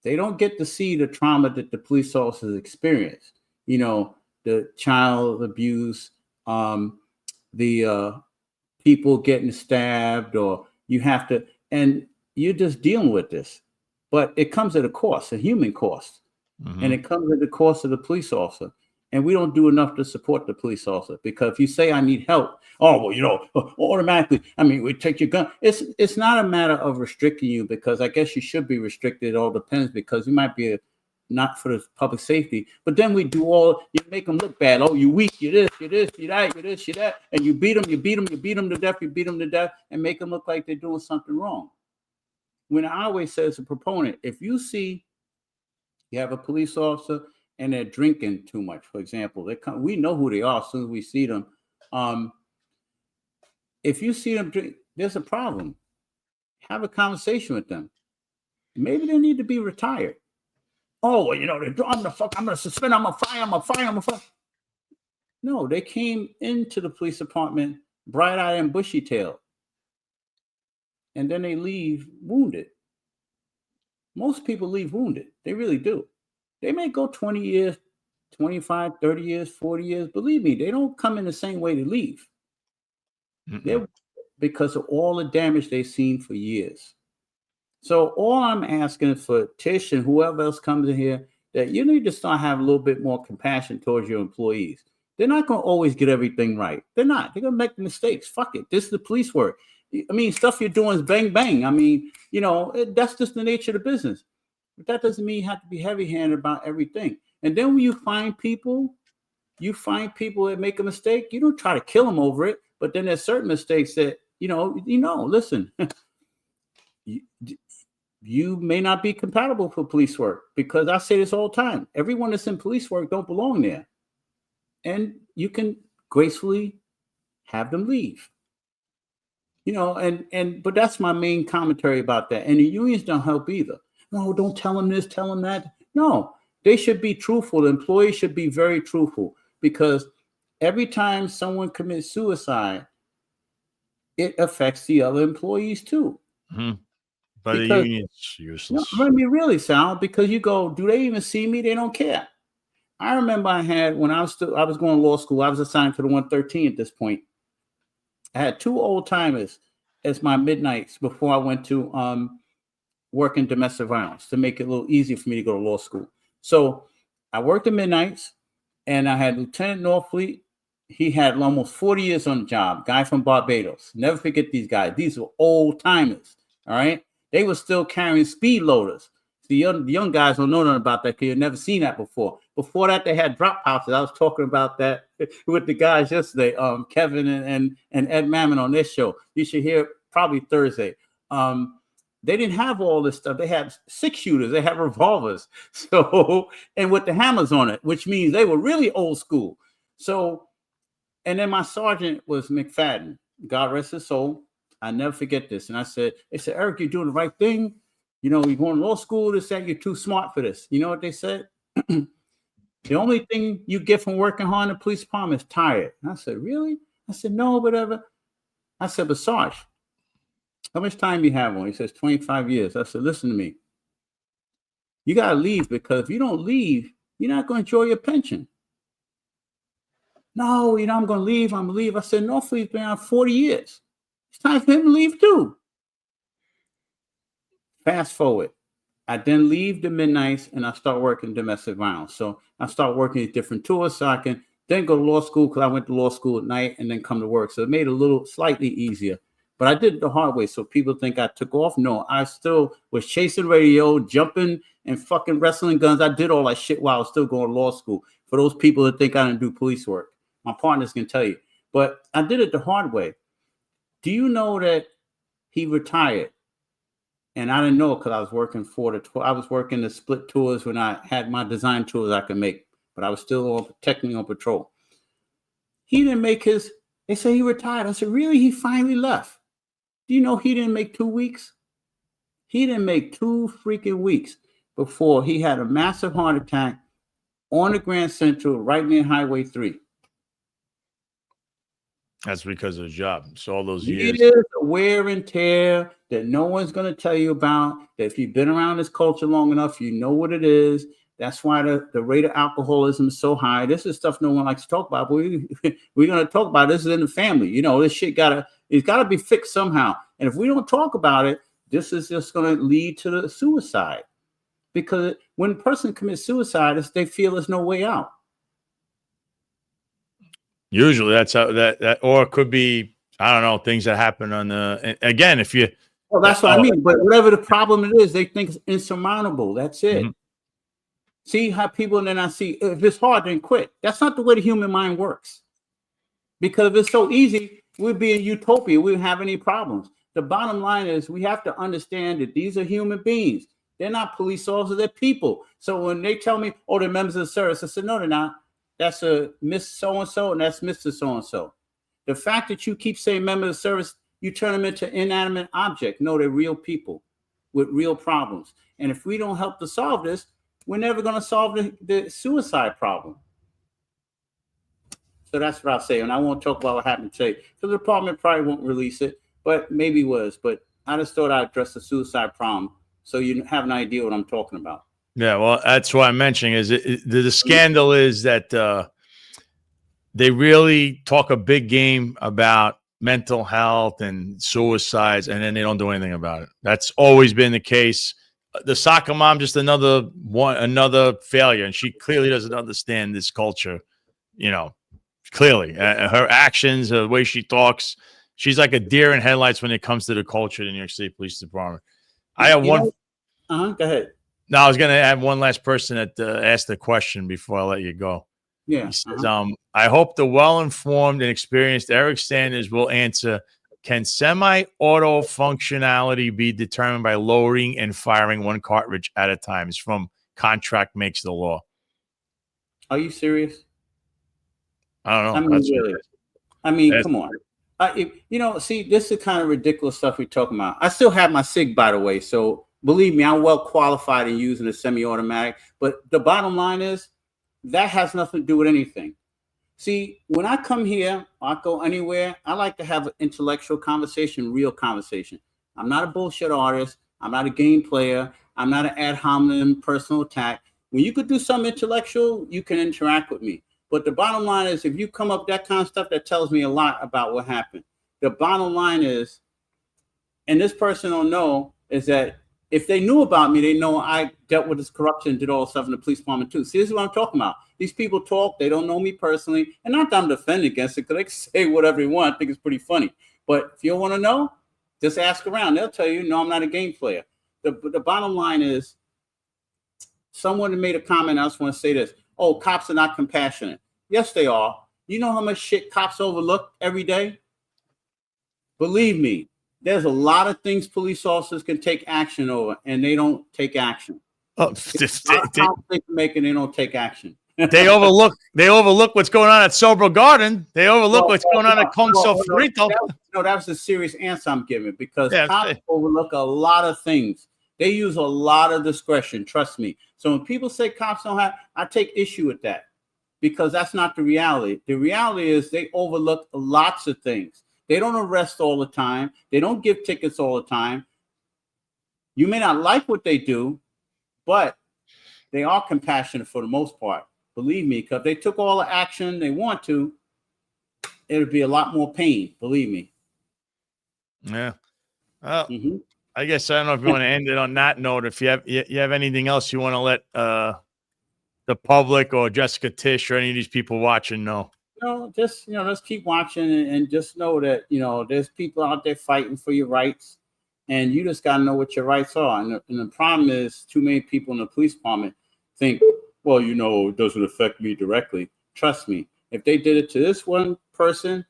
They don't get to see the trauma that the police officers experience. The child abuse, the people getting stabbed, or you have to, and you're just dealing with this. But it comes at a cost, a human cost. And it comes at the cost of the police officer. And we don't do enough to support the police officer, because if you say I need help, automatically, we take your gun. It's not a matter of restricting you, because I guess you should be restricted. It all depends, because you might be not for the public safety. But then you make them look bad. Oh, you weak, you this, you that, you this, you that. And you beat them to death, and make them look like they're doing something wrong. When I always say as a proponent, if you see you have a police officer and they're drinking too much, for example, we know who they are as soon as we see them. If you see them drink, there's a problem. Have a conversation with them. Maybe they need to be retired. Oh, well, I'm going to suspend, I'm going to fire. No, they came into the police department bright-eyed and bushy-tailed. And then they leave wounded. Most people leave wounded. They really do. They may go 20 years, 25, 30 years, 40 years. Believe me, they don't come in the same way to leave. They're because of all the damage they've seen for years. So all I'm asking for Tish and whoever else comes in here, that you need to start having a little bit more compassion towards your employees. They're not going to always get everything right. They're not. They're going to make mistakes. Fuck it. This is the police work. Stuff you're doing is bang, bang. That's just the nature of the business. But that doesn't mean you have to be heavy-handed about everything. And then when you find people that make a mistake, you don't try to kill them over it. But then there's certain mistakes that, listen, you may not be compatible for police work, because I say this all the time. Everyone that's in police work don't belong there. And you can gracefully have them leave. But that's my main commentary about that. And the unions don't help either. No, don't tell them this, tell them that. No, they should be truthful. The employees should be very truthful, because every time someone commits suicide, it affects the other employees too. Mm-hmm. But the union's useless. No, I mean, really, Sal, because you go, do they even see me? They don't care. I remember when I was going to law school, I was assigned to the 113 at this point. I had 2 old timers as my midnights before I went to work in domestic violence, to make it a little easier for me to go to law school. So I worked at midnights, and I had Lieutenant Norfleet. He had almost 40 years on the job, guy from Barbados. Never forget these guys. These were old timers, all right? They were still carrying speed loaders. The young guys don't know nothing about that, because you've never seen that before. Before that, they had drop pouches. I was talking about that with the guys yesterday, Kevin and Ed Mammon on this show. You should hear probably Thursday. They didn't have all this stuff. They had 6-shooters. They had revolvers. So, and with the hammers on it, which means they were really old school. So, and then my sergeant was McFadden. God rest his soul. I never forget this. And they said, Eric, you're doing the right thing. You're going to law school. They said you're too smart for this. You know what they said? The only thing you get from working hard in the police department is tired. And I said, really? I said, no, whatever. I said, but Sarge, how much time you have on? He says, 25 years. I said, listen to me. You got to leave, because if you don't leave, you're not going to enjoy your pension. No, I'm going to leave. I'm going to leave. I said, Norfleet's been out 40 years. It's time for him to leave too. Fast forward. I then leave the midnights and I start working domestic violence. So I start working at different tours so I can then go to law school, because I went to law school at night and then come to work. So it made it a little slightly easier. But I did it the hard way, so people think I took off. No, I still was chasing radio, jumping and fucking wrestling guns. I did all that shit while I was still going to law school. For those people that think I didn't do police work, my partners can tell you. But I did it the hard way. Do you know that he retired? And I didn't know, because I was working I was working the split tours when I had my design tours I could make, but I was still technically on patrol. He didn't make they say he retired. I said, really? He finally left. Do you know he didn't make 2 weeks? He didn't make 2 freaking weeks before he had a massive heart attack on the Grand Central right near Highway 3. That's because of his job. So all those years. It is a wear and tear that no one's going to tell you about. That if you've been around this culture long enough, you know what it is. That's why the rate of alcoholism is so high. This is stuff no one likes to talk about. But we're going to talk about this in the family. This shit it's got to be fixed somehow. And if we don't talk about it, this is just going to lead to the suicide. Because when a person commits suicide, they feel there's no way out. Usually that's how that, or it could be, I don't know, things that happen on again, if you. Well, that's what I mean. But whatever the problem it is, they think it's insurmountable. That's it. Mm-hmm. See how people, and then I see, if it's hard, then quit. That's not the way the human mind works. Because if it's so easy, we'd be in utopia. We wouldn't have any problems. The bottom line is we have to understand that these are human beings. They're not police officers, they're people. So when they tell me, oh, they're members of the service, I said, no, they're not. That's a Miss So-and-so and that's Mr. So-and-so. The fact that you keep saying member of the service, you turn them into inanimate object. No, they're real people with real problems. And if we don't help to solve this, we're never going to solve the suicide problem. So that's what I'll say. And I won't talk about what happened today, because the department probably won't release it, but maybe was. But I just thought I'd address the suicide problem so you have an idea what I'm talking about. Yeah, well, that's what I'm mentioning. Is the scandal is that they really talk a big game about mental health and suicides, and then they don't do anything about it. That's always been the case. The soccer mom, just another failure, and she clearly doesn't understand this culture. Clearly, her actions, the way she talks, she's like a deer in headlights when it comes to the culture of the New York State Police Department. I have one. Go ahead. No, I was going to add one last person that asked the question before I let you go. Yeah. He says, I hope the well-informed and experienced Eric Sanders will answer, can semi-auto functionality be determined by loading and firing one cartridge at a time? It's from Contract Makes the Law. Are you serious? I don't know. I mean, really. I mean, come on. See, this is the kind of ridiculous stuff we're talking about. I still have my SIG, by the way. So believe me, I'm well qualified in using a semi-automatic. But the bottom line is that has nothing to do with anything. See, when I come here, I go anywhere, I like to have an intellectual conversation, real conversation. I'm not a bullshit artist. I'm not a game player. I'm not an ad hominem personal attack. When you could do something intellectual, you can interact with me. But the bottom line is, if you come up with that kind of stuff, that tells me a lot about what happened. The bottom line is, and this person don't know, is that if they knew about me, they know I dealt with this corruption, did all stuff in the police department too. See, this is what I'm talking about. These people talk, they don't know me personally, and not that I'm defending against it, because they can say whatever they want. I think it's pretty funny. But if you don't want to know, just ask around. They'll tell you, no, I'm not a game player. The bottom line is, someone made a comment, I just want to say this. Oh, cops are not compassionate. Yes, they are. You know how much shit cops overlook every day? Believe me, there's a lot of things police officers can take action over, and they don't take action. Oh, they don't take action. They overlook what's going on at Sobro Garden. They overlook what's going on at Con Sofrito. That was a serious answer I'm giving, because cops overlook a lot of things. They use a lot of discretion, trust me. So when people say cops don't have, I take issue with that, because that's not the reality. The reality is they overlook lots of things. They don't arrest all the time. They don't give tickets all the time. You may not like what they do, but they are compassionate for the most part. Believe me, because if they took all the action they want to, it would be a lot more pain. Believe me. Yeah. I guess I don't know if you want to end it on that note. If you have anything else you want to let the public or Jessica Tisch or any of these people watching know. No, just keep watching and just know that there's people out there fighting for your rights, and you just got to know what your rights are. And the problem is, too many people in the police department think, well, it doesn't affect me directly. Trust me, if they did it to this one person,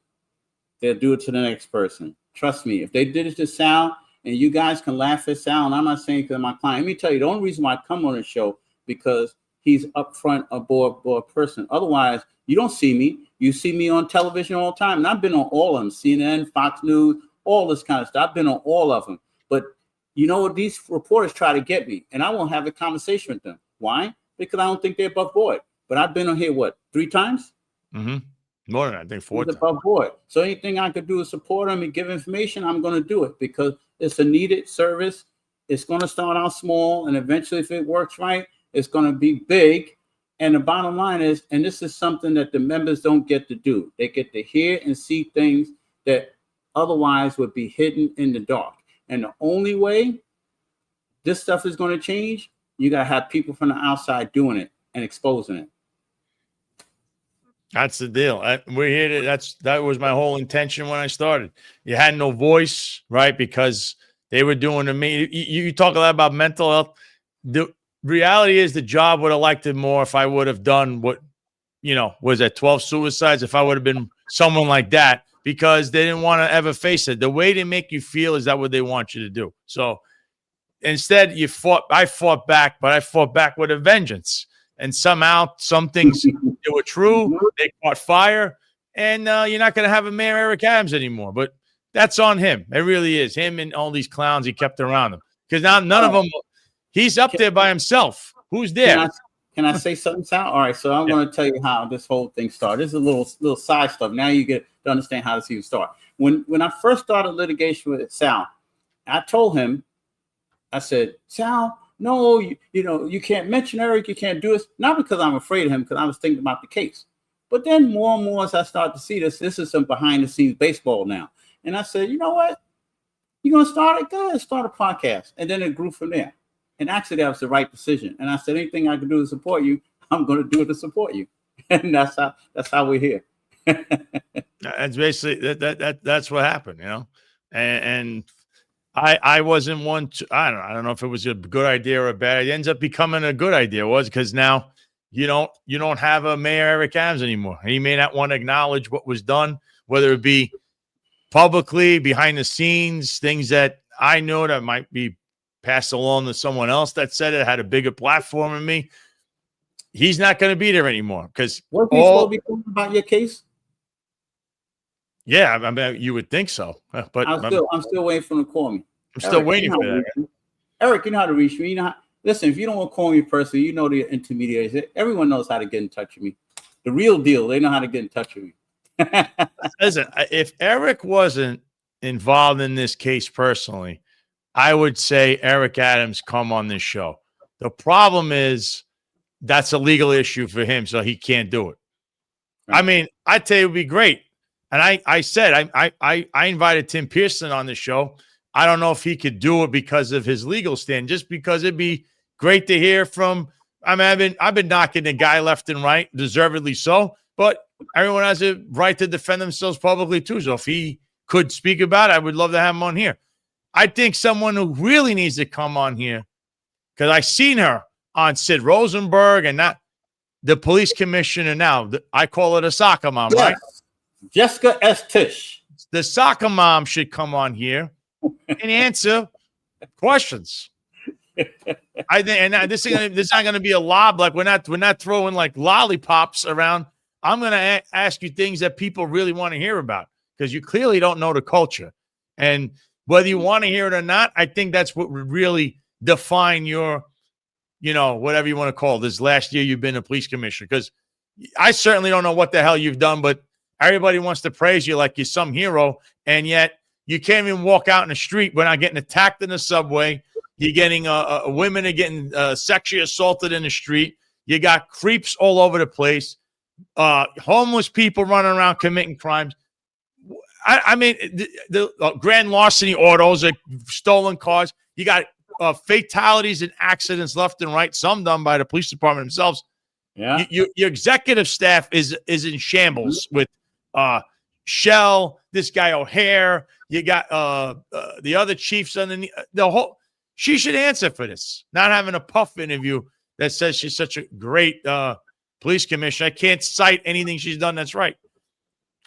they'll do it to the next person. Trust me, if they did it to Sal, and you guys can laugh at Sal, and I'm not saying because my client. Let me tell you, the only reason why I come on the show, because he's upfront, a board person. Otherwise, you don't see me. You see me on television all the time, and I've been on all of them: CNN, Fox News, all this kind of stuff. I've been on all of them. But these reporters try to get me, and I won't have a conversation with them. Why? Because I don't think they're above board. But I've been on here, 3 times? Mm-hmm. More than I think 4 times. Above board. So anything I could do to support them and give information, I'm going to do it, because it's a needed service. It's going to start out small, and eventually, if it works right, it's going to be big. And the bottom line is, and this is something that the members don't get to do. They get to hear and see things that otherwise would be hidden in the dark. And the only way this stuff is going to change, you got to have people from the outside doing it and exposing it. That's the deal. We're here that was my whole intention when I started. You had no voice, right? Because they were doing to me. You talk a lot about mental health. The reality is, the job would have liked it more if I would have done what, was at 12 suicides, if I would have been someone like that, because they didn't want to ever face it. The way they make you feel is that what they want you to do. So instead, I fought back, but I fought back with a vengeance. And somehow, some things that were true, they caught fire, and you're not going to have a Mayor Eric Adams anymore. But that's on him. It really is. Him and all these clowns he kept around him. Because now none of them, he's up there by himself. Who's there? Can I say something, Sal? All right, so I'm going to tell you how this whole thing started. This is a little side stuff. Now you get to understand how this even started. When I first started litigation with Sal, I told him, I said, Sal, no, you can't mention Eric. You can't do this. Not because I'm afraid of him, because I was thinking about the case. But then more and more as I start to see this is some behind-the-scenes baseball now. And I said, you know what? You're going to start it? Go ahead, start a podcast. And then it grew from there. And actually, that was the right decision. And I said, anything I can do to support you, I'm going to do it to support you. And that's how we're here. That's basically that's what happened, And I wasn't one to, I don't know if it was a good idea or a bad idea. It ends up becoming a good idea, was because now you don't have a Mayor Eric Adams anymore. He may not want to acknowledge what was done, whether it be publicly, behind the scenes, things that I know that might be passed along to someone else that said it, had a bigger platform than me. He's not going to be there anymore because What he supposed to be talking about your case? Yeah, I mean, you would think so, but I'm still waiting for him to call me. I'm still waiting for that. Eric, you know how to reach me. You know listen, if you don't want to call me personally, you know the intermediaries. Everyone knows how to get in touch with me. The real deal, they know how to get in touch with me. Listen, if Eric wasn't involved in this case personally, I would say Eric Adams come on this show. The problem is that's a legal issue for him, so he can't do it. Right. I mean, I tell you, it would be great. And I said I invited Tim Pearson on the show. I don't know if he could do it because of his legal stand, just because it'd be great to hear from. I mean, I've been knocking the guy left and right, deservedly so. But everyone has a right to defend themselves publicly too. So if he could speak about it, I would love to have him on here. I think someone who really needs to come on here, because I seen her on Sid Rosenberg and not the police commissioner now. I call it a soccer mom, yes. Right? Jessica S. Tisch. The soccer mom should come on here and answer questions. I think, and this is not going to be a lob. Like we're not throwing like lollipops around. I'm going to ask you things that people really want to hear about because you clearly don't know the culture. And whether you want to hear it or not, I think that's what would really define your, whatever you want to call this last year you've been a police commissioner. Because I certainly don't know what the hell you've done, but everybody wants to praise you like you're some hero, and yet you can't even walk out in the street without getting attacked in the subway. You're getting women are getting sexually assaulted in the street. You got creeps all over the place. Homeless people running around committing crimes. I mean, the grand larceny autos, like stolen cars. You got fatalities and accidents left and right. Some done by the police department themselves. Yeah, your executive staff is in shambles with Shell, this guy O'Hare. You got the other chiefs underneath the whole. She should answer for this. Not having a puff interview that says she's such a great police commissioner. I can't cite anything she's done that's right.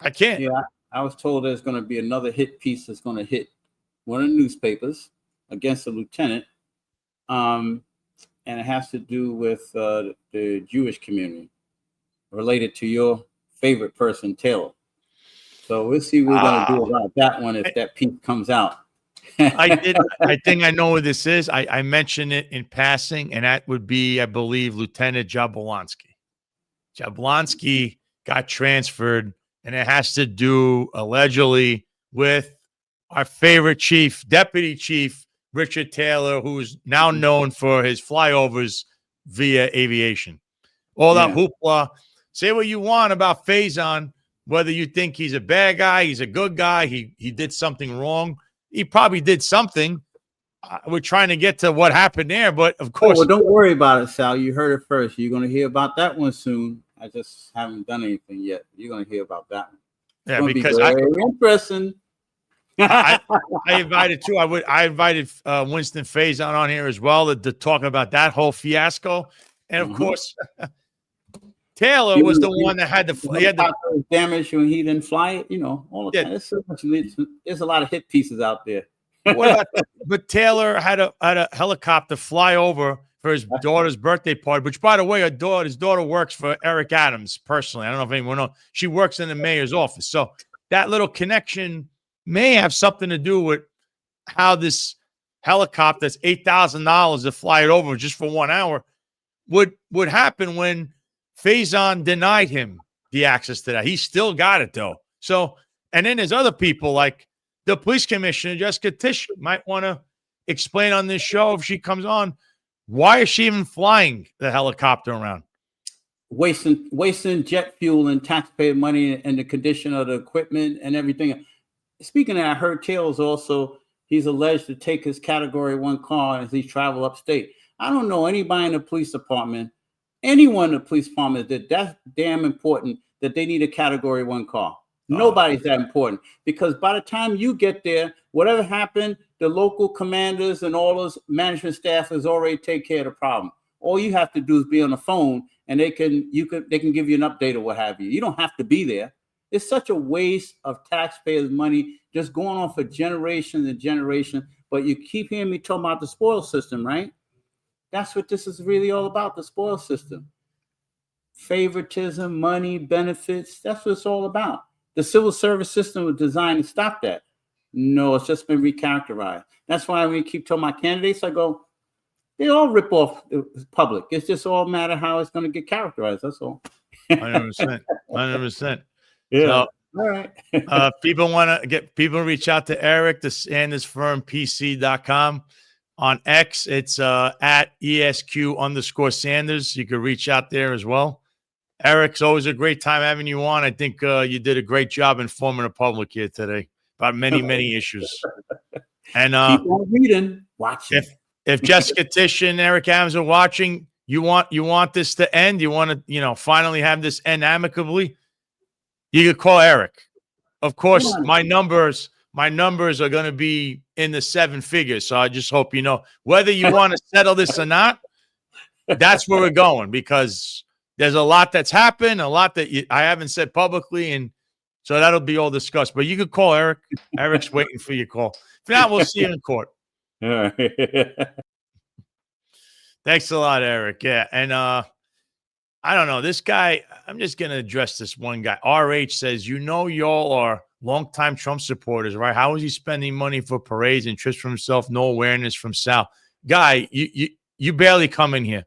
I can't. Yeah, I was told there's going to be another hit piece that's going to hit one of the newspapers against a lieutenant, and it has to do with the Jewish community related to your favorite person, Taylor. So we'll see what we're going to do about that one if that piece comes out. I think I know what this is. I mentioned it in passing, and that would be, I believe, Lieutenant Jablonski. Jablonski got transferred, and it has to do allegedly with our favorite chief, Deputy Chief Richard Taylor, who is now known for his flyovers via aviation. All that hoopla. Say what you want about Faison, whether you think he's a bad guy, he's a good guy, he did something wrong. He probably did something. We're trying to get to what happened there, but of course. Well, don't worry about it, Sal. You heard it first. You're going to hear about that one soon. I just haven't done anything yet. You're going to hear about that one. Yeah, because interesting. I invited too. I invited Winston Faison on here as well to talk about that whole fiasco, and of course, Taylor was the one that had the damage when he didn't fly it. All the time. There's a lot of hit pieces out there. But Taylor had a helicopter fly over for his daughter's birthday party, which, by the way, his daughter works for Eric Adams personally. I don't know if anyone knows. She works in the mayor's office. So that little connection may have something to do with how this helicopter that's $8,000 to fly it over just for 1 hour would happen when Faison denied him the access to that. He still got it, though. So, and then there's other people like the police commissioner, Jessica Tisch, might want to explain on this show if she comes on. Why is she even flying the helicopter around? Wasting jet fuel and taxpayer money and the condition of the equipment and everything. Speaking of that, I heard Taylor's he's alleged to take his Category 1 car as he travel upstate. I don't know anybody in the police department, anyone in the police department that's damn important that they need a Category 1 car. Nobody's that important, because by the time you get there, whatever happened, The local commanders and all those management staff has already take care of the problem. All you have to do is be on the phone, and they can give you an update or what have you. You don't have to be there. It's such a waste of taxpayers' money just going on for generations and generations. But you keep hearing me talk about the spoil system, right? That's what this is really all about, the spoil system. Favoritism, money, benefits, that's what it's all about. The civil service system was designed to stop that. No, it's just been recharacterized. That's why when we keep telling my candidates, I go, they all rip off the public. It's just all matter how it's going to get characterized. That's all. 100%. 100%. Yeah. So, all right. people want to get people reach out to Eric, the Sanders Firm PC.com. On X, it's at ESQ_Sanders. You could reach out there as well. Eric, it's always a great time having you on. I think you did a great job informing the public here today about many, many issues. And keep on reading, watching. If Jessica Tish and Eric Adams are watching, you want this to end, you want to, finally have this end amicably, you could call Eric. Of course, my numbers are going to be in the 7 figures. So I just hope you know whether you want to settle this or not. That's where we're going, because there's a lot that's happened, a lot that I haven't said publicly, and so that'll be all discussed. But you could call Eric. Eric's waiting for your call. If not, we'll see you in court. All right. Thanks a lot, Eric. Yeah, and I don't know this guy. I'm just gonna address this one guy. RH says, y'all are longtime Trump supporters, right? How is he spending money for parades and trips for himself? No awareness from Sal. Guy, you barely come in here.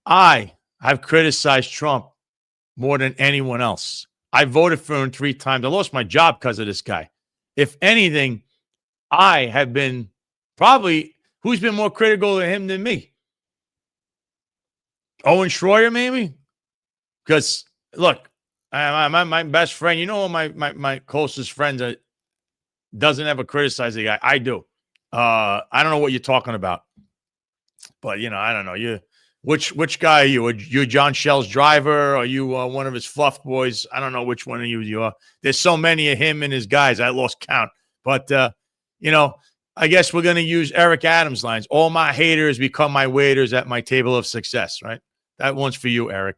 I have criticized Trump more than anyone else. I voted for him 3 times. I lost my job because of this guy. If anything, I have been probably, who's been more critical of him than me? Owen Schroyer, maybe? Because, look, my best friend, my closest friend doesn't ever criticize the guy. I do. I don't know what you're talking about. But, I don't know. Which guy are you? Are you John Shell's driver? Are you one of his fluff boys? I don't know which one of you are. There's so many of him and his guys. I lost count. But, I guess we're going to use Eric Adams' lines. All my haters become my waiters at my table of success, right? That one's for you, Eric.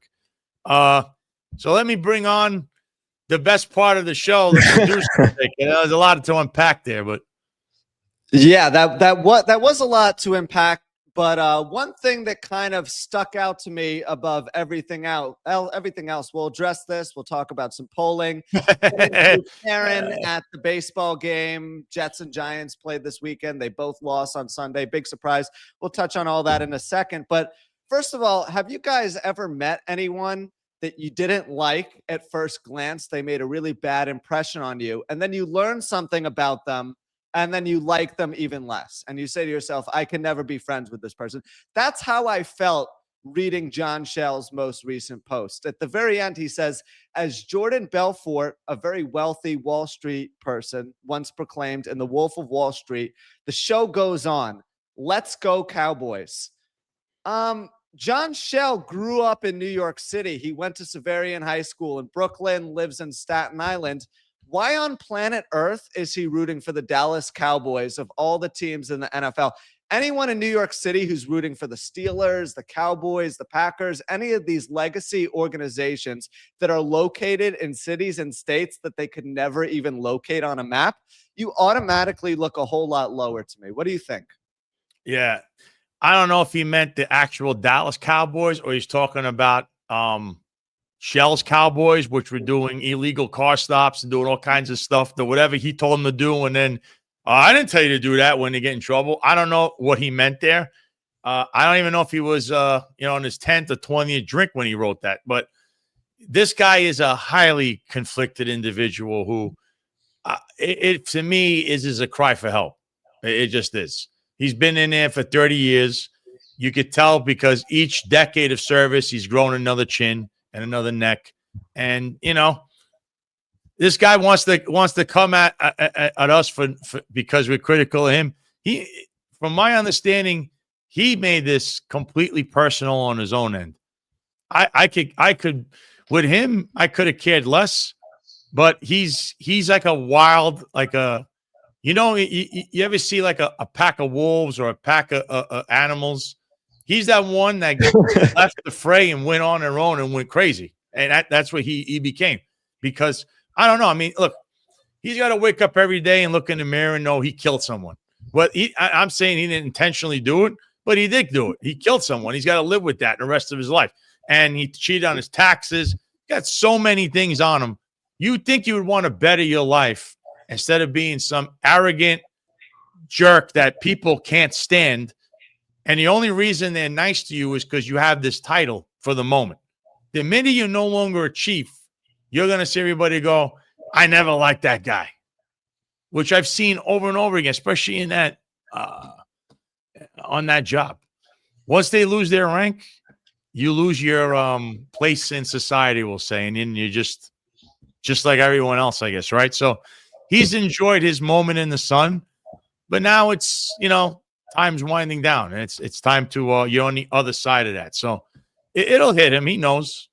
So let me bring on the best part of the show, the producer. There's a lot to unpack there, but yeah, that was a lot to unpack. But one thing that kind of stuck out to me above everything else, we'll address this. We'll talk about some polling. Aaron at the baseball game. Jets and Giants played this weekend. They both lost on Sunday. Big surprise. We'll touch on all that in a second. But first of all, have you guys ever met anyone that you didn't like at first glance? They made a really bad impression on you, and then you learn something about them, and then you like them even less. And you say to yourself, I can never be friends with this person. That's how I felt reading John Shell's most recent post. At the very end, he says, as Jordan Belfort, a very wealthy Wall Street person, once proclaimed in The Wolf of Wall Street, the show goes on. Let's go Cowboys. John Shell grew up in New York City. He went to Severian High School in Brooklyn, lives in Staten Island. Why on planet Earth is he rooting for the Dallas Cowboys of all the teams in the NFL? Anyone in New York City who's rooting for the Steelers, the Cowboys, the Packers, any of these legacy organizations that are located in cities and states that they could never even locate on a map, you automatically look a whole lot lower to me. What do you think? Yeah. I don't know if he meant the actual Dallas Cowboys or he's talking about Shell's Cowboys, which were doing illegal car stops and doing all kinds of stuff, whatever he told them to do. And then I didn't tell you to do that when they get in trouble. I don't know what he meant there. I don't even know if he was, on his 10th or 20th drink when he wrote that. But this guy is a highly conflicted individual who, to me, is a cry for help. It just is. He's been in there for 30 years. You could tell because each decade of service, he's grown another chin and another neck. And, this guy wants to come at us for because we're critical of him. From my understanding, he made this completely personal on his own end. I could with him, I could have cared less, but he's like a wild, like a You know, you ever see like a pack of wolves or a pack of animals? He's that one that left the fray and went on their own and went crazy. And that's what he became. Because, I don't know. I mean, look, he's got to wake up every day and look in the mirror and know he killed someone. But I'm saying he didn't intentionally do it, but he did do it. He killed someone. He's got to live with that the rest of his life. And he cheated on his taxes. Got so many things on him. You'd think you would want to better your life instead of being some arrogant jerk that people can't stand. And the only reason they're nice to you is because you have this title for the moment. The minute you're no longer a chief, you're going to see everybody go, I never liked that guy, which I've seen over and over again, especially in that on that job. Once they lose their rank, you lose your place in society, we'll say, and then you're just like everyone else, I guess, right? So he's enjoyed his moment in the sun, but now it's, time's winding down, and it's time to you're on the other side of that. So it'll hit him. He knows.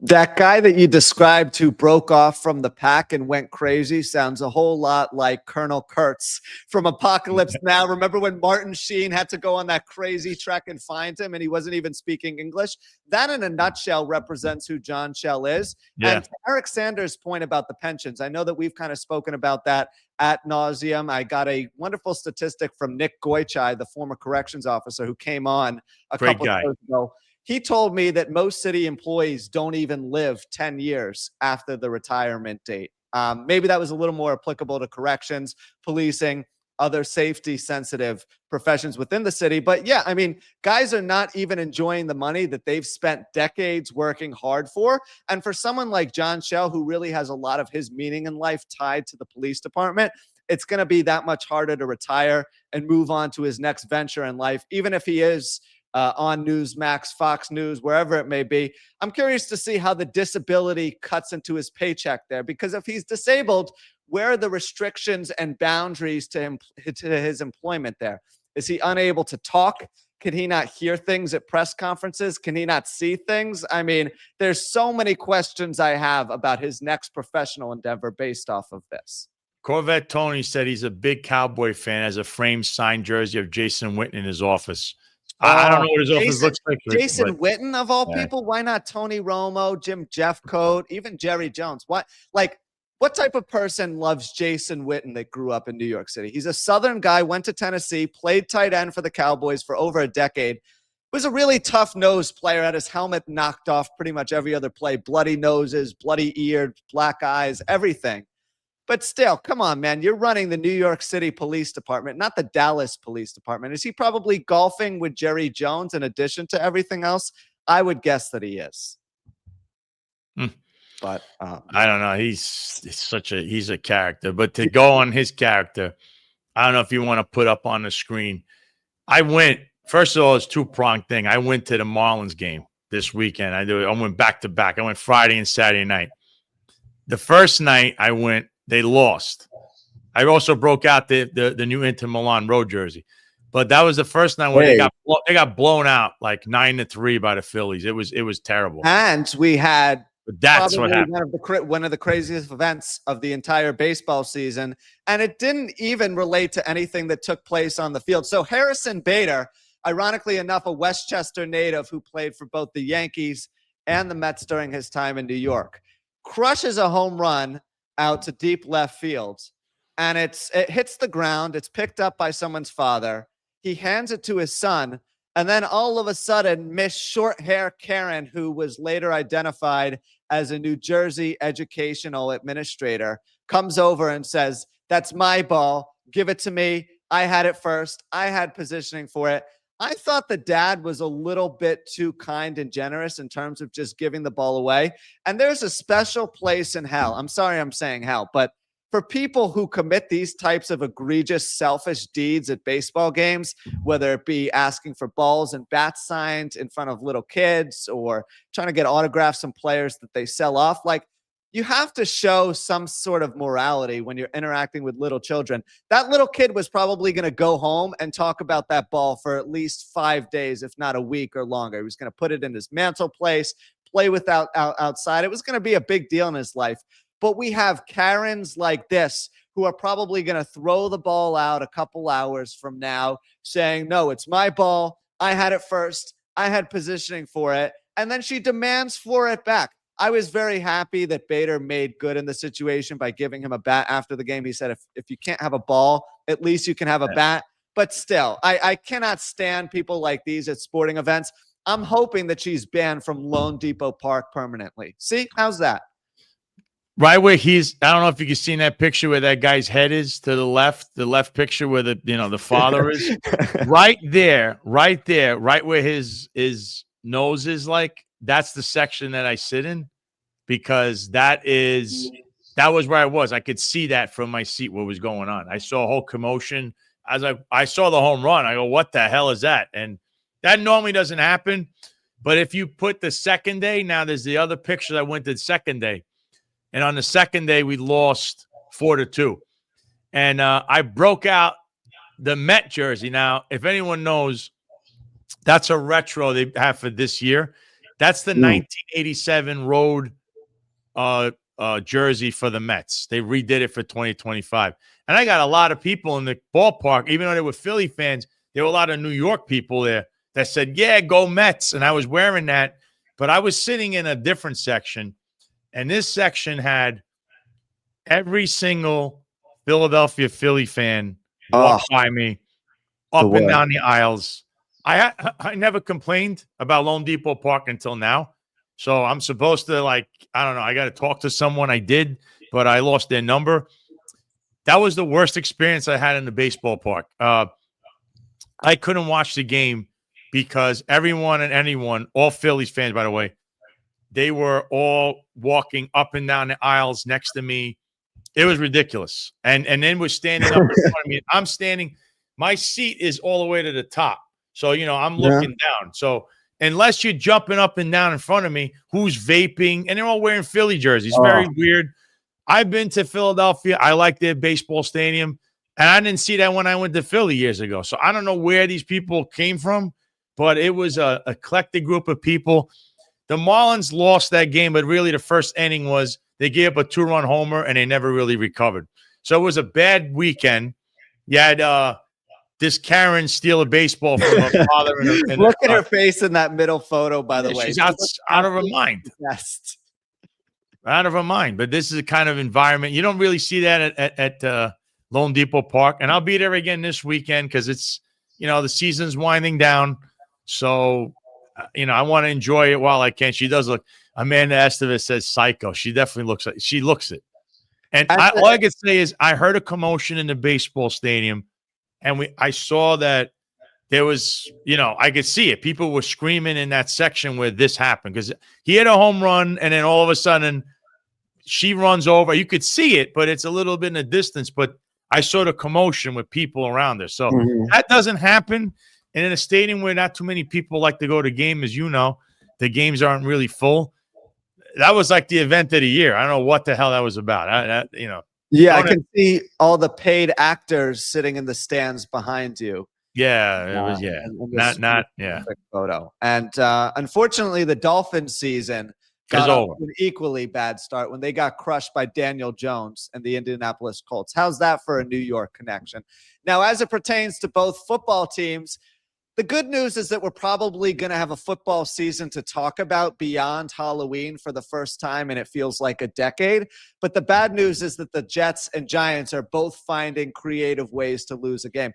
That guy that you described who broke off from the pack and went crazy sounds a whole lot like Colonel Kurtz from Apocalypse Now. Remember when Martin Sheen had to go on that crazy trek and find him and he wasn't even speaking English? That in a nutshell represents who John Shell is. Yeah. And to Eric Sanders' point about the pensions, I know that we've kind of spoken about that ad nauseum. I got a wonderful statistic from Nick Goichai, the former corrections officer who came on a couple of years ago. He told me that most city employees don't even live 10 years after the retirement date. Maybe that was a little more applicable to corrections, policing, other safety-sensitive professions within the city. But yeah, I mean, guys are not even enjoying the money that they've spent decades working hard for. And for someone like John Shell, who really has a lot of his meaning in life tied to the police department, it's going to be that much harder to retire and move on to his next venture in life, even if he is on Newsmax, Fox News, wherever it may be. I'm curious to see how the disability cuts into his paycheck there, because if he's disabled, where are the restrictions and boundaries to his employment there? Is he unable to talk? Can he not hear things at press conferences? Can he not see things? I mean, there's so many questions I have about his next professional endeavor based off of this. Corvette Tony said he's a big Cowboy fan, has a framed signed jersey of Jason Witten in his office. I don't know what his office looks like. Jason Witten, of all people, why not Tony Romo, Jim Jeffcoat, even Jerry Jones? What type of person loves Jason Witten that grew up in New York City? He's a Southern guy, went to Tennessee, played tight end for the Cowboys for over a decade. Was a really tough-nosed player, had his helmet knocked off pretty much every other play, bloody noses, bloody ears, black eyes, everything. But still, come on, man. You're running the New York City Police Department, not the Dallas Police Department. Is he probably golfing with Jerry Jones in addition to everything else? I would guess that he is. But I don't know. He's a character. But to go on his character, I don't know if you want to put up on the screen. First of all, it's two-pronged thing. I went to the Marlins game this weekend. I went back to back. I went Friday and Saturday night. The first night I went, they lost. I also broke out the new Inter Milan road jersey, but that was the first night where they got blown out like 9-3 by the Phillies. It was terrible. And we had that's what happened. One of the craziest events of the entire baseball season, and it didn't even relate to anything that took place on the field. So Harrison Bader, ironically enough, a Westchester native who played for both the Yankees and the Mets during his time in New York, crushes a home run out to deep left field, and it hits the ground. It's picked up by someone's father. He hands it to his son, and then all of a sudden, Miss Short Hair Karen, who was later identified as a New Jersey educational administrator, comes over and says, "That's my ball. Give it to me. I had it first. I had positioning for it." I thought the dad was a little bit too kind and generous in terms of just giving the ball away. And there's a special place in hell. I'm sorry I'm saying hell, but for people who commit these types of egregious, selfish deeds at baseball games, whether it be asking for balls and bat signs in front of little kids or trying to get autographs from players that they sell off, like, you have to show some sort of morality when you're interacting with little children. That little kid was probably going to go home and talk about that ball for at least 5 days, if not a week or longer. He was going to put it in his mantle place, play with outside. It was going to be a big deal in his life. But we have Karens like this who are probably going to throw the ball out a couple hours from now saying, no, it's my ball. I had it first. I had positioning for it. And then she demands for it back. I was very happy that Bader made good in the situation by giving him a bat after the game. He said, if you can't have a ball, at least you can have a bat. But still, I cannot stand people like these at sporting events. I'm hoping that she's banned from Lone Depot Park permanently. See, how's that? Right where he's, I don't know if you can see that picture where that guy's head is to the left picture where the father is. right there, right where his nose is, like, that's the section that I sit in, because that was where I was. I could see that from my seat, what was going on. I saw a whole commotion. I saw the home run. I go, what the hell is that? And that normally doesn't happen. But if you put the second day, now there's the other picture that went to the second day. And on the second day, we lost 4-2. And I broke out the Met jersey. Now, if anyone knows, that's a retro they have for this year. That's the 1987 road jersey for the Mets. They redid it for 2025. And I got a lot of people in the ballpark, even though they were Philly fans, there were a lot of New York people there that said, yeah, go Mets. And I was wearing that, but I was sitting in a different section. And this section had every single Philadelphia Philly fan walk by me up and down the aisles. I never complained about Lone Depot Park until now. So I'm supposed to, like, I don't know, I got to talk to someone. I did, but I lost their number. That was the worst experience I had in the baseball park. I couldn't watch the game because everyone and anyone, all Phillies fans, by the way, they were all walking up and down the aisles next to me. It was ridiculous. And then we're standing up in front of me. I'm standing. My seat is all the way to the top. So, I'm looking down. So unless you're jumping up and down in front of me, who's vaping, and they're all wearing Philly jerseys. Very weird. I've been to Philadelphia. I like their baseball stadium. And I didn't see that when I went to Philly years ago. So I don't know where these people came from, but it was a eclectic group of people. The Marlins lost that game, but really the first inning was they gave up a 2-run homer and they never really recovered. So it was a bad weekend. You had this Karen steal a baseball from her father. Look at her face in that middle photo, by the way. She's out of her mind. Yes. Out of her mind. But this is a kind of environment. You don't really see that at Lone Depot Park. And I'll be there again this weekend because it's, the season's winding down. So, I want to enjoy it while I can. She does look, Amanda Estevez says psycho. She definitely looks it. And all I can say is I heard a commotion in the baseball stadium. And I saw that there was, I could see it. People were screaming in that section where this happened because he hit a home run and then all of a sudden she runs over. You could see it, but it's a little bit in the distance. But I saw the commotion with people around there. So that doesn't happen. And in a stadium where not too many people like to go to game, as you know, the games aren't really full. That was like the event of the year. I don't know what the hell that was about. Yeah, I can see all the paid actors sitting in the stands behind you. Yeah, it was, not photo. And unfortunately, the Dolphins season got off to an equally bad start when they got crushed by Daniel Jones and the Indianapolis Colts. How's that for a New York connection? Now, as it pertains to both football teams, the good news is that we're probably going to have a football season to talk about beyond Halloween for the first time, and it feels like a decade. But the bad news is that the Jets and Giants are both finding creative ways to lose a game.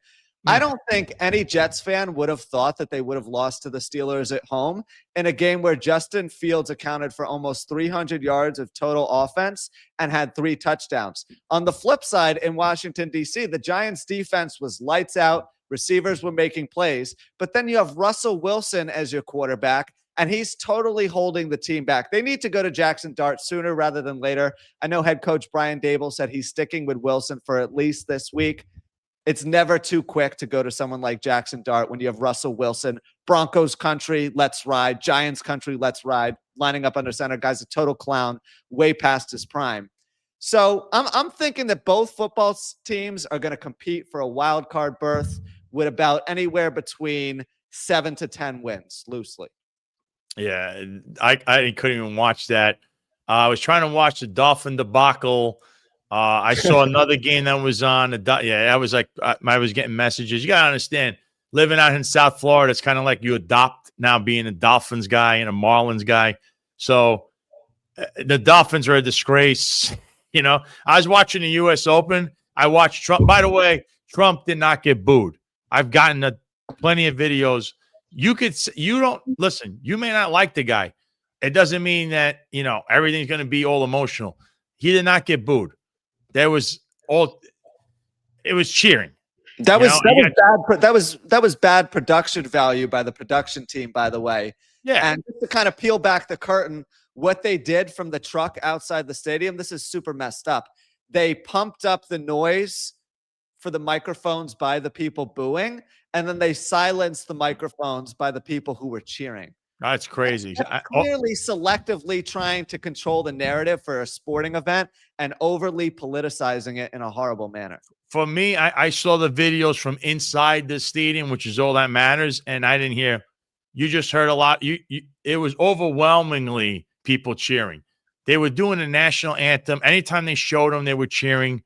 I don't think any Jets fan would have thought that they would have lost to the Steelers at home in a game where Justin Fields accounted for almost 300 yards of total offense and had 3 touchdowns. On the flip side, in Washington, D.C., the Giants' defense was lights out. Receivers were making plays. But then you have Russell Wilson as your quarterback, and he's totally holding the team back. They need to go to Jackson Dart sooner rather than later. I know head coach Brian Dable said he's sticking with Wilson for at least this week. It's never too quick to go to someone like Jackson Dart when you have Russell Wilson, Broncos country, let's ride, Giants country, let's ride, lining up under center. Guy's a total clown, way past his prime. So I'm thinking that both football teams are going to compete for a wild card berth with about anywhere between 7 to 10 wins, loosely. Yeah, I couldn't even watch that. I was trying to watch the Dolphin debacle I saw another game that was on. I was like, I was getting messages. You got to understand, living out in South Florida, it's kind of like you adopt now being a Dolphins guy and a Marlins guy. So the Dolphins are a disgrace. I was watching the U.S. Open. I watched Trump. By the way, Trump did not get booed. I've gotten plenty of videos. You don't listen. You may not like the guy. It doesn't mean that, everything's going to be all emotional. He did not get booed. It was cheering. That was bad production value by the production team, by the way. Yeah. And just to kind of peel back the curtain, what they did from the truck outside the stadium, this is super messed up. They pumped up the noise for the microphones by the people booing, and then they silenced the microphones by the people who were cheering. That's crazy. That's clearly selectively trying to control the narrative for a sporting event and overly politicizing it in a horrible manner. For me, I saw the videos from inside the stadium, which is all that matters, and I didn't hear. You just heard a lot. It was overwhelmingly people cheering. They were doing the national anthem. Anytime they showed them, they were cheering.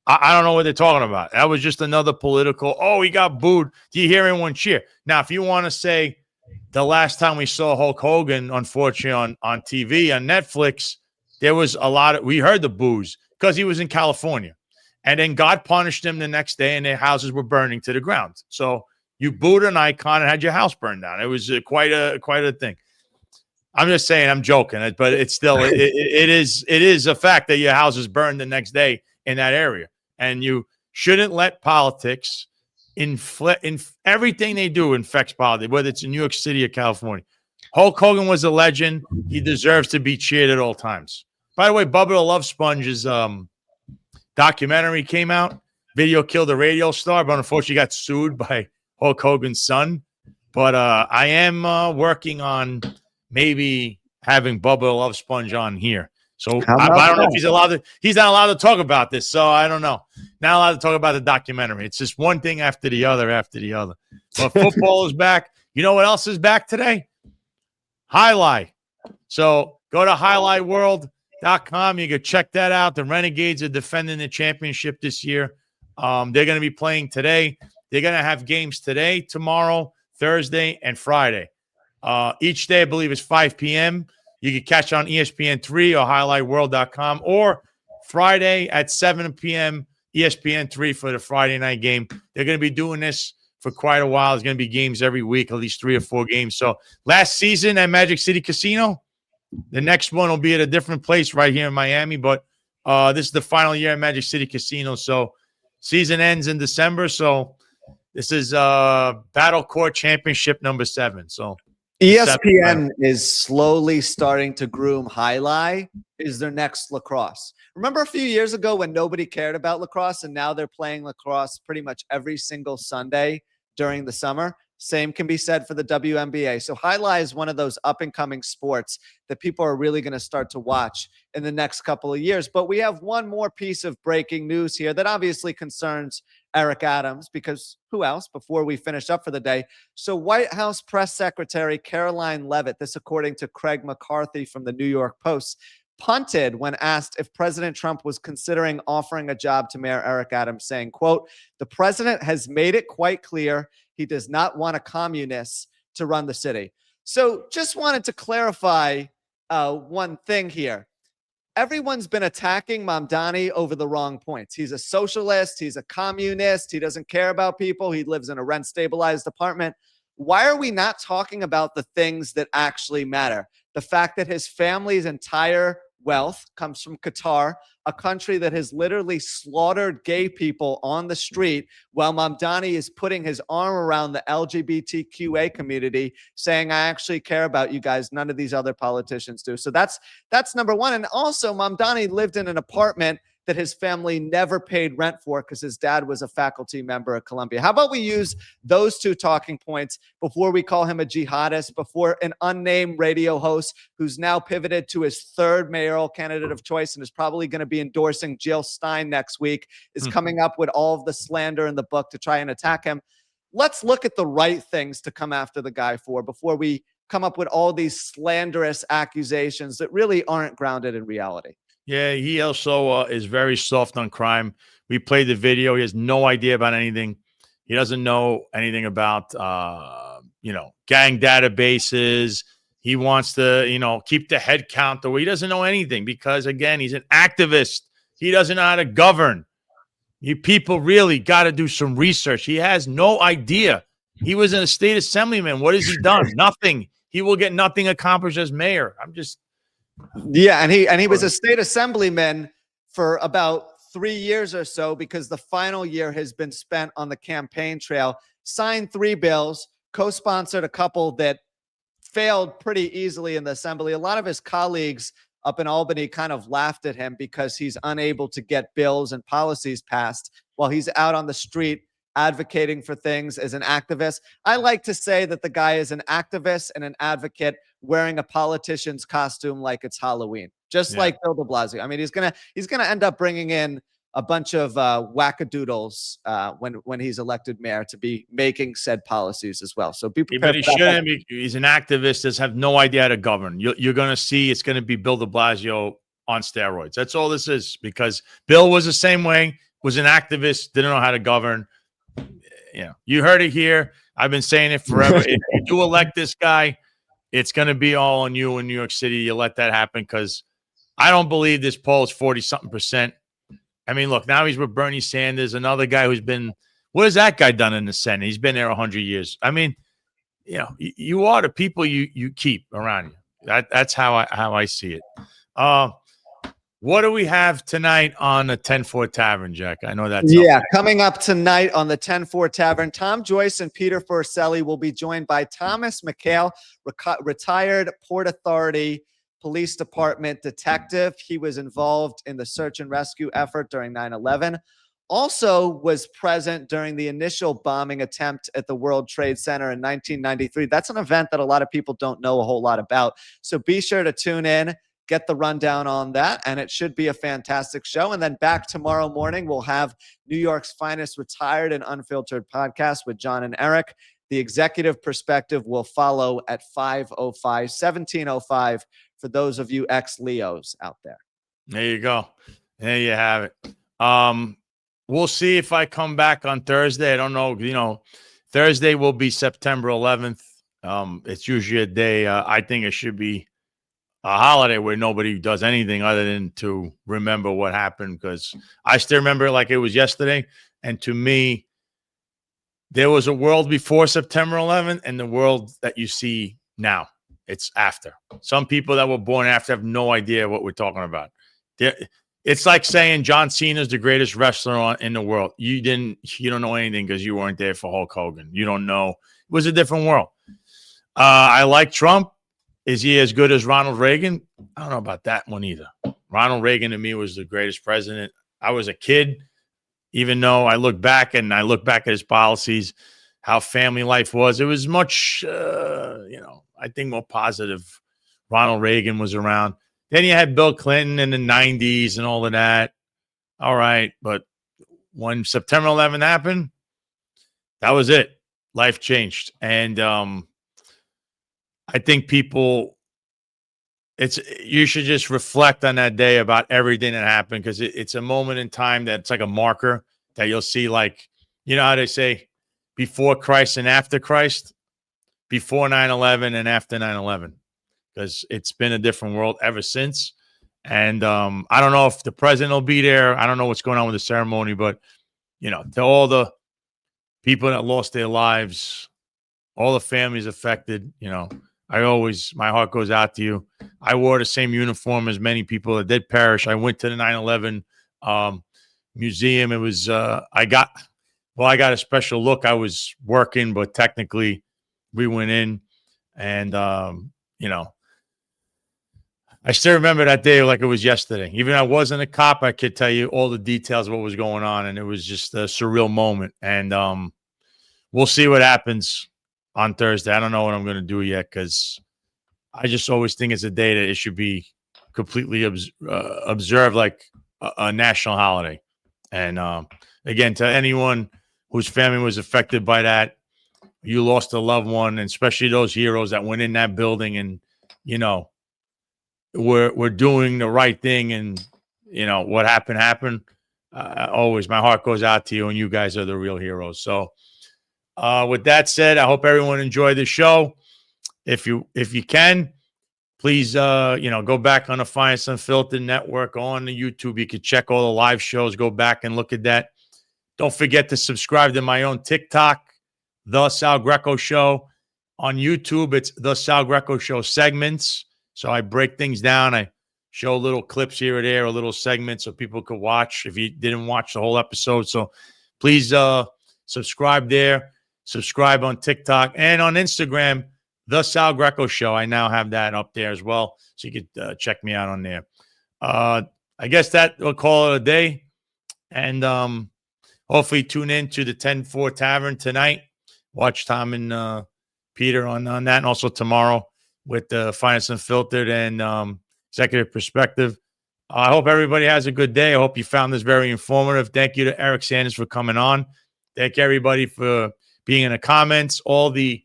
I don't know what they're talking about. That was just another political, he got booed. Do you hear anyone cheer? Now, if you want to say the last time we saw Hulk Hogan, unfortunately, on TV, on Netflix, there was a lot we heard the boos because he was in California. And then God punished him the next day and their houses were burning to the ground. So you booed an icon and had your house burned down. It was quite a thing. I'm just saying, I'm joking, but it's still it is a fact that your house is burned the next day in that area, and you shouldn't let politics in everything they do infects politics, whether it's in New York City or California. Hulk Hogan was a legend. He deserves to be cheered at all times. By the way, Bubba the Love Sponge's documentary came out. Video killed a radio star, but unfortunately got sued by Hulk Hogan's son. But I am working on maybe having Bubba the Love Sponge on here. So I don't know if he's not allowed to talk about this. So I don't know. Not allowed to talk about the documentary. It's just one thing after the other. But football is back. You know what else is back today? Highlight. So go to highlightworld.com. You can check that out. The Renegades are defending the championship this year. They're going to be playing today. They're going to have games today, tomorrow, Thursday, and Friday. Each day, I believe, is 5 p.m. You can catch on ESPN3 or highlightworld.com, or Friday at 7 p.m. ESPN3 for the Friday night game. They're going to be doing this for quite a while. There's going to be games every week, at least 3 or 4 games. So last season at Magic City Casino, the next one will be at a different place right here in Miami. But this is the final year at Magic City Casino. So season ends in December. So this is Battle Court Championship number 7. So ESPN is slowly starting to groom Highlight is their next lacrosse. Remember a few years ago when nobody cared about lacrosse, and now they're playing lacrosse pretty much every single Sunday during the summer? Same can be said for the WNBA. So Highlight is one of those up-and-coming sports that people are really going to start to watch in the next couple of years. But we have one more piece of breaking news here that obviously concerns Eric Adams, because who else, before we finish up for the day? So White House Press Secretary Caroline Leavitt, this according to Craig McCarthy from the New York Post, punted when asked if President Trump was considering offering a job to Mayor Eric Adams, saying, quote, "The president has made it quite clear he does not want a communist to run the city." So just wanted to clarify one thing here. Everyone's been attacking Mamdani over the wrong points. He's a socialist. He's a communist. He doesn't care about people. He lives in a rent-stabilized apartment. Why are we not talking about the things that actually matter? The fact that his family's entire wealth comes from Qatar, a country that has literally slaughtered gay people on the street, while Mamdani is putting his arm around the LGBTQA community, saying, "I actually care about you guys. None of these other politicians do." So that's number one. And also, Mamdani lived in an apartment that his family never paid rent for because his dad was a faculty member at Columbia. How about we use those 2 talking points before we call him a jihadist, before an unnamed radio host who's now pivoted to his 3rd mayoral candidate of choice and is probably going to be endorsing Jill Stein next week, is coming up with all of the slander in the book to try and attack him. Let's look at the right things to come after the guy for before we come up with all these slanderous accusations that really aren't grounded in reality. Yeah, he also is very soft on crime. We played the video. He has no idea about anything. He doesn't know anything about, gang databases. He wants to, keep the head count the way he doesn't know anything because, again, he's an activist. He doesn't know how to govern. You people really got to do some research. He has no idea. He was a state assemblyman. What has he done? Nothing. He will get nothing accomplished as mayor. Yeah, and he was a state assemblyman for about 3 years or so because the final year has been spent on the campaign trail. Signed 3 bills, co-sponsored a couple that failed pretty easily in the assembly. A lot of his colleagues up in Albany kind of laughed at him because he's unable to get bills and policies passed while he's out on the street advocating for things as an activist. I like to say that the guy is an activist and an advocate wearing a politician's costume like it's Halloween, just like Bill de Blasio. I mean, he's gonna end up bringing in a bunch of wackadoodles when he's elected mayor to be making said policies as well. So be prepared. But he shouldn't be. He's an activist that have no idea how to govern. You're going to see it's going to be Bill de Blasio on steroids. That's all this is, because Bill was the same way, was an activist, didn't know how to govern. You heard it here. I've been saying it forever. If you do elect this guy, it's going to be all on you in New York City. You let that happen, because I don't believe this poll is 40-something%. I mean, look, now he's with Bernie Sanders, another guy who's been – what has that guy done in the Senate? He's been there 100 years. I mean, you are the people you keep around you. That's how I see it. What do we have tonight on the 10-4 Tavern, Jack? I know that's coming up tonight on the 10-4 Tavern. Tom Joyce and Peter Forcelli will be joined by Thomas McHale, retired Port Authority Police Department detective. He was involved in the search and rescue effort during 9/11. Also was present during the initial bombing attempt at the World Trade Center in 1993. That's an event that a lot of people don't know a whole lot about. So be sure to tune in, get the rundown on that, and it should be a fantastic show. And then back tomorrow morning, we'll have New York's finest retired and unfiltered podcast with John and Eric. The executive perspective will follow at 17:05 for those of you ex-Leos out there. There you go. There you have it. We'll see if I come back on Thursday. I don't know. Thursday will be September 11th. It's usually a day. I think it should be a holiday where nobody does anything other than to remember what happened, because I still remember it like it was yesterday. And to me, there was a world before September 11th and the world that you see now. It's after. Some people that were born after have no idea what we're talking about. It's like saying John Cena is the greatest wrestler in the world. You don't know anything because you weren't there for Hulk Hogan. You don't know. It was a different world. I like Trump. Is he as good as Ronald Reagan? I don't know about that one either. Ronald Reagan to me was the greatest president. I was a kid, even though I look back at his policies, how family life was. It was much, I think more positive. Ronald Reagan was around. Then you had Bill Clinton in the 90s and all of that. All right. But when September 11th happened, that was it. Life changed. And I think people, you should just reflect on that day about everything that happened, because it's a moment in time that's like a marker that you'll see, like, how they say before Christ and after Christ, before 9/11 and after 9/11, because it's been a different world ever since. And I don't know if the president will be there. I don't know what's going on with the ceremony, but, to all the people that lost their lives, all the families affected, my heart goes out to you. I wore the same uniform as many people that did perish. I went to the 9/11 museum. It was, I got a special look. I was working, but technically we went in, and, I still remember that day like it was yesterday. Even though I wasn't a cop, I could tell you all the details of what was going on, and it was just a surreal moment. And we'll see what happens on Thursday. I don't know what I'm going to do yet, because I just always think it's a day that it should be completely observed like a national holiday. And again, to anyone whose family was affected by that, you lost a loved one, and especially those heroes that went in that building and, we're doing the right thing and what happened. Always, my heart goes out to you, and you guys are the real heroes. So, with that said, I hope everyone enjoyed the show. If you can, please, go back on the Finest Unfiltered Network on the YouTube. You can check all the live shows. Go back and look at that. Don't forget to subscribe to my own TikTok, The Sal Greco Show. On YouTube, it's The Sal Greco Show segments. So I break things down. I show little clips here or there, a little segment so people could watch if you didn't watch the whole episode. So please subscribe there. Subscribe on TikTok and on Instagram, The Sal Greco Show. I now have that up there as well. So you could check me out on there. I guess that will call it a day. And hopefully tune in to the 10-4 Tavern tonight. Watch Tom and Peter on that. And also tomorrow with the Finest Unfiltered and Executive Perspective. I hope everybody has a good day. I hope you found this very informative. Thank you to Eric Sanders for coming on. Thank everybody for being in the comments, all the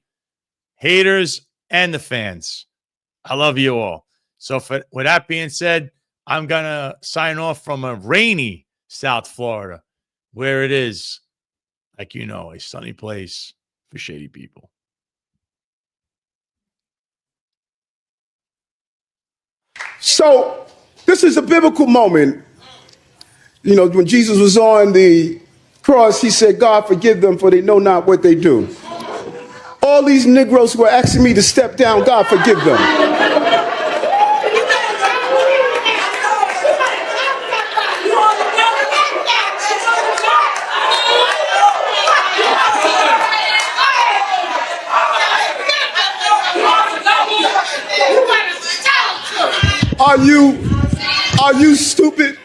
haters and the fans. I love you all. So with that being said, I'm going to sign off from a rainy South Florida, where it is, like a sunny place for shady people. So this is a biblical moment. When Jesus was on the cross, he said, God, forgive them, for they know not what they do. All these Negroes who are asking me to step down, God, forgive them. Are you stupid?